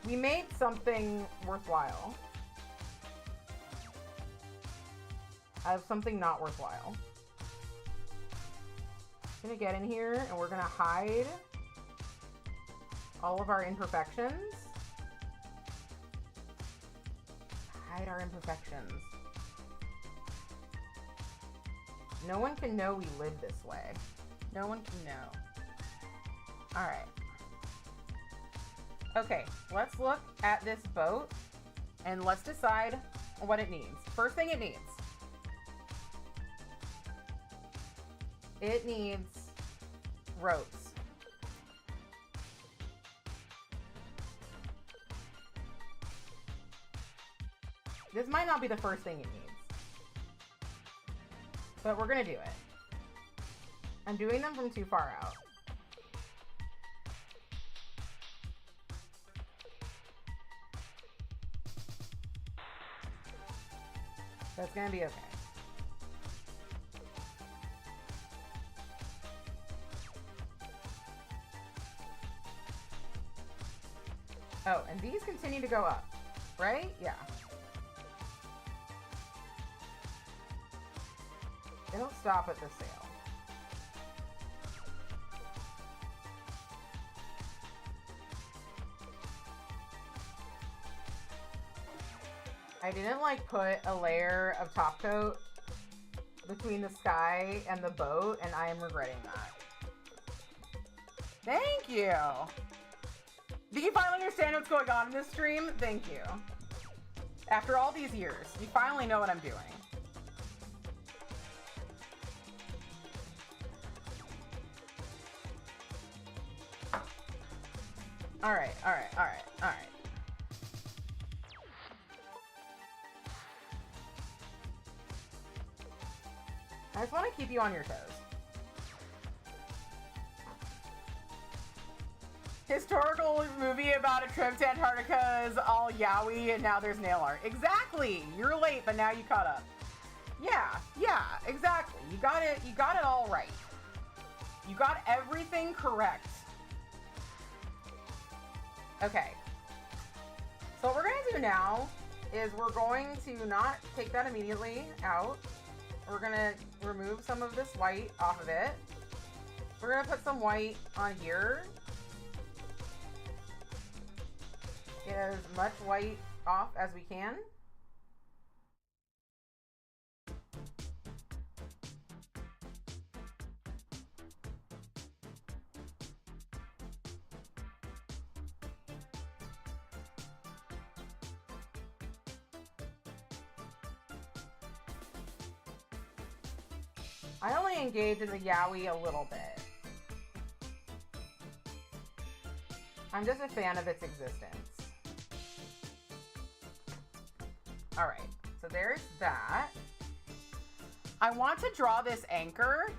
We made something worthwhile out of something not worthwhile. I'm gonna get in here and we're gonna hide all of our imperfections. Hide our imperfections. No one can know we live this way. No one can know. Alright. Okay, let's look at this boat and let's decide what it needs. First thing it needs. It needs ropes. This might not be the first thing it needs, but we're gonna do it. I'm doing them from too far out. That's gonna be okay. Oh, and these continue to go up, right? Yeah. They don't stop at the sale. I didn't like put a layer of top coat between the sky and the boat, and I am regretting that. Thank you! Do you finally understand what's going on in this stream? Thank you. After all these years, you finally know what I'm doing. Alright, alright, alright, alright. I just want to keep you on your toes. Historical movie about a trip to Antarctica is all yaoi and now there's nail art. Exactly! You're late, but now you caught up. Yeah, exactly. You got it all right. You got everything correct. Okay. So what we're gonna do now is we're going to not take that immediately out. We're gonna remove some of this white off of it. We're gonna put some white on here. Get as much white off as we can. I only engage in the yaoi a little bit. I'm just a fan of its existence. Alright, so there's that. I want to draw this anchor.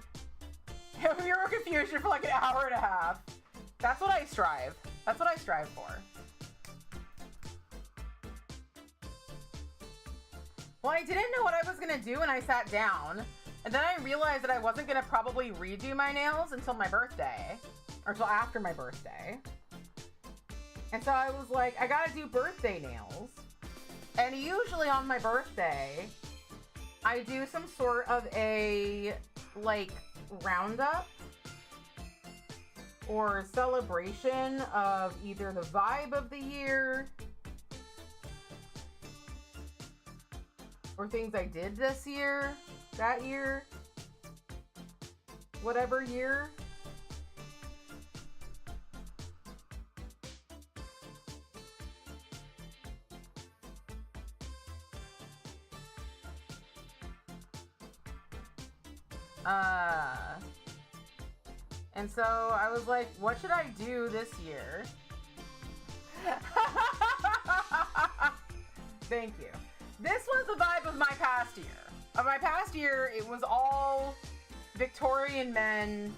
Have you were confusion for like an hour and a half. That's what I strive. That's what I strive for. Well, I didn't know what I was gonna do when I sat down. And then I realized that I wasn't gonna probably redo my nails until my birthday. Or until after my birthday. And so I was like, I gotta do birthday nails. And usually on my birthday, I do some sort of a, like, roundup or celebration of either the vibe of the year or things I did this year, that year, whatever year. And so I was like, what should I do this year? Thank you. This was the vibe of my past year. Of my past year, it was all Victorian men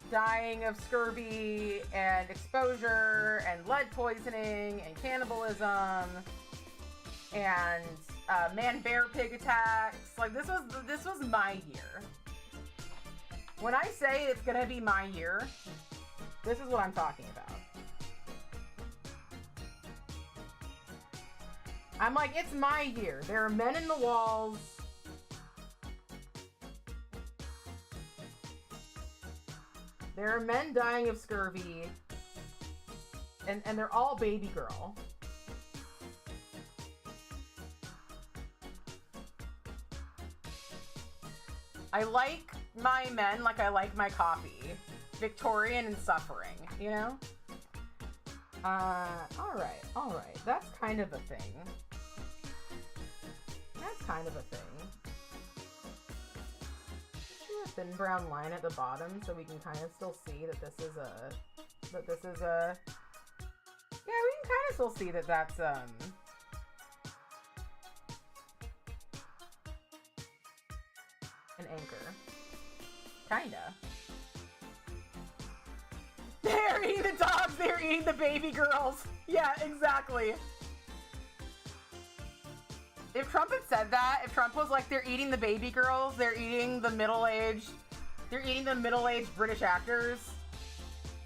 dying of scurvy and exposure and lead poisoning and cannibalism and man-bear-pig attacks. Like, this was my year. When I say it's gonna be my year, this is what I'm talking about. I'm like, it's my year. There are men in the walls. There are men dying of scurvy. And they're all baby girl. I like my men like I like my coffee. Victorian and suffering, you know? Alright. That's kind of a thing. That's kind of a thing. A thin brown line at the bottom so we can kind of still see that this is a... Yeah, we can kind of still see that that's, an anchor. Kinda. They're eating the dogs, they're eating the baby girls. Yeah, exactly. If Trump had said that, if Trump was like, they're eating the baby girls, they're eating the middle-aged British actors,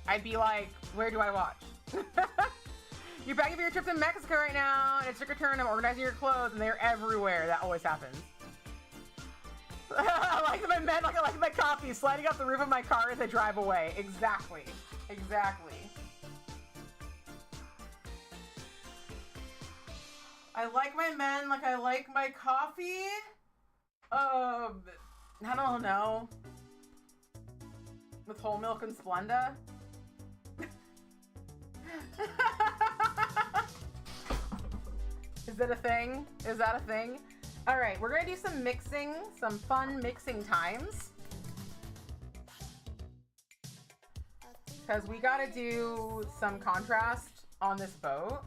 I'd be like, where do I watch? You're packing for your trip to Mexico right now, and it's your turn. I'm organizing your clothes, and they're everywhere. That always happens. Like my men, like my coffee sliding up the roof of my car as I drive away. Exactly. Exactly. I like my men like I like my coffee. I don't know. With whole milk and Splenda. Is that a thing? Is that a thing? All right, we're gonna do some mixing, some fun mixing times. Because we gotta do some contrast on this boat.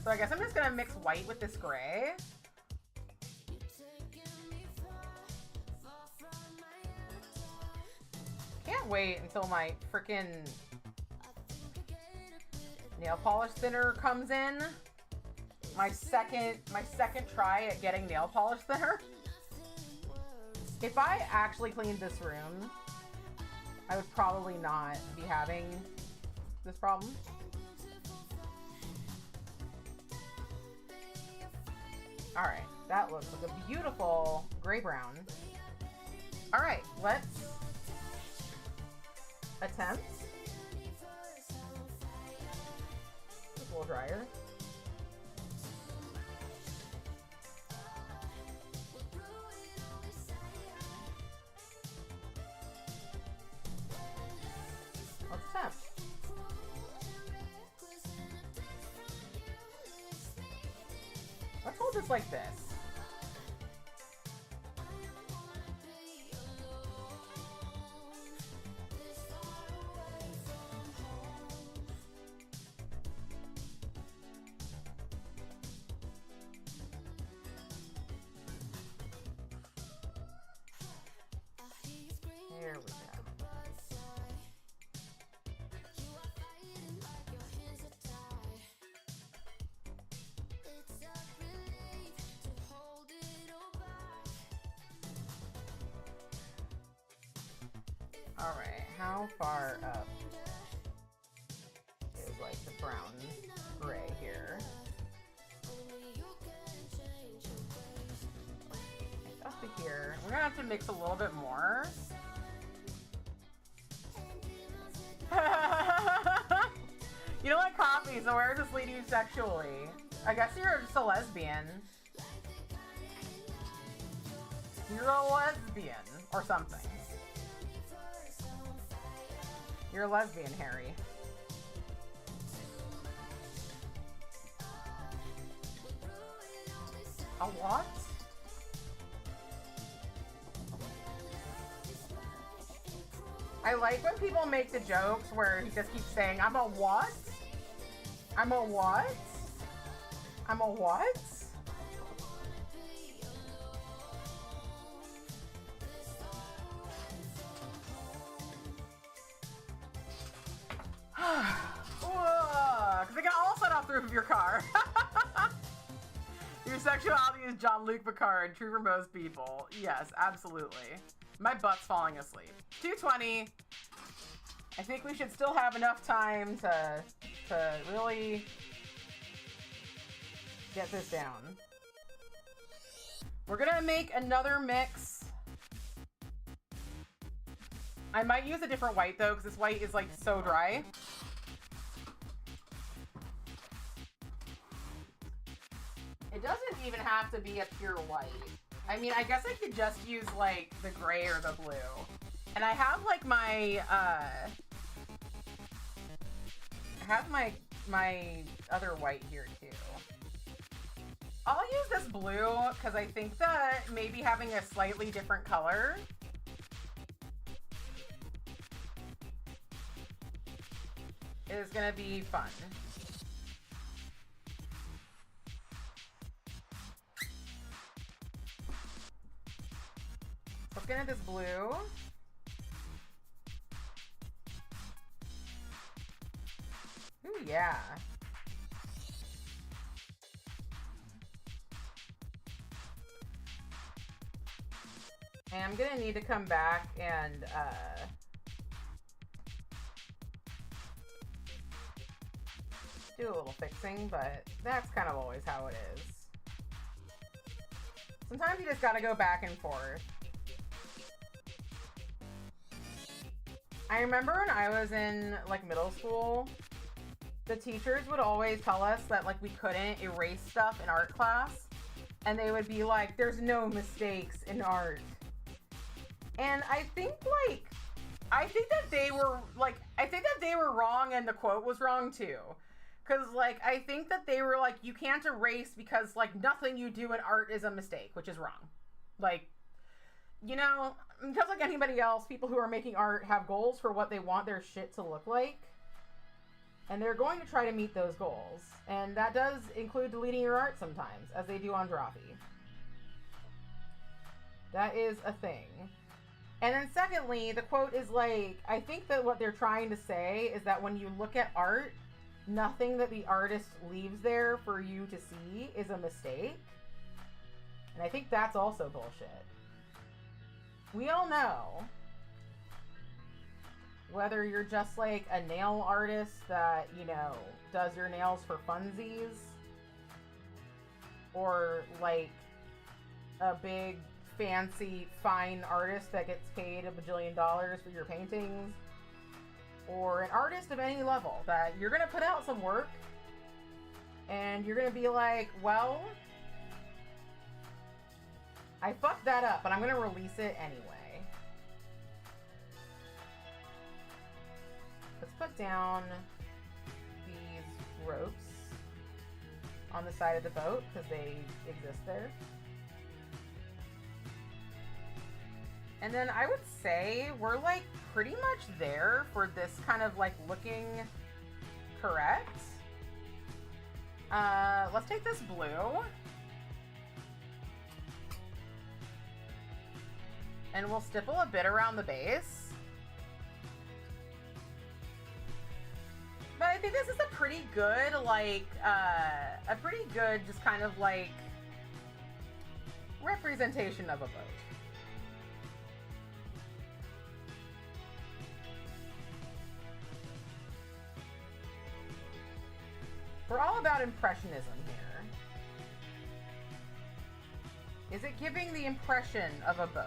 So I guess I'm just gonna mix white with this gray. Can't wait until my freaking nail polish thinner comes in. My second try at getting nail polish thinner. If I actually cleaned this room, I would probably not be having this problem. All right, that looks like a beautiful gray brown. All right, let's attempt. It's a little drier. Let's attempt. Let's hold this like this. There we go. All right, how far up is like the brown gray here? Up to here. We're gonna have to mix a little bit more. You don't like coffee, so where does this lead you sexually? I guess you're just a lesbian. You're a lesbian or something. You're a lesbian, Harry. A what? I like when people make the jokes where he just keeps saying, I'm a what? I'm a what? I'm a what? Because they got all set off the roof of your car. Your sexuality is Jean-Luc Picard, true for most people. Yes, absolutely. My butt's falling asleep. 2:20. I think we should still have enough time to really get this down. We're gonna make another mix. I might use a different white though, because this white is like so dry. It doesn't even have to be a pure white. I mean, I guess I could just use like the gray or the blue. And I have like my I have my other white here too. I'll use this blue because I think that maybe having a slightly different color is gonna be fun. Let's get into this blue. Ooh, yeah. And I'm gonna need to come back and do a little fixing, but that's kind of always how it is. Sometimes you just gotta go back and forth. I remember when I was in, like, middle school, the teachers would always tell us that, like, we couldn't erase stuff in art class. And they would be like, there's no mistakes in art. And I think that they were, like, I think that they were wrong and the quote was wrong, too. Because, like, I think that they were like, you can't erase because, like, nothing you do in art is a mistake, which is wrong. Like, you know, just like anybody else, people who are making art have goals for what they want their shit to look like. And they're going to try to meet those goals. And that does include deleting your art sometimes, as they do on Drawfee. That is a thing. And then secondly, the quote is like, I think that what they're trying to say is that when you look at art, nothing that the artist leaves there for you to see is a mistake. And I think that's also bullshit. We all know, whether you're just like a nail artist that, you know, does your nails for funsies, or like a big fancy fine artist that gets paid $1 bajillion for your paintings, or an artist of any level that you're gonna put out some work and you're gonna be like, well, I fucked that up, but I'm gonna release it anyway. Let's put down these ropes on the side of the boat because they exist there. And then I would say we're like pretty much there for this kind of like looking correct. Let's take this blue. And we'll stipple a bit around the base. But I think this is a pretty good, like, just kind of like representation of a boat. We're all about impressionism here. Is it giving the impression of a boat?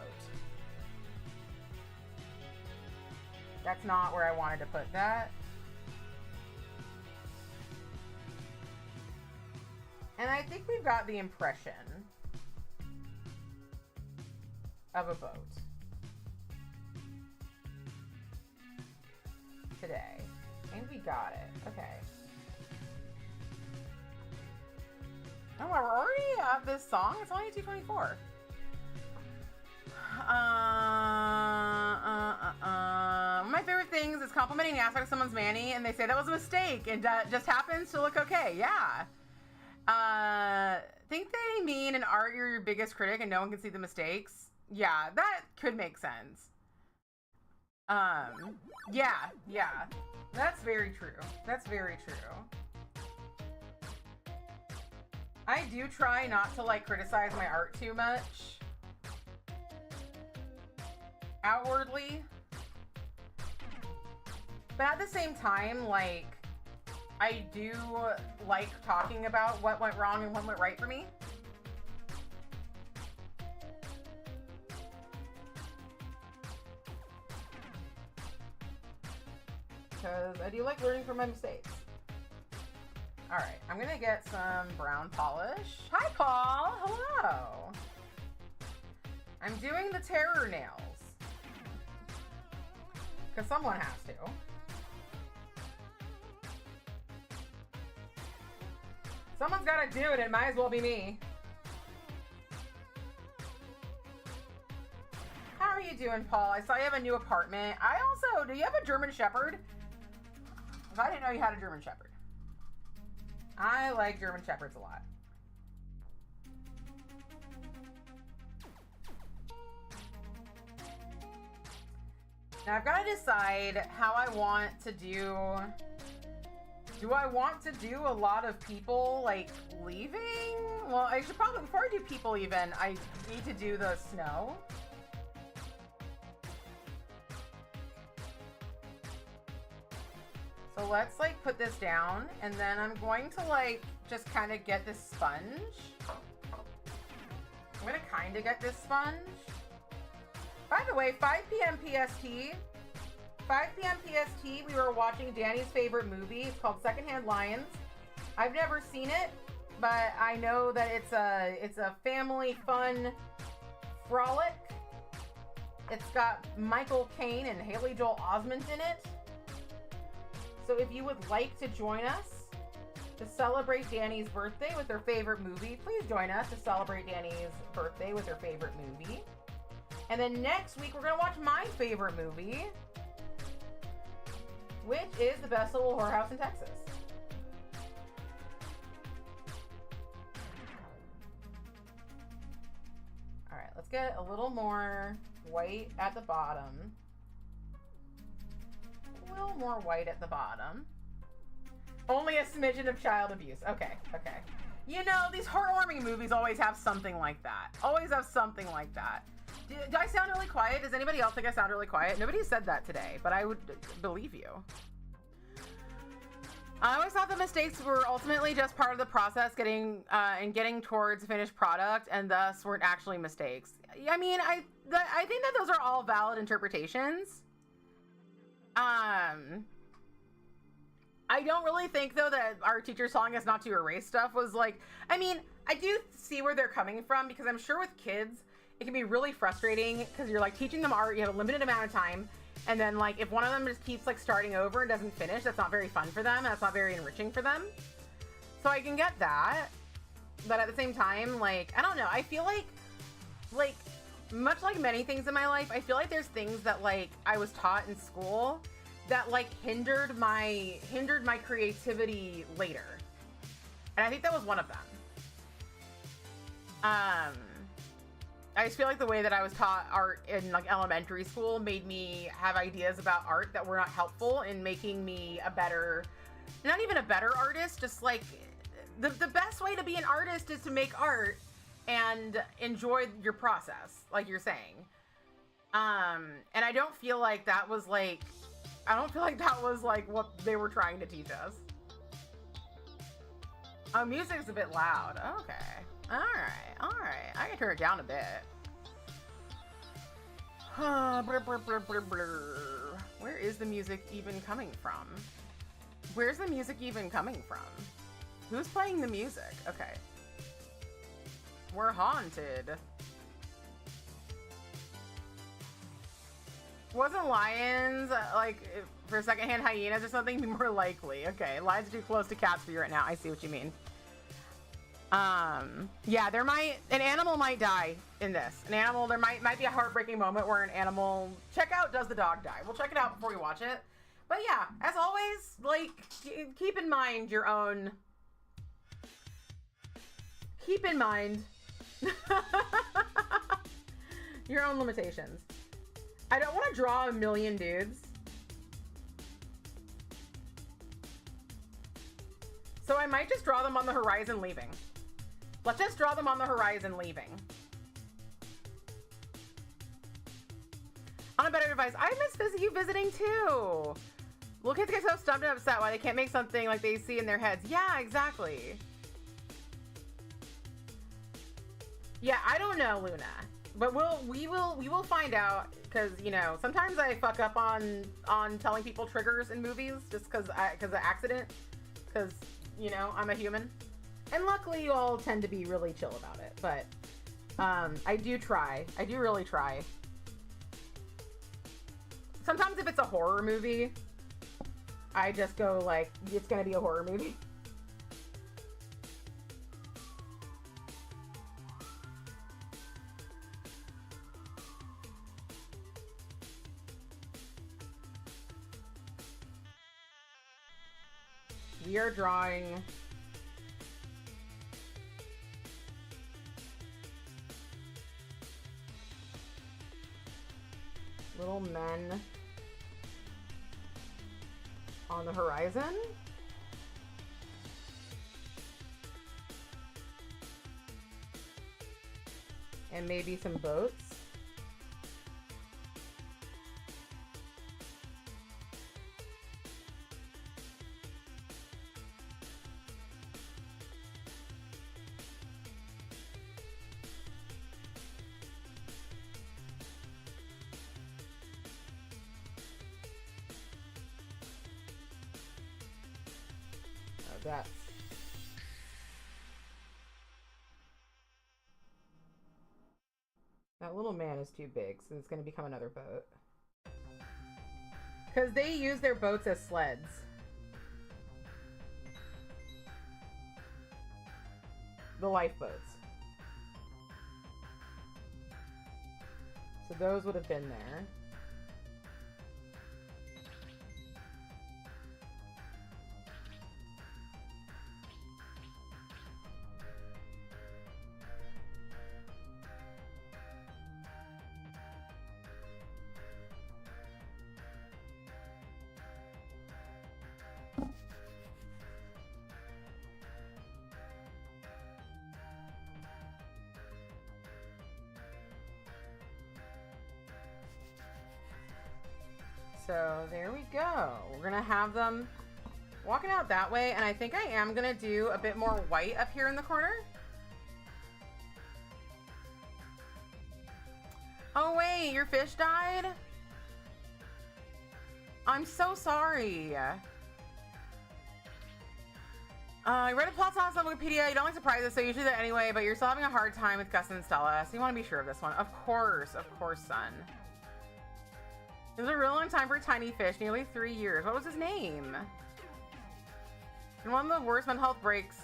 That's not where I wanted to put that. And I think we've got the impression of a boat today. I think we got it. Okay. Oh, we're already at this song? It's only 2:24. One of my favorite things is complimenting the aspect of someone's mani and they say that was a mistake and just happens to look okay. Yeah. Think they mean in art you're your biggest critic and no one can see the mistakes? Yeah, that could make sense. Yeah. That's very true. That's very true. I do try not to, like, criticize my art too much outwardly. But at the same time, like, I do like talking about what went wrong and what went right for me. Because I do like learning from my mistakes. Alright, I'm gonna get some brown polish. Hi, Paul! Hello! I'm doing the terror nails. Because someone has to. Someone's gotta do it, it might as well be me. How are you doing, Paul? I saw you have a new apartment. Do you have a German Shepherd? I didn't know you had a German Shepherd. I like German Shepherds a lot. Now I've got to decide how I want to do. Do I want to do a lot of people, like, leaving? Well, I should probably, before I do people even, I need to do the snow. So let's, like, put this down, and then I'm going to, like, just kind of get this sponge. I'm gonna kind of get this sponge. By the way, 5 p.m. PST. 5 p.m. PST, we were watching Danny's favorite movie. It's called Secondhand Lions. I've never seen it, but I know that it's a family fun frolic. It's got Michael Caine and Haley Joel Osment in it. So if you would like to join us to celebrate Danny's birthday with her favorite movie, please join us to celebrate Danny's birthday with her favorite movie. And then next week, we're going to watch my favorite movie, which is The Best Little Whorehouse in Texas. All right, let's get a little more white at the bottom. A little more white at the bottom. Only a smidgen of child abuse. Okay, okay. You know, these heartwarming movies always have something like that. Always have something like that. Do I sound really quiet? Does anybody else think I sound really quiet? Nobody said that today, but I would believe you. I always thought the mistakes were ultimately just part of the process getting towards finished product, and thus weren't actually mistakes. I mean, I think that those are all valid interpretations. I don't really think, though, that our teachers telling us not to erase stuff was like, I mean, I do see where they're coming from, because I'm sure with kids, it can be really frustrating, because you're like teaching them art, you have a limited amount of time, and then like if one of them just keeps like starting over and doesn't finish, that's not very fun for them, that's not very enriching for them. So I can get that, but at the same time, like, I don't know, I feel like much like many things in my life, I feel like there's things that like I was taught in school that like hindered my creativity later. And I think that was one of them. I just feel like the way that I was taught art in like elementary school made me have ideas about art that were not helpful in making me a better, not even a better artist, just like the best way to be an artist is to make art and enjoy your process, like you're saying. And I don't feel like that was like, what they were trying to teach us. Oh, music's a bit loud. Okay. All right. I can turn it down a bit. Where is the music even coming from? Where's the music even coming from? Who's playing the music? Okay. We're haunted. Wasn't lions, like, for secondhand hyenas or something, be more likely? Okay, lions are too close to cats for you right now. I see what you mean. Yeah, an animal might die in this. There might be a heartbreaking moment where an animal, check out Does the Dog Die? We'll check it out before we watch it. But yeah, as always, like, keep in mind your own limitations. I don't want to draw a million dudes. So I might just draw them on the horizon leaving. Let's just draw them on the horizon leaving. On a better device, I miss you visiting too. Little kids get so stumped and upset why they can't make something like they see in their heads. Yeah, exactly. Yeah, I don't know, Luna, but we will find out, because you know sometimes I fuck up on telling people triggers in movies just because of accident, because you know I'm a human. And luckily, you all tend to be really chill about it. But I do try. I do really try. Sometimes if it's a horror movie, I just go like, it's gonna be a horror movie. We are drawing little men on the horizon. And maybe some boats. that's... That little man is too big, so it's going to become another boat. Because they use their boats as sleds. The lifeboats. So those would have been there. So there we go. We're gonna have them walking out that way, and I think I am gonna do a bit more white up here in the corner. Oh wait, your fish died? I'm so sorry. I read a plot sauce on Wikipedia. You don't like surprises, so you usually do that anyway, but you're still having a hard time with Gus and Stella, so you want to be sure of this one. Of course, son. It was a real long time for a tiny fish, nearly 3 years. What was his name? In one of the worst mental health breaks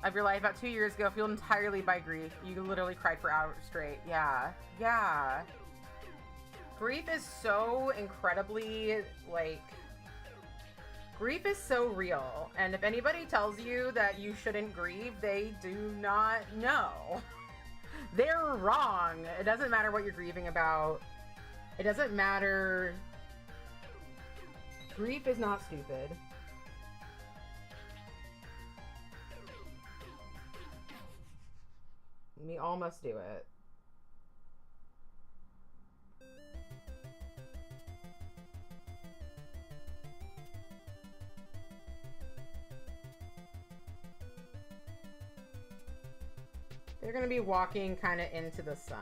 of your life about 2 years ago, fueled entirely by grief. You literally cried for hours straight. Yeah. Yeah. Grief is so incredibly, like... Grief is so real. And if anybody tells you that you shouldn't grieve, they do not know. They're wrong. It doesn't matter what you're grieving about. It doesn't matter. Grief is not stupid. We all must do it. They're gonna be walking kind of into the sun.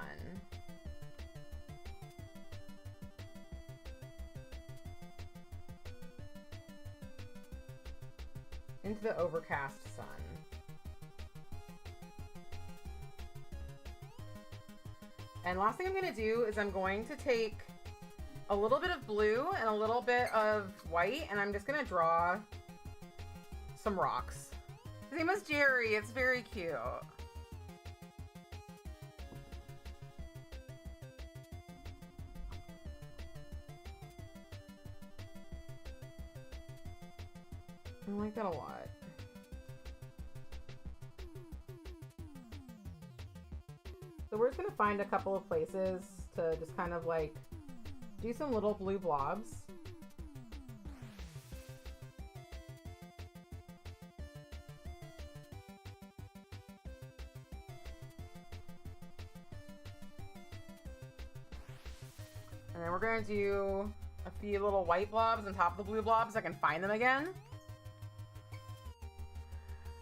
Into the overcast sun. And last thing I'm going to do is I'm going to take a little bit of blue and a little bit of white, and I'm just going to draw some rocks. His name is Jerry. It's very cute. I like that a lot. So we're just gonna find a couple of places to just kind of like do some little blue blobs. And then we're gonna do a few little white blobs on top of the blue blobs so I can find them again.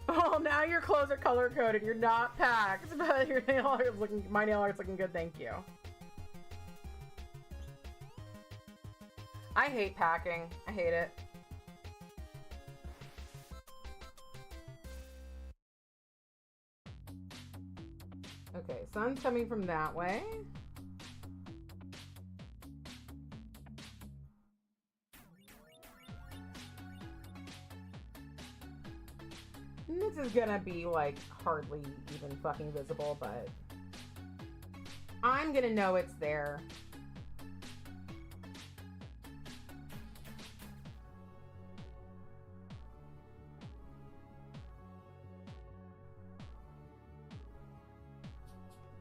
Oh, now your clothes are color coded. You're not packed, but your nail art is looking. My nail art's looking good. Thank you. I hate packing. I hate it. Okay, sun's coming from that way. This is gonna be like hardly even fucking visible, but I'm gonna know it's there.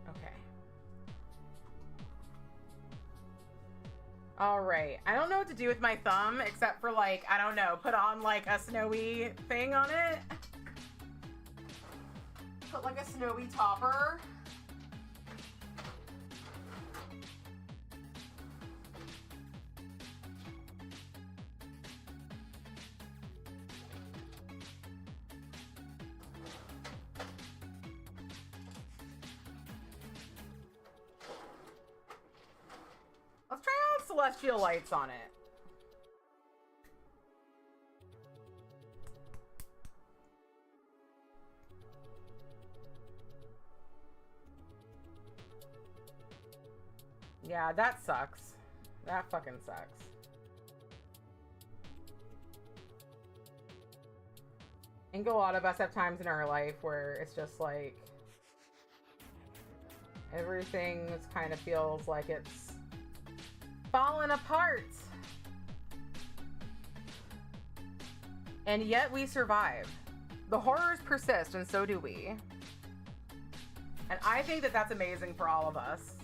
Okay. All right. I don't know what to do with my thumb except for like, I don't know, put on like a snowy thing on it. Put like a snowy topper. Let's try out celestial lights on it. Yeah, that sucks. That fucking sucks. I think a lot of us have times in our life where it's just like everything kind of feels like it's falling apart. And yet we survive. The horrors persist, and so do we. And I think that that's amazing for all of us.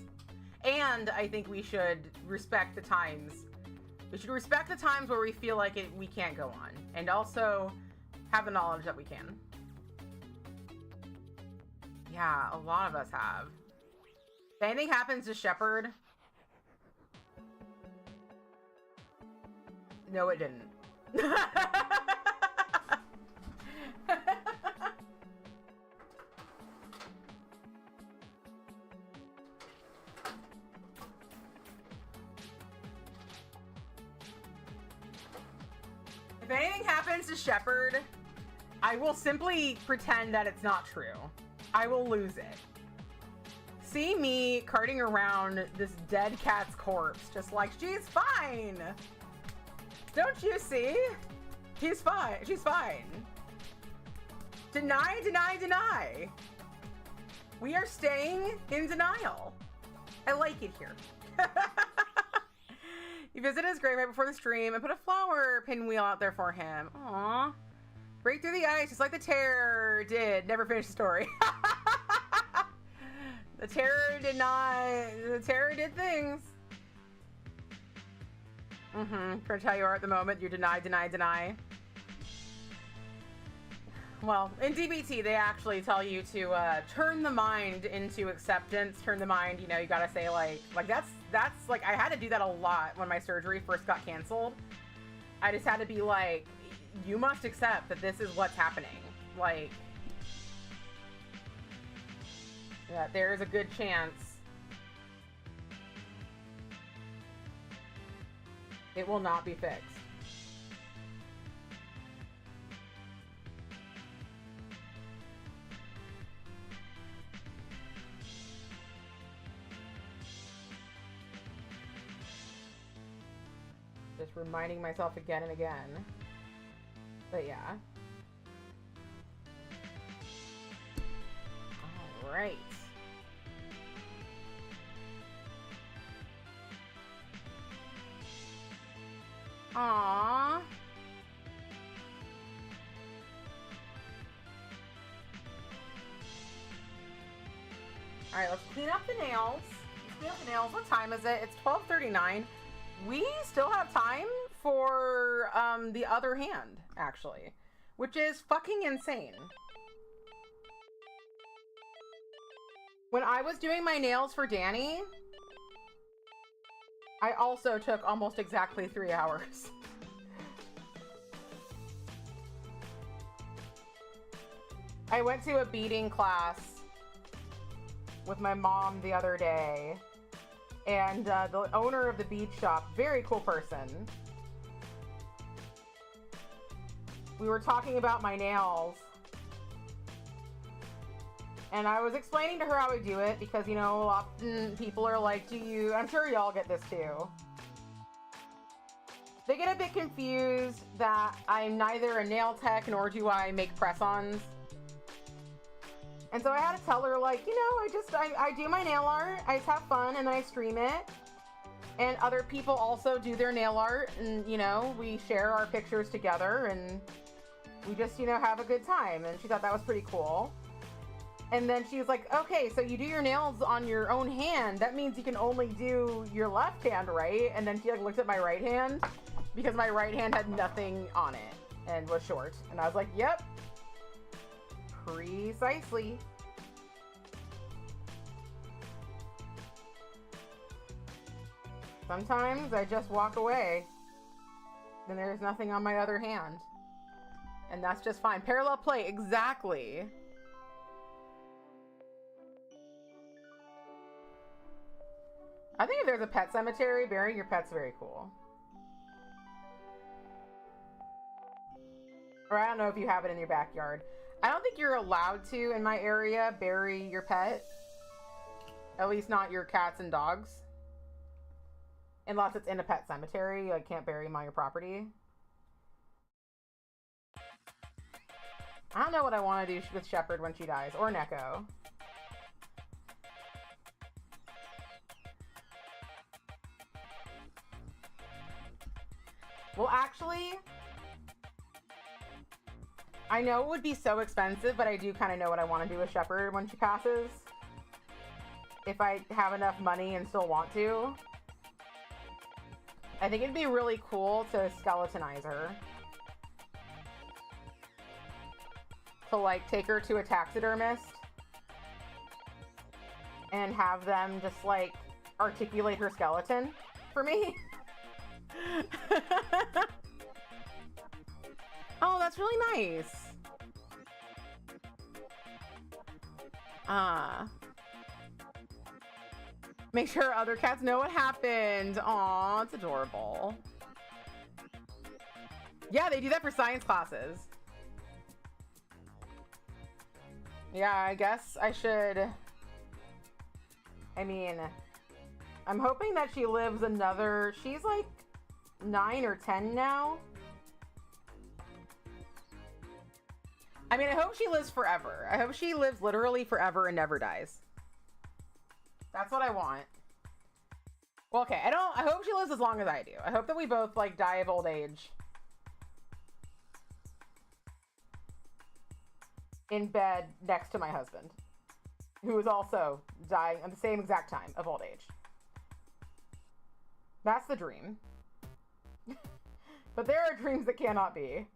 And I think we should respect the times. We should respect the times where we feel like we can't go on. And also have the knowledge that we can. Yeah, a lot of us have. If anything happens to Shepard... No, it didn't. If anything happens to Shepard, I will simply pretend that it's not true. I will lose it. See me carting around this dead cat's corpse, just like, she's fine! Don't you see? He's fine. She's fine. Deny, deny, deny. We are staying in denial. I like it here. You visited his grave right before the stream and put a flower pinwheel out there for him. Aww. Break through the ice just like the Terror did. Never finished the story. The Terror did not. The Terror did things. French how you are at the moment. You're deny, deny, deny. Well, in DBT, they actually tell you to turn the mind into acceptance. Turn the mind, you know, you gotta say like that's like, I had to do that a lot when my surgery first got canceled. I just had to be like, you must accept that this is what's happening. Like, that there's a good chance it will not be fixed. Just reminding myself again and again. But yeah. All right. Aww. Alright, let's clean up the nails. Let's clean up the nails. What time is it? It's 12:39. We still have time for the other hand, actually. Which is fucking insane. When I was doing my nails for Danny, I also took almost exactly 3 hours. I went to a beading class with my mom the other day, and the owner of the bead shop, very cool person, we were talking about my nails, and I was explaining to her how I do it because, you know, often people are like, I'm sure y'all get this too. They get a bit confused that I'm neither a nail tech nor do I make press-ons. And so I had to tell her, like, you know, I do my nail art, I just have fun, and then I stream it. And other people also do their nail art, and, you know, we share our pictures together, and we just, you know, have a good time. And she thought that was pretty cool. And then she was like, okay, so you do your nails on your own hand. That means you can only do your left hand, right? And then she, like, looked at my right hand, because my right hand had nothing on it, and was short. And I was like, yep. Precisely. Sometimes I just walk away. Then there's nothing on my other hand. And that's just fine. Parallel play, exactly. I think if there's a pet cemetery, burying your pet's very cool. Or I don't know if you have it in your backyard. I don't think you're allowed to, in my area, bury your pet. At least not your cats and dogs. Unless it's in a pet cemetery, I can't bury my property. I don't know what I want to do with Shepherd when she dies, or Neko. Well, actually, I know it would be so expensive, but I do kind of know what I want to do with Shepherd when she passes. If I have enough money and still want to. I think it'd be really cool to skeletonize her. To like take her to a taxidermist and have them just like articulate her skeleton for me. Oh, that's really nice. Make sure other cats know what happened. Aw, it's adorable. Yeah, they do that for science classes. Yeah, I guess I should. I mean, I'm hoping that she lives another. She's like 9 or 10 now. I mean, I hope she lives forever. I hope she lives literally forever and never dies. That's what I want. Well, okay, I hope she lives as long as I do. I hope that we both like die of old age. In bed next to my husband, who is also dying at the same exact time of old age. That's the dream. But there are dreams that cannot be.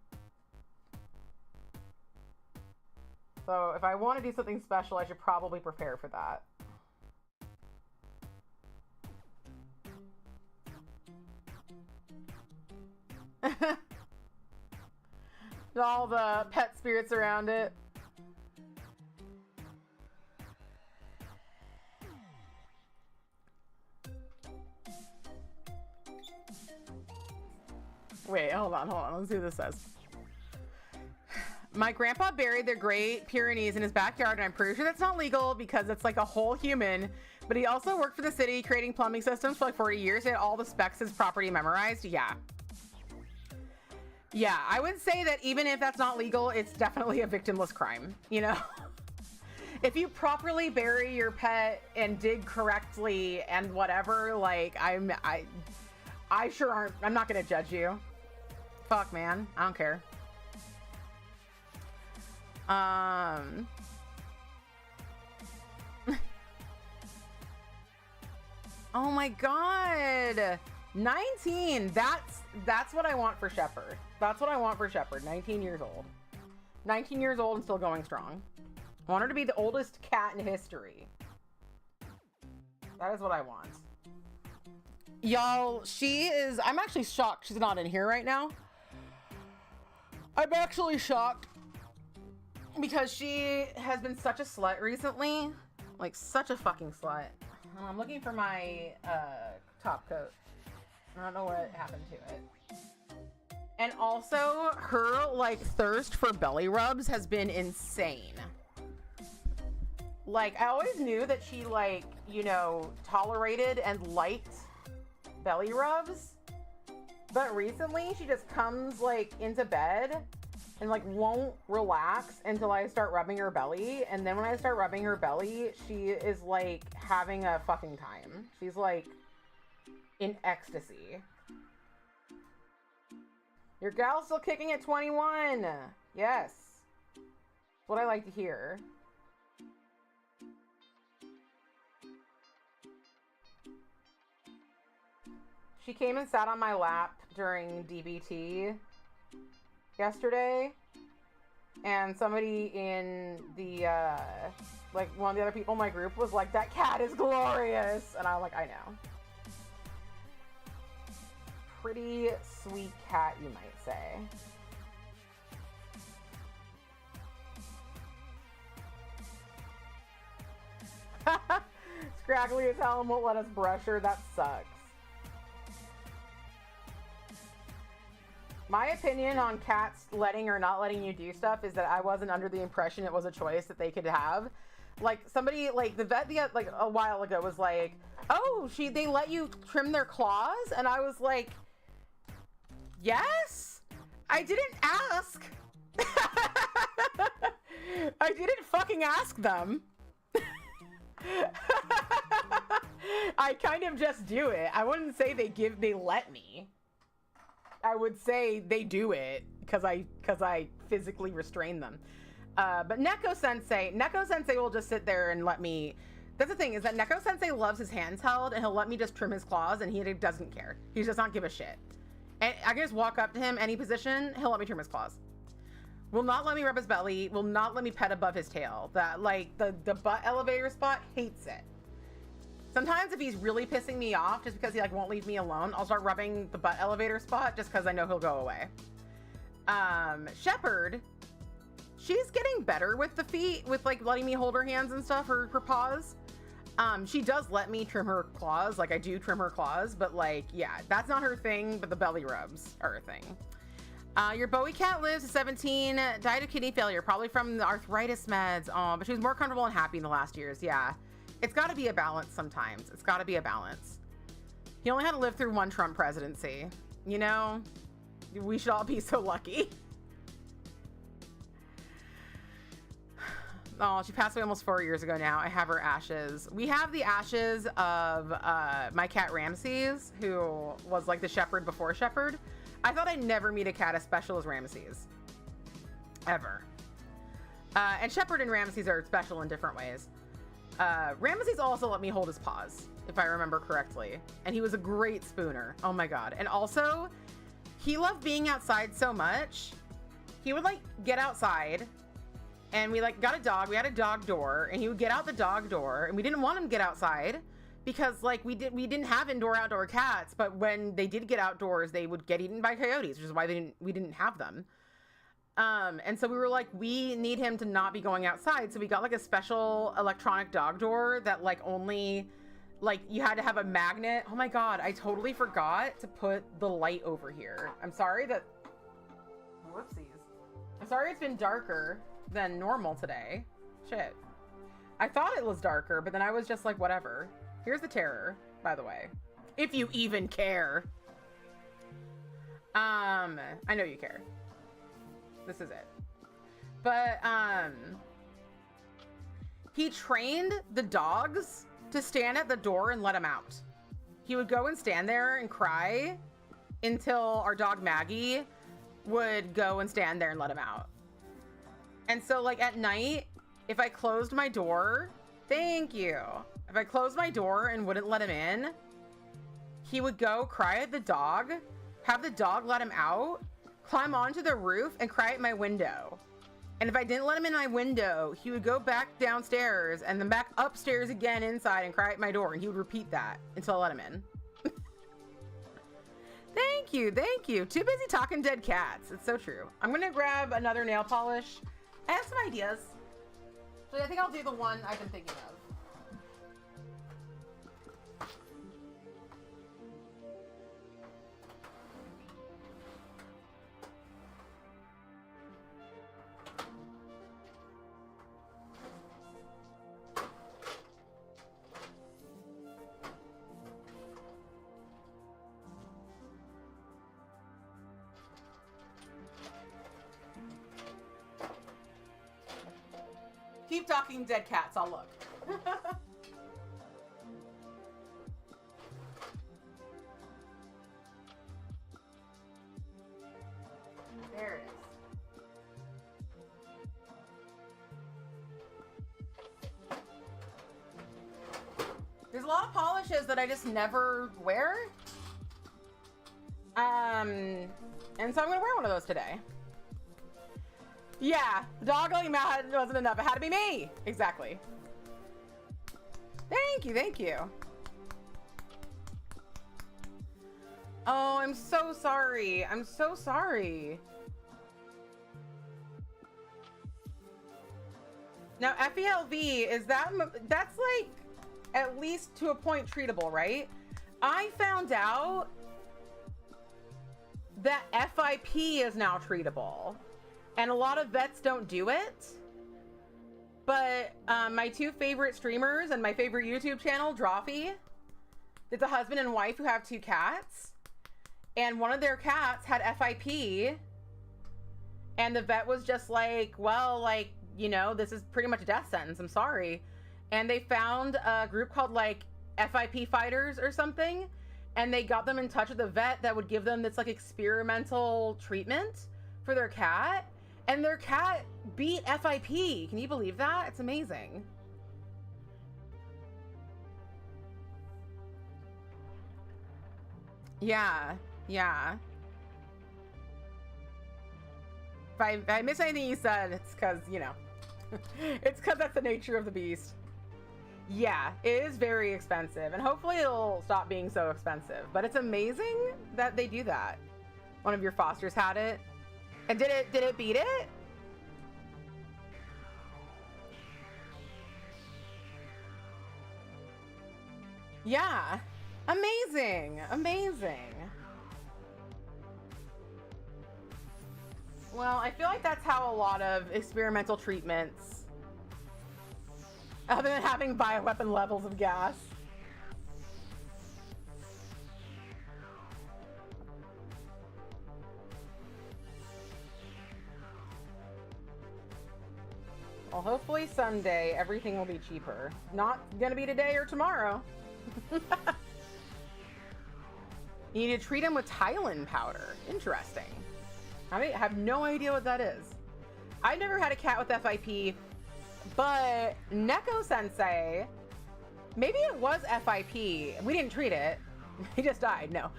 So if I want to do something special, I should probably prepare for that. All the pet spirits around it. Wait, hold on. Let's see what this says. My grandpa buried their Great Pyrenees in his backyard, and I'm pretty sure that's not legal because it's like a whole human. But he also worked for the city creating plumbing systems for like 40 years and had all the specs of his property memorized. Yeah. Yeah, I would say that even if that's not legal, it's definitely a victimless crime, you know? If you properly bury your pet and dig correctly and whatever, like, I sure aren't, I'm not gonna judge you. Fuck, man. I don't care. Oh my god. 19. That's what I want for Shepherd. That's what I want for Shepherd. 19 years old. 19 years old and still going strong. I want her to be the oldest cat in history. That is what I want. Y'all, I'm actually shocked she's not in here right now. I'm actually shocked because she has been such a slut recently. Like, such a fucking slut. I'm looking for my top coat. I don't know what happened to it. And also, her, like, thirst for belly rubs has been insane. Like, I always knew that she, like, you know, tolerated and liked belly rubs. But recently, she just comes, like, into bed and, like, won't relax until I start rubbing her belly. And then when I start rubbing her belly, she is, like, having a fucking time. She's, like, in ecstasy. Your gal's still kicking at 21. Yes. That's what I like to hear. She came and sat on my lap during DBT yesterday, and somebody in the, like, one of the other people in my group was like, that cat is glorious! And I'm like, I know. Pretty sweet cat, you might say. Scraggly as hell and won't let us brush her. That sucks. My opinion on cats letting or not letting you do stuff is that I wasn't under the impression it was a choice that they could have. Like somebody, like the vet like a while ago was like, oh, they let you trim their claws? And I was like, yes, I didn't ask. I didn't fucking ask them. I kind of just do it. I wouldn't say they let me. I would say they do it because I physically restrain them. But Neko Sensei will just sit there and let me. That's the thing, is that Neko Sensei loves his hands held, and he'll let me just trim his claws, and he doesn't care. He does not give a shit. And I can just walk up to him, any position, he'll let me trim his claws. Will not let me rub his belly, will not let me pet above his tail. That, like, the butt elevator spot, hates it. Sometimes if he's really pissing me off, just because he, like, won't leave me alone, I'll start rubbing the butt elevator spot, just because I know he'll go away. Shepherd, she's getting better with the feet, with, like, letting me hold her hands and stuff, her paws. She does let me trim her claws, like, I do trim her claws, but, like, yeah, that's not her thing, but the belly rubs are her thing. Your Bowie cat lives to 17, died of kidney failure, probably from the arthritis meds. Oh, but she was more comfortable and happy in the last years. Yeah, it's got to be a balance sometimes. It's got to be a balance. He only had to live through one Trump presidency. You know, we should all be so lucky. Oh, she passed away almost 4 years ago now. I have her ashes. We have the ashes of my cat Ramses, who was like the shepherd before Shepherd. I thought I'd never meet a cat as special as Ramses. Ever. And Shepherd and Ramses are special in different ways. Ramses also let me hold his paws, if I remember correctly. And he was a great spooner. Oh my God. And also, he loved being outside so much. He would like get outside, and we like got a dog. We had a dog door, and he would get out the dog door, and we didn't want him to get outside because like we didn't have outdoor cats, but when they did get outdoors, they would get eaten by coyotes, which is why we didn't have them. And so we were like, we need him to not be going outside. So we got like a special electronic dog door that like only like you had to have a magnet. Oh my God, I totally forgot to put the light over here. I'm sorry that, whoopsies. I'm sorry it's been darker than normal today. Shit. I thought it was darker, but then I was just like, whatever. Here's the terror, by the way. If you even care. I know you care. This is it. But, he trained the dogs to stand at the door and let him out. He would go and stand there and cry until our dog Maggie would go and stand there and let him out. And so, like, at night, if I closed my door, thank you. If I closed my door and wouldn't let him in, he would go cry at the dog, have the dog let him out, climb onto the roof and cry at my window. And if I didn't let him in my window, he would go back downstairs and then back upstairs again inside and cry at my door. And he would repeat that until I let him in. Thank you. Thank you. Too busy talking dead cats. It's so true. I'm going to grab another nail polish. I have some ideas. So I think I'll do the one I've been thinking of. Keep talking dead cats, I'll look. There it is. There's a lot of polishes that I just never wear. And so I'm gonna wear one of those today. Yeah, the dog letting him out wasn't enough. It had to be me. Exactly. Thank you, thank you. Oh, I'm so sorry. I'm so sorry. Now, FELV, that's like at least to a point treatable, right? I found out that FIP is now treatable. And a lot of vets don't do it. But my two favorite streamers and my favorite YouTube channel, Drawfee, it's a husband and wife who have two cats. And one of their cats had FIP. And the vet was just like, well, like, you know, this is pretty much a death sentence. I'm sorry. And they found a group called like FIP Fighters or something. And they got them in touch with a vet that would give them this like experimental treatment for their cat. And their cat beat FIP. Can you believe that? It's amazing. Yeah. Yeah. If I miss anything you said, it's because, you know, it's because that's the nature of the beast. Yeah, it is very expensive, and hopefully it'll stop being so expensive. But it's amazing that they do that. One of your fosters had it. And did it beat it? Yeah. Amazing. Amazing. Well, I feel like that's how a lot of experimental treatments, other than having bioweapon levels of gas. Well, hopefully someday everything will be cheaper. Not gonna be today or tomorrow. You need to treat him with Tylen powder. Interesting. I have no idea what that is. I've never had a cat with FIP, but Neko Sensei, maybe it was FIP. We didn't treat it. He just died. No.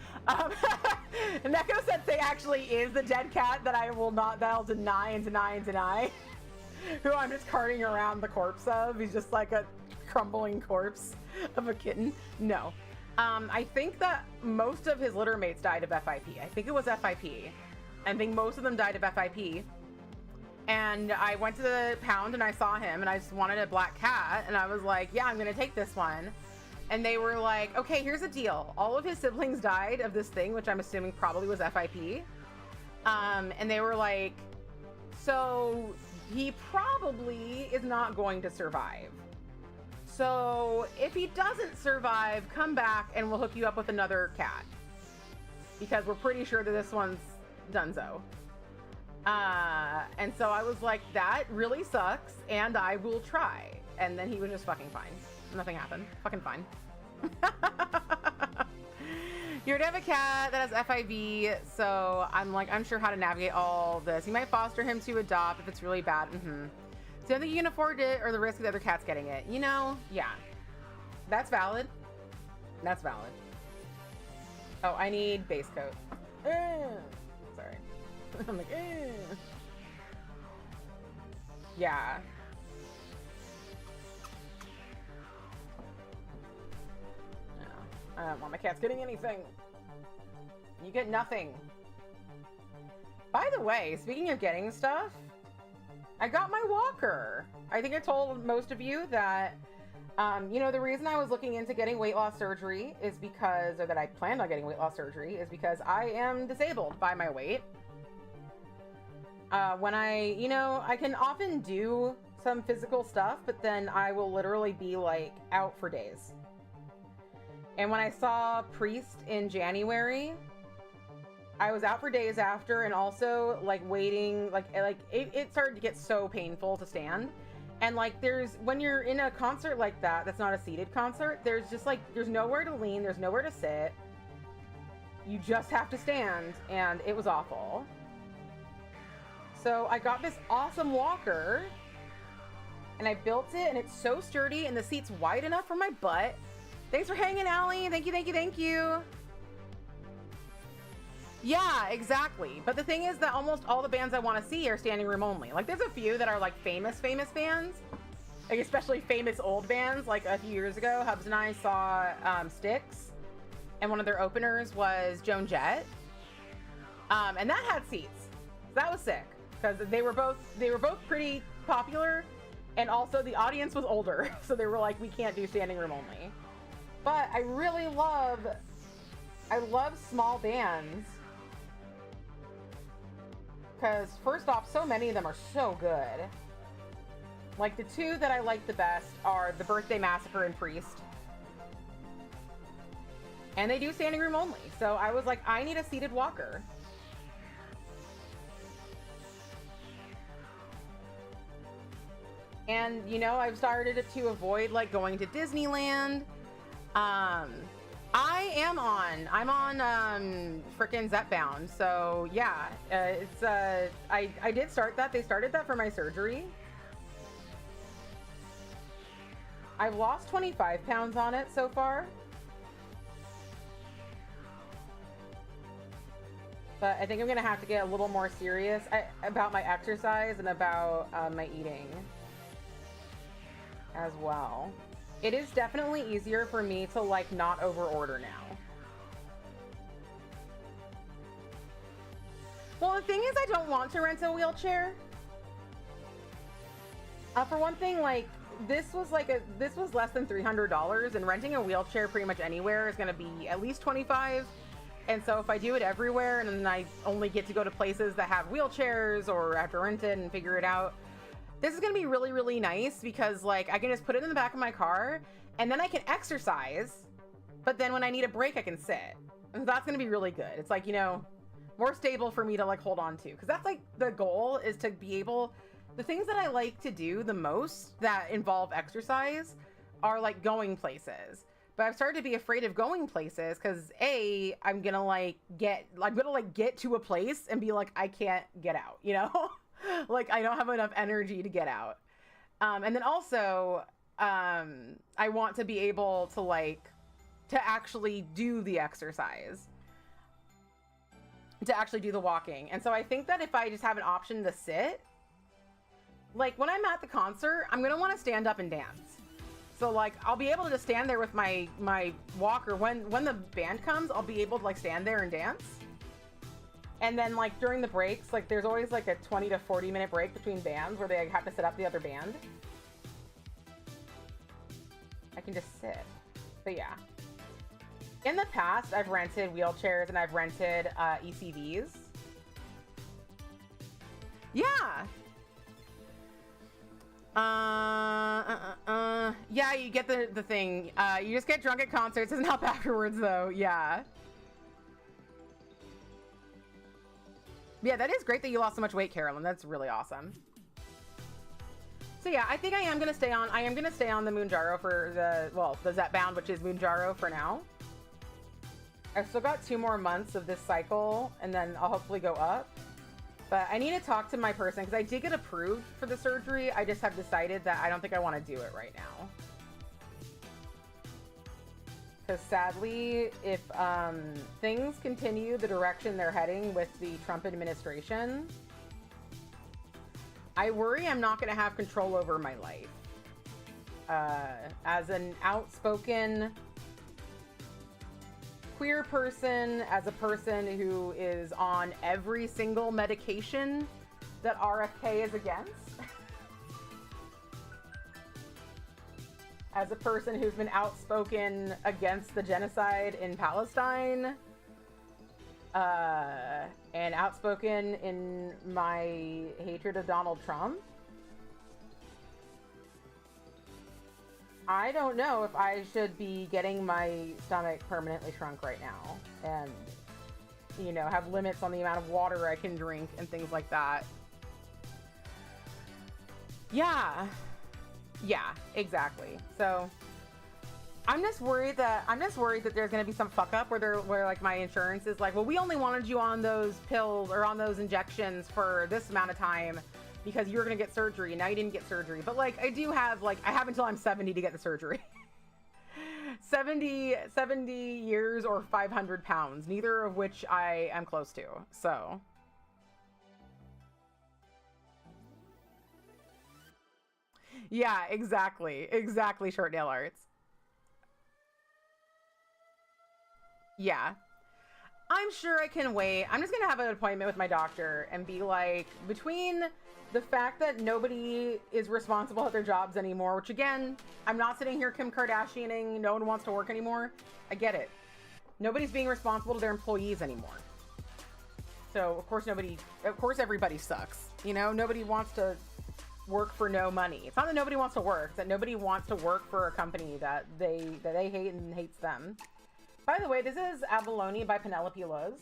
Neko Sensei actually is the dead cat that I'll deny and deny and deny. Who I'm just carting around the corpse of. He's just like a crumbling corpse of a kitten. No. I think that most of his litter mates died of FIP. I think it was FIP. I think most of them died of FIP. And I went to the pound and I saw him and I just wanted a black cat. And I was like, yeah, I'm gonna take this one. And they were like, okay, here's the deal. All of his siblings died of this thing, which I'm assuming probably was FIP. And they were like, so he probably is not going to survive. So if he doesn't survive, come back and we'll hook you up with another cat. Because we're pretty sure that this one's donezo. And so I was like, that really sucks, and I will try. And then he was just fucking fine. Nothing happened. Fucking fine. You already have a cat that has FIV, so I'm like unsure how to navigate all this. You might foster him to adopt if it's really bad. So I don't think you can afford it or the risk of the other cats getting it. You know, yeah. That's valid. That's valid. Oh, I need base coat. Sorry. I'm like, yeah. No, I don't want my cats getting anything. You get nothing. By the way, speaking of getting stuff, I got my walker. I think I told most of you that, you know, the reason I was looking into getting weight loss surgery is because, or that I planned on getting weight loss surgery, is because I am disabled by my weight. When you know, I can often do some physical stuff, but then I will literally be like out for days. And when I saw Priest in January, I was out for days after, and also like waiting, it started to get so painful to stand. And like when you're in a concert like that, that's not a seated concert, there's just like, there's nowhere to lean, there's nowhere to sit. You just have to stand, and it was awful. So I got this awesome walker, and I built it, and it's so sturdy, and the seat's wide enough for my butt. Thanks for hanging, Allie. Thank you, thank you, thank you. Yeah, exactly. But the thing is that almost all the bands I want to see are standing room only. Like, there's a few that are like famous bands, like especially famous old bands. Like a few years ago, Hubs and I saw Styx, and one of their openers was Joan Jett, and that had seats. That was sick because they were both pretty popular, and also the audience was older, so they were like, we can't do standing room only. But I really love small bands. Because first off, so many of them are so good. Like, the two that I like the best are the Birthday Massacre and Priest. And they do standing room only. So I was like, I need a seated walker. And, you know, I've started to avoid, like, going to Disneyland. I'm on frickin' Zepbound. So, yeah, I did start that. They started that for my surgery. I've lost 25 pounds on it so far. But I think I'm gonna have to get a little more serious about my exercise and about my eating as well. It is definitely easier for me to, like, not over order now. Well, the thing is, I don't want to rent a wheelchair. For one thing, like, this was less than $300, and renting a wheelchair pretty much anywhere is gonna be at least $25. And so if I do it everywhere and then I only get to go to places that have wheelchairs or have to rent it and figure it out, this is gonna be really, really nice because, like, I can just put it in the back of my car and then I can exercise, but then when I need a break, I can sit. And that's gonna be really good. It's like, you know, more stable for me to, like, hold on to. Because that's, like, the goal is to be able, the things that I like to do the most that involve exercise are, like, going places. But I've started to be afraid of going places because I'm gonna get to a place and be like, I can't get out, you know? Like, I don't have enough energy to get out. And then also, I want to be able to, like, to actually do the exercise, to actually do the walking. And so I think that if I just have an option to sit, like, when I'm at the concert, I'm gonna want to stand up and dance. So, like, I'll be able to just stand there with my walker. When the band comes, I'll be able to, like, stand there and dance. And then, like, during the breaks, like, there's always, like, a 20 to 40 minute break between bands where they have to set up the other band. I can just sit. But yeah. In the past, I've rented wheelchairs and I've rented ECVs. Yeah. Yeah, you get the thing. You just get drunk at concerts. Doesn't help afterwards, though. Yeah. Yeah, that is great that you lost so much weight, Carolyn. That's really awesome. So yeah, I think I am gonna stay on the Mounjaro for the Zepbound, which is Mounjaro for now. I've still got 2 more months of this cycle, and then I'll hopefully go up. But I need to talk to my person because I did get approved for the surgery. I just have decided that I don't think I want to do it right now. Because sadly, if things continue the direction they're heading with the Trump administration, I worry I'm not going to have control over my life. As an outspoken queer person, as a person who is on every single medication that RFK is against, as a person who's been outspoken against the genocide in Palestine, and outspoken in my hatred of Donald Trump, I don't know if I should be getting my stomach permanently shrunk right now and, you know, have limits on the amount of water I can drink and things like that. Yeah, exactly. So I'm just worried that there's going to be some fuck up where like my insurance is like, well, we only wanted you on those pills or on those injections for this amount of time because you were going to get surgery. Now you didn't get surgery. But, like, I have until I'm 70 to get the surgery. 70 years or 500 pounds, neither of which I am close to. So. Yeah, exactly. Exactly, Short Nail Arts. Yeah. I'm sure I can wait. I'm just going to have an appointment with my doctor and be like, between the fact that nobody is responsible at their jobs anymore, which again, I'm not sitting here Kim Kardashianing, no one wants to work anymore. I get it. Nobody's being responsible to their employees anymore. So, of course everybody sucks. You know, nobody wants to work for no money. It's not that nobody wants to work, it's that nobody wants to work for a company that they hate and hates them. By the way, this is Abalone by Penelope Luz,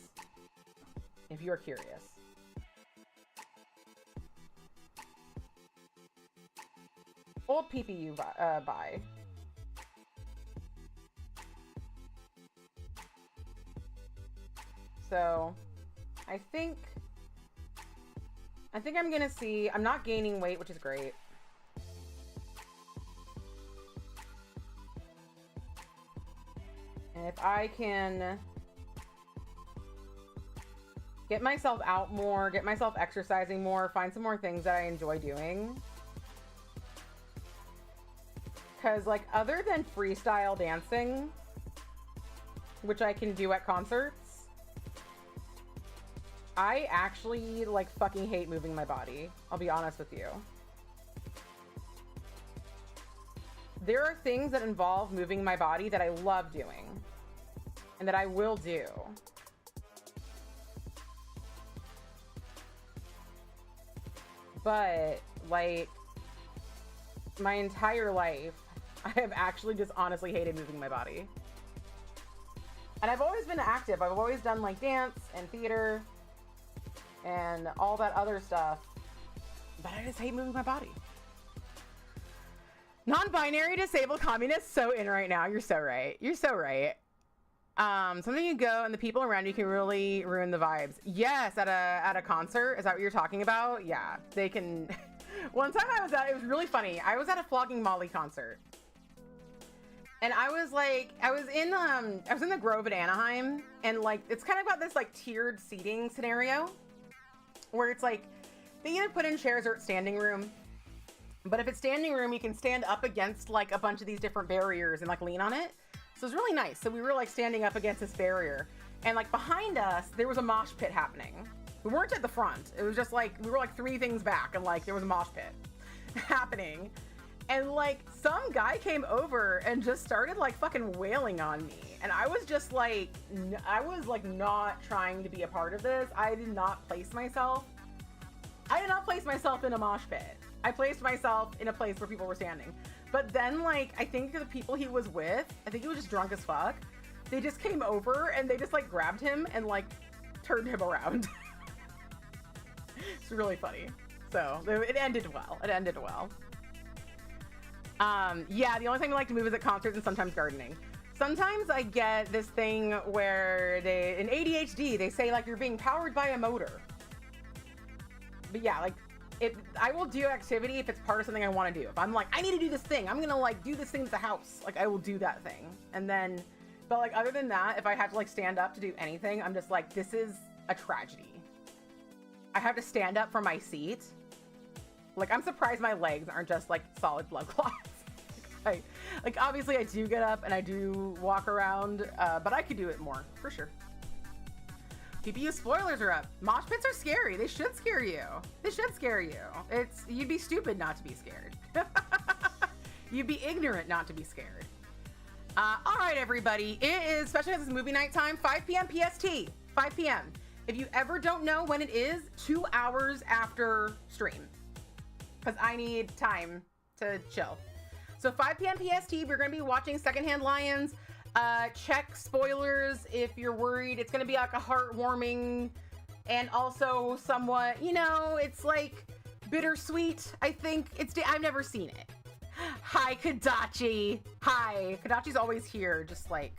if you're curious. Old PPU buy. So, I think I'm gonna see, I'm not gaining weight, which is great. And if I can get myself out more, get myself exercising more, find some more things that I enjoy doing. Because, like, other than freestyle dancing, which I can do at concerts, I actually, like, fucking hate moving my body. I'll be honest with you. There are things that involve moving my body that I love doing. And that I will do. But, like, my entire life, I have actually just honestly hated moving my body. And I've always been active. I've always done, like, dance and theater and all that other stuff, but I just hate moving my body. Non-binary disabled communists, so in right now. You're so right. You're so right. Something you go and the people around you can really ruin the vibes. Yes, at a concert. Is that what you're talking about? Yeah, they can. One time it was really funny. I was at a Flogging Molly concert. And I was in the Grove at Anaheim, and like it's kind of got this like tiered seating scenario where it's like they either put in chairs or it's standing room. But if it's standing room, you can stand up against like a bunch of these different barriers and like lean on it. So it's really nice. So we were like standing up against this barrier, and like behind us there was a mosh pit happening. We weren't at the front. It was just like we were like 3 things back, and like there was a mosh pit happening. And like some guy came over and just started like fucking wailing on me. And I was just like, I was like not trying to be a part of this. I did not place myself in a mosh pit. I placed myself in a place where people were standing. But then like, I think the people he was with, I think he was just drunk as fuck. They just came over and they just like grabbed him and like turned him around. It's really funny. So it ended well. It ended well. Yeah, the only time I like to move is at concerts and sometimes gardening. Sometimes I get this thing where in ADHD, they say like you're being powered by a motor. But yeah, like I will do activity if it's part of something I want to do. If I'm like, I need to do this thing, I'm gonna like do this thing at the house. Like I will do that thing. And then, but like other than that, if I have to like stand up to do anything, I'm just like, this is a tragedy. I have to stand up from my seat. Like, I'm surprised my legs aren't just like solid blood clots. like obviously I do get up and I do walk around, but I could do it more for sure. PPU spoilers are up. Mosh pits are scary. They should scare you. They should scare you. You'd be stupid not to be scared. You'd be ignorant not to be scared. All right, everybody. It is, especially as it's movie night time, 5 p.m. PST. 5 p.m. If you ever don't know when it is, 2 hours after stream. Because I need time to chill. So 5 p.m. PST, we're going to be watching Secondhand Lions. Check spoilers if you're worried. It's going to be like a heartwarming and also somewhat, you know, it's like bittersweet. I think I've never seen it. Hi, Kadachi. Hi. Kadachi's always here, just like.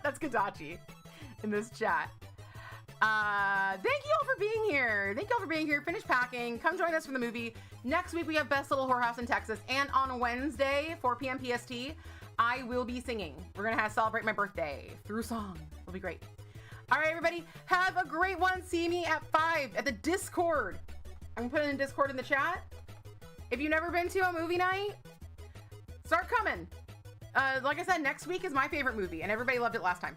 That's Kadachi in this chat. Thank you all for being here. Thank you all for being here. Finish packing. Come join us for the movie. Next week we have Best Little Whorehouse in Texas, and on Wednesday, 4 p.m. PST, I will be singing. We're gonna celebrate my birthday through song. It'll be great. All right, everybody, have a great one. See me at 5 at the Discord. I'm putting in Discord in the chat. If you've never been to a movie night, start coming. Like I said, next week is my favorite movie, and everybody loved it last time.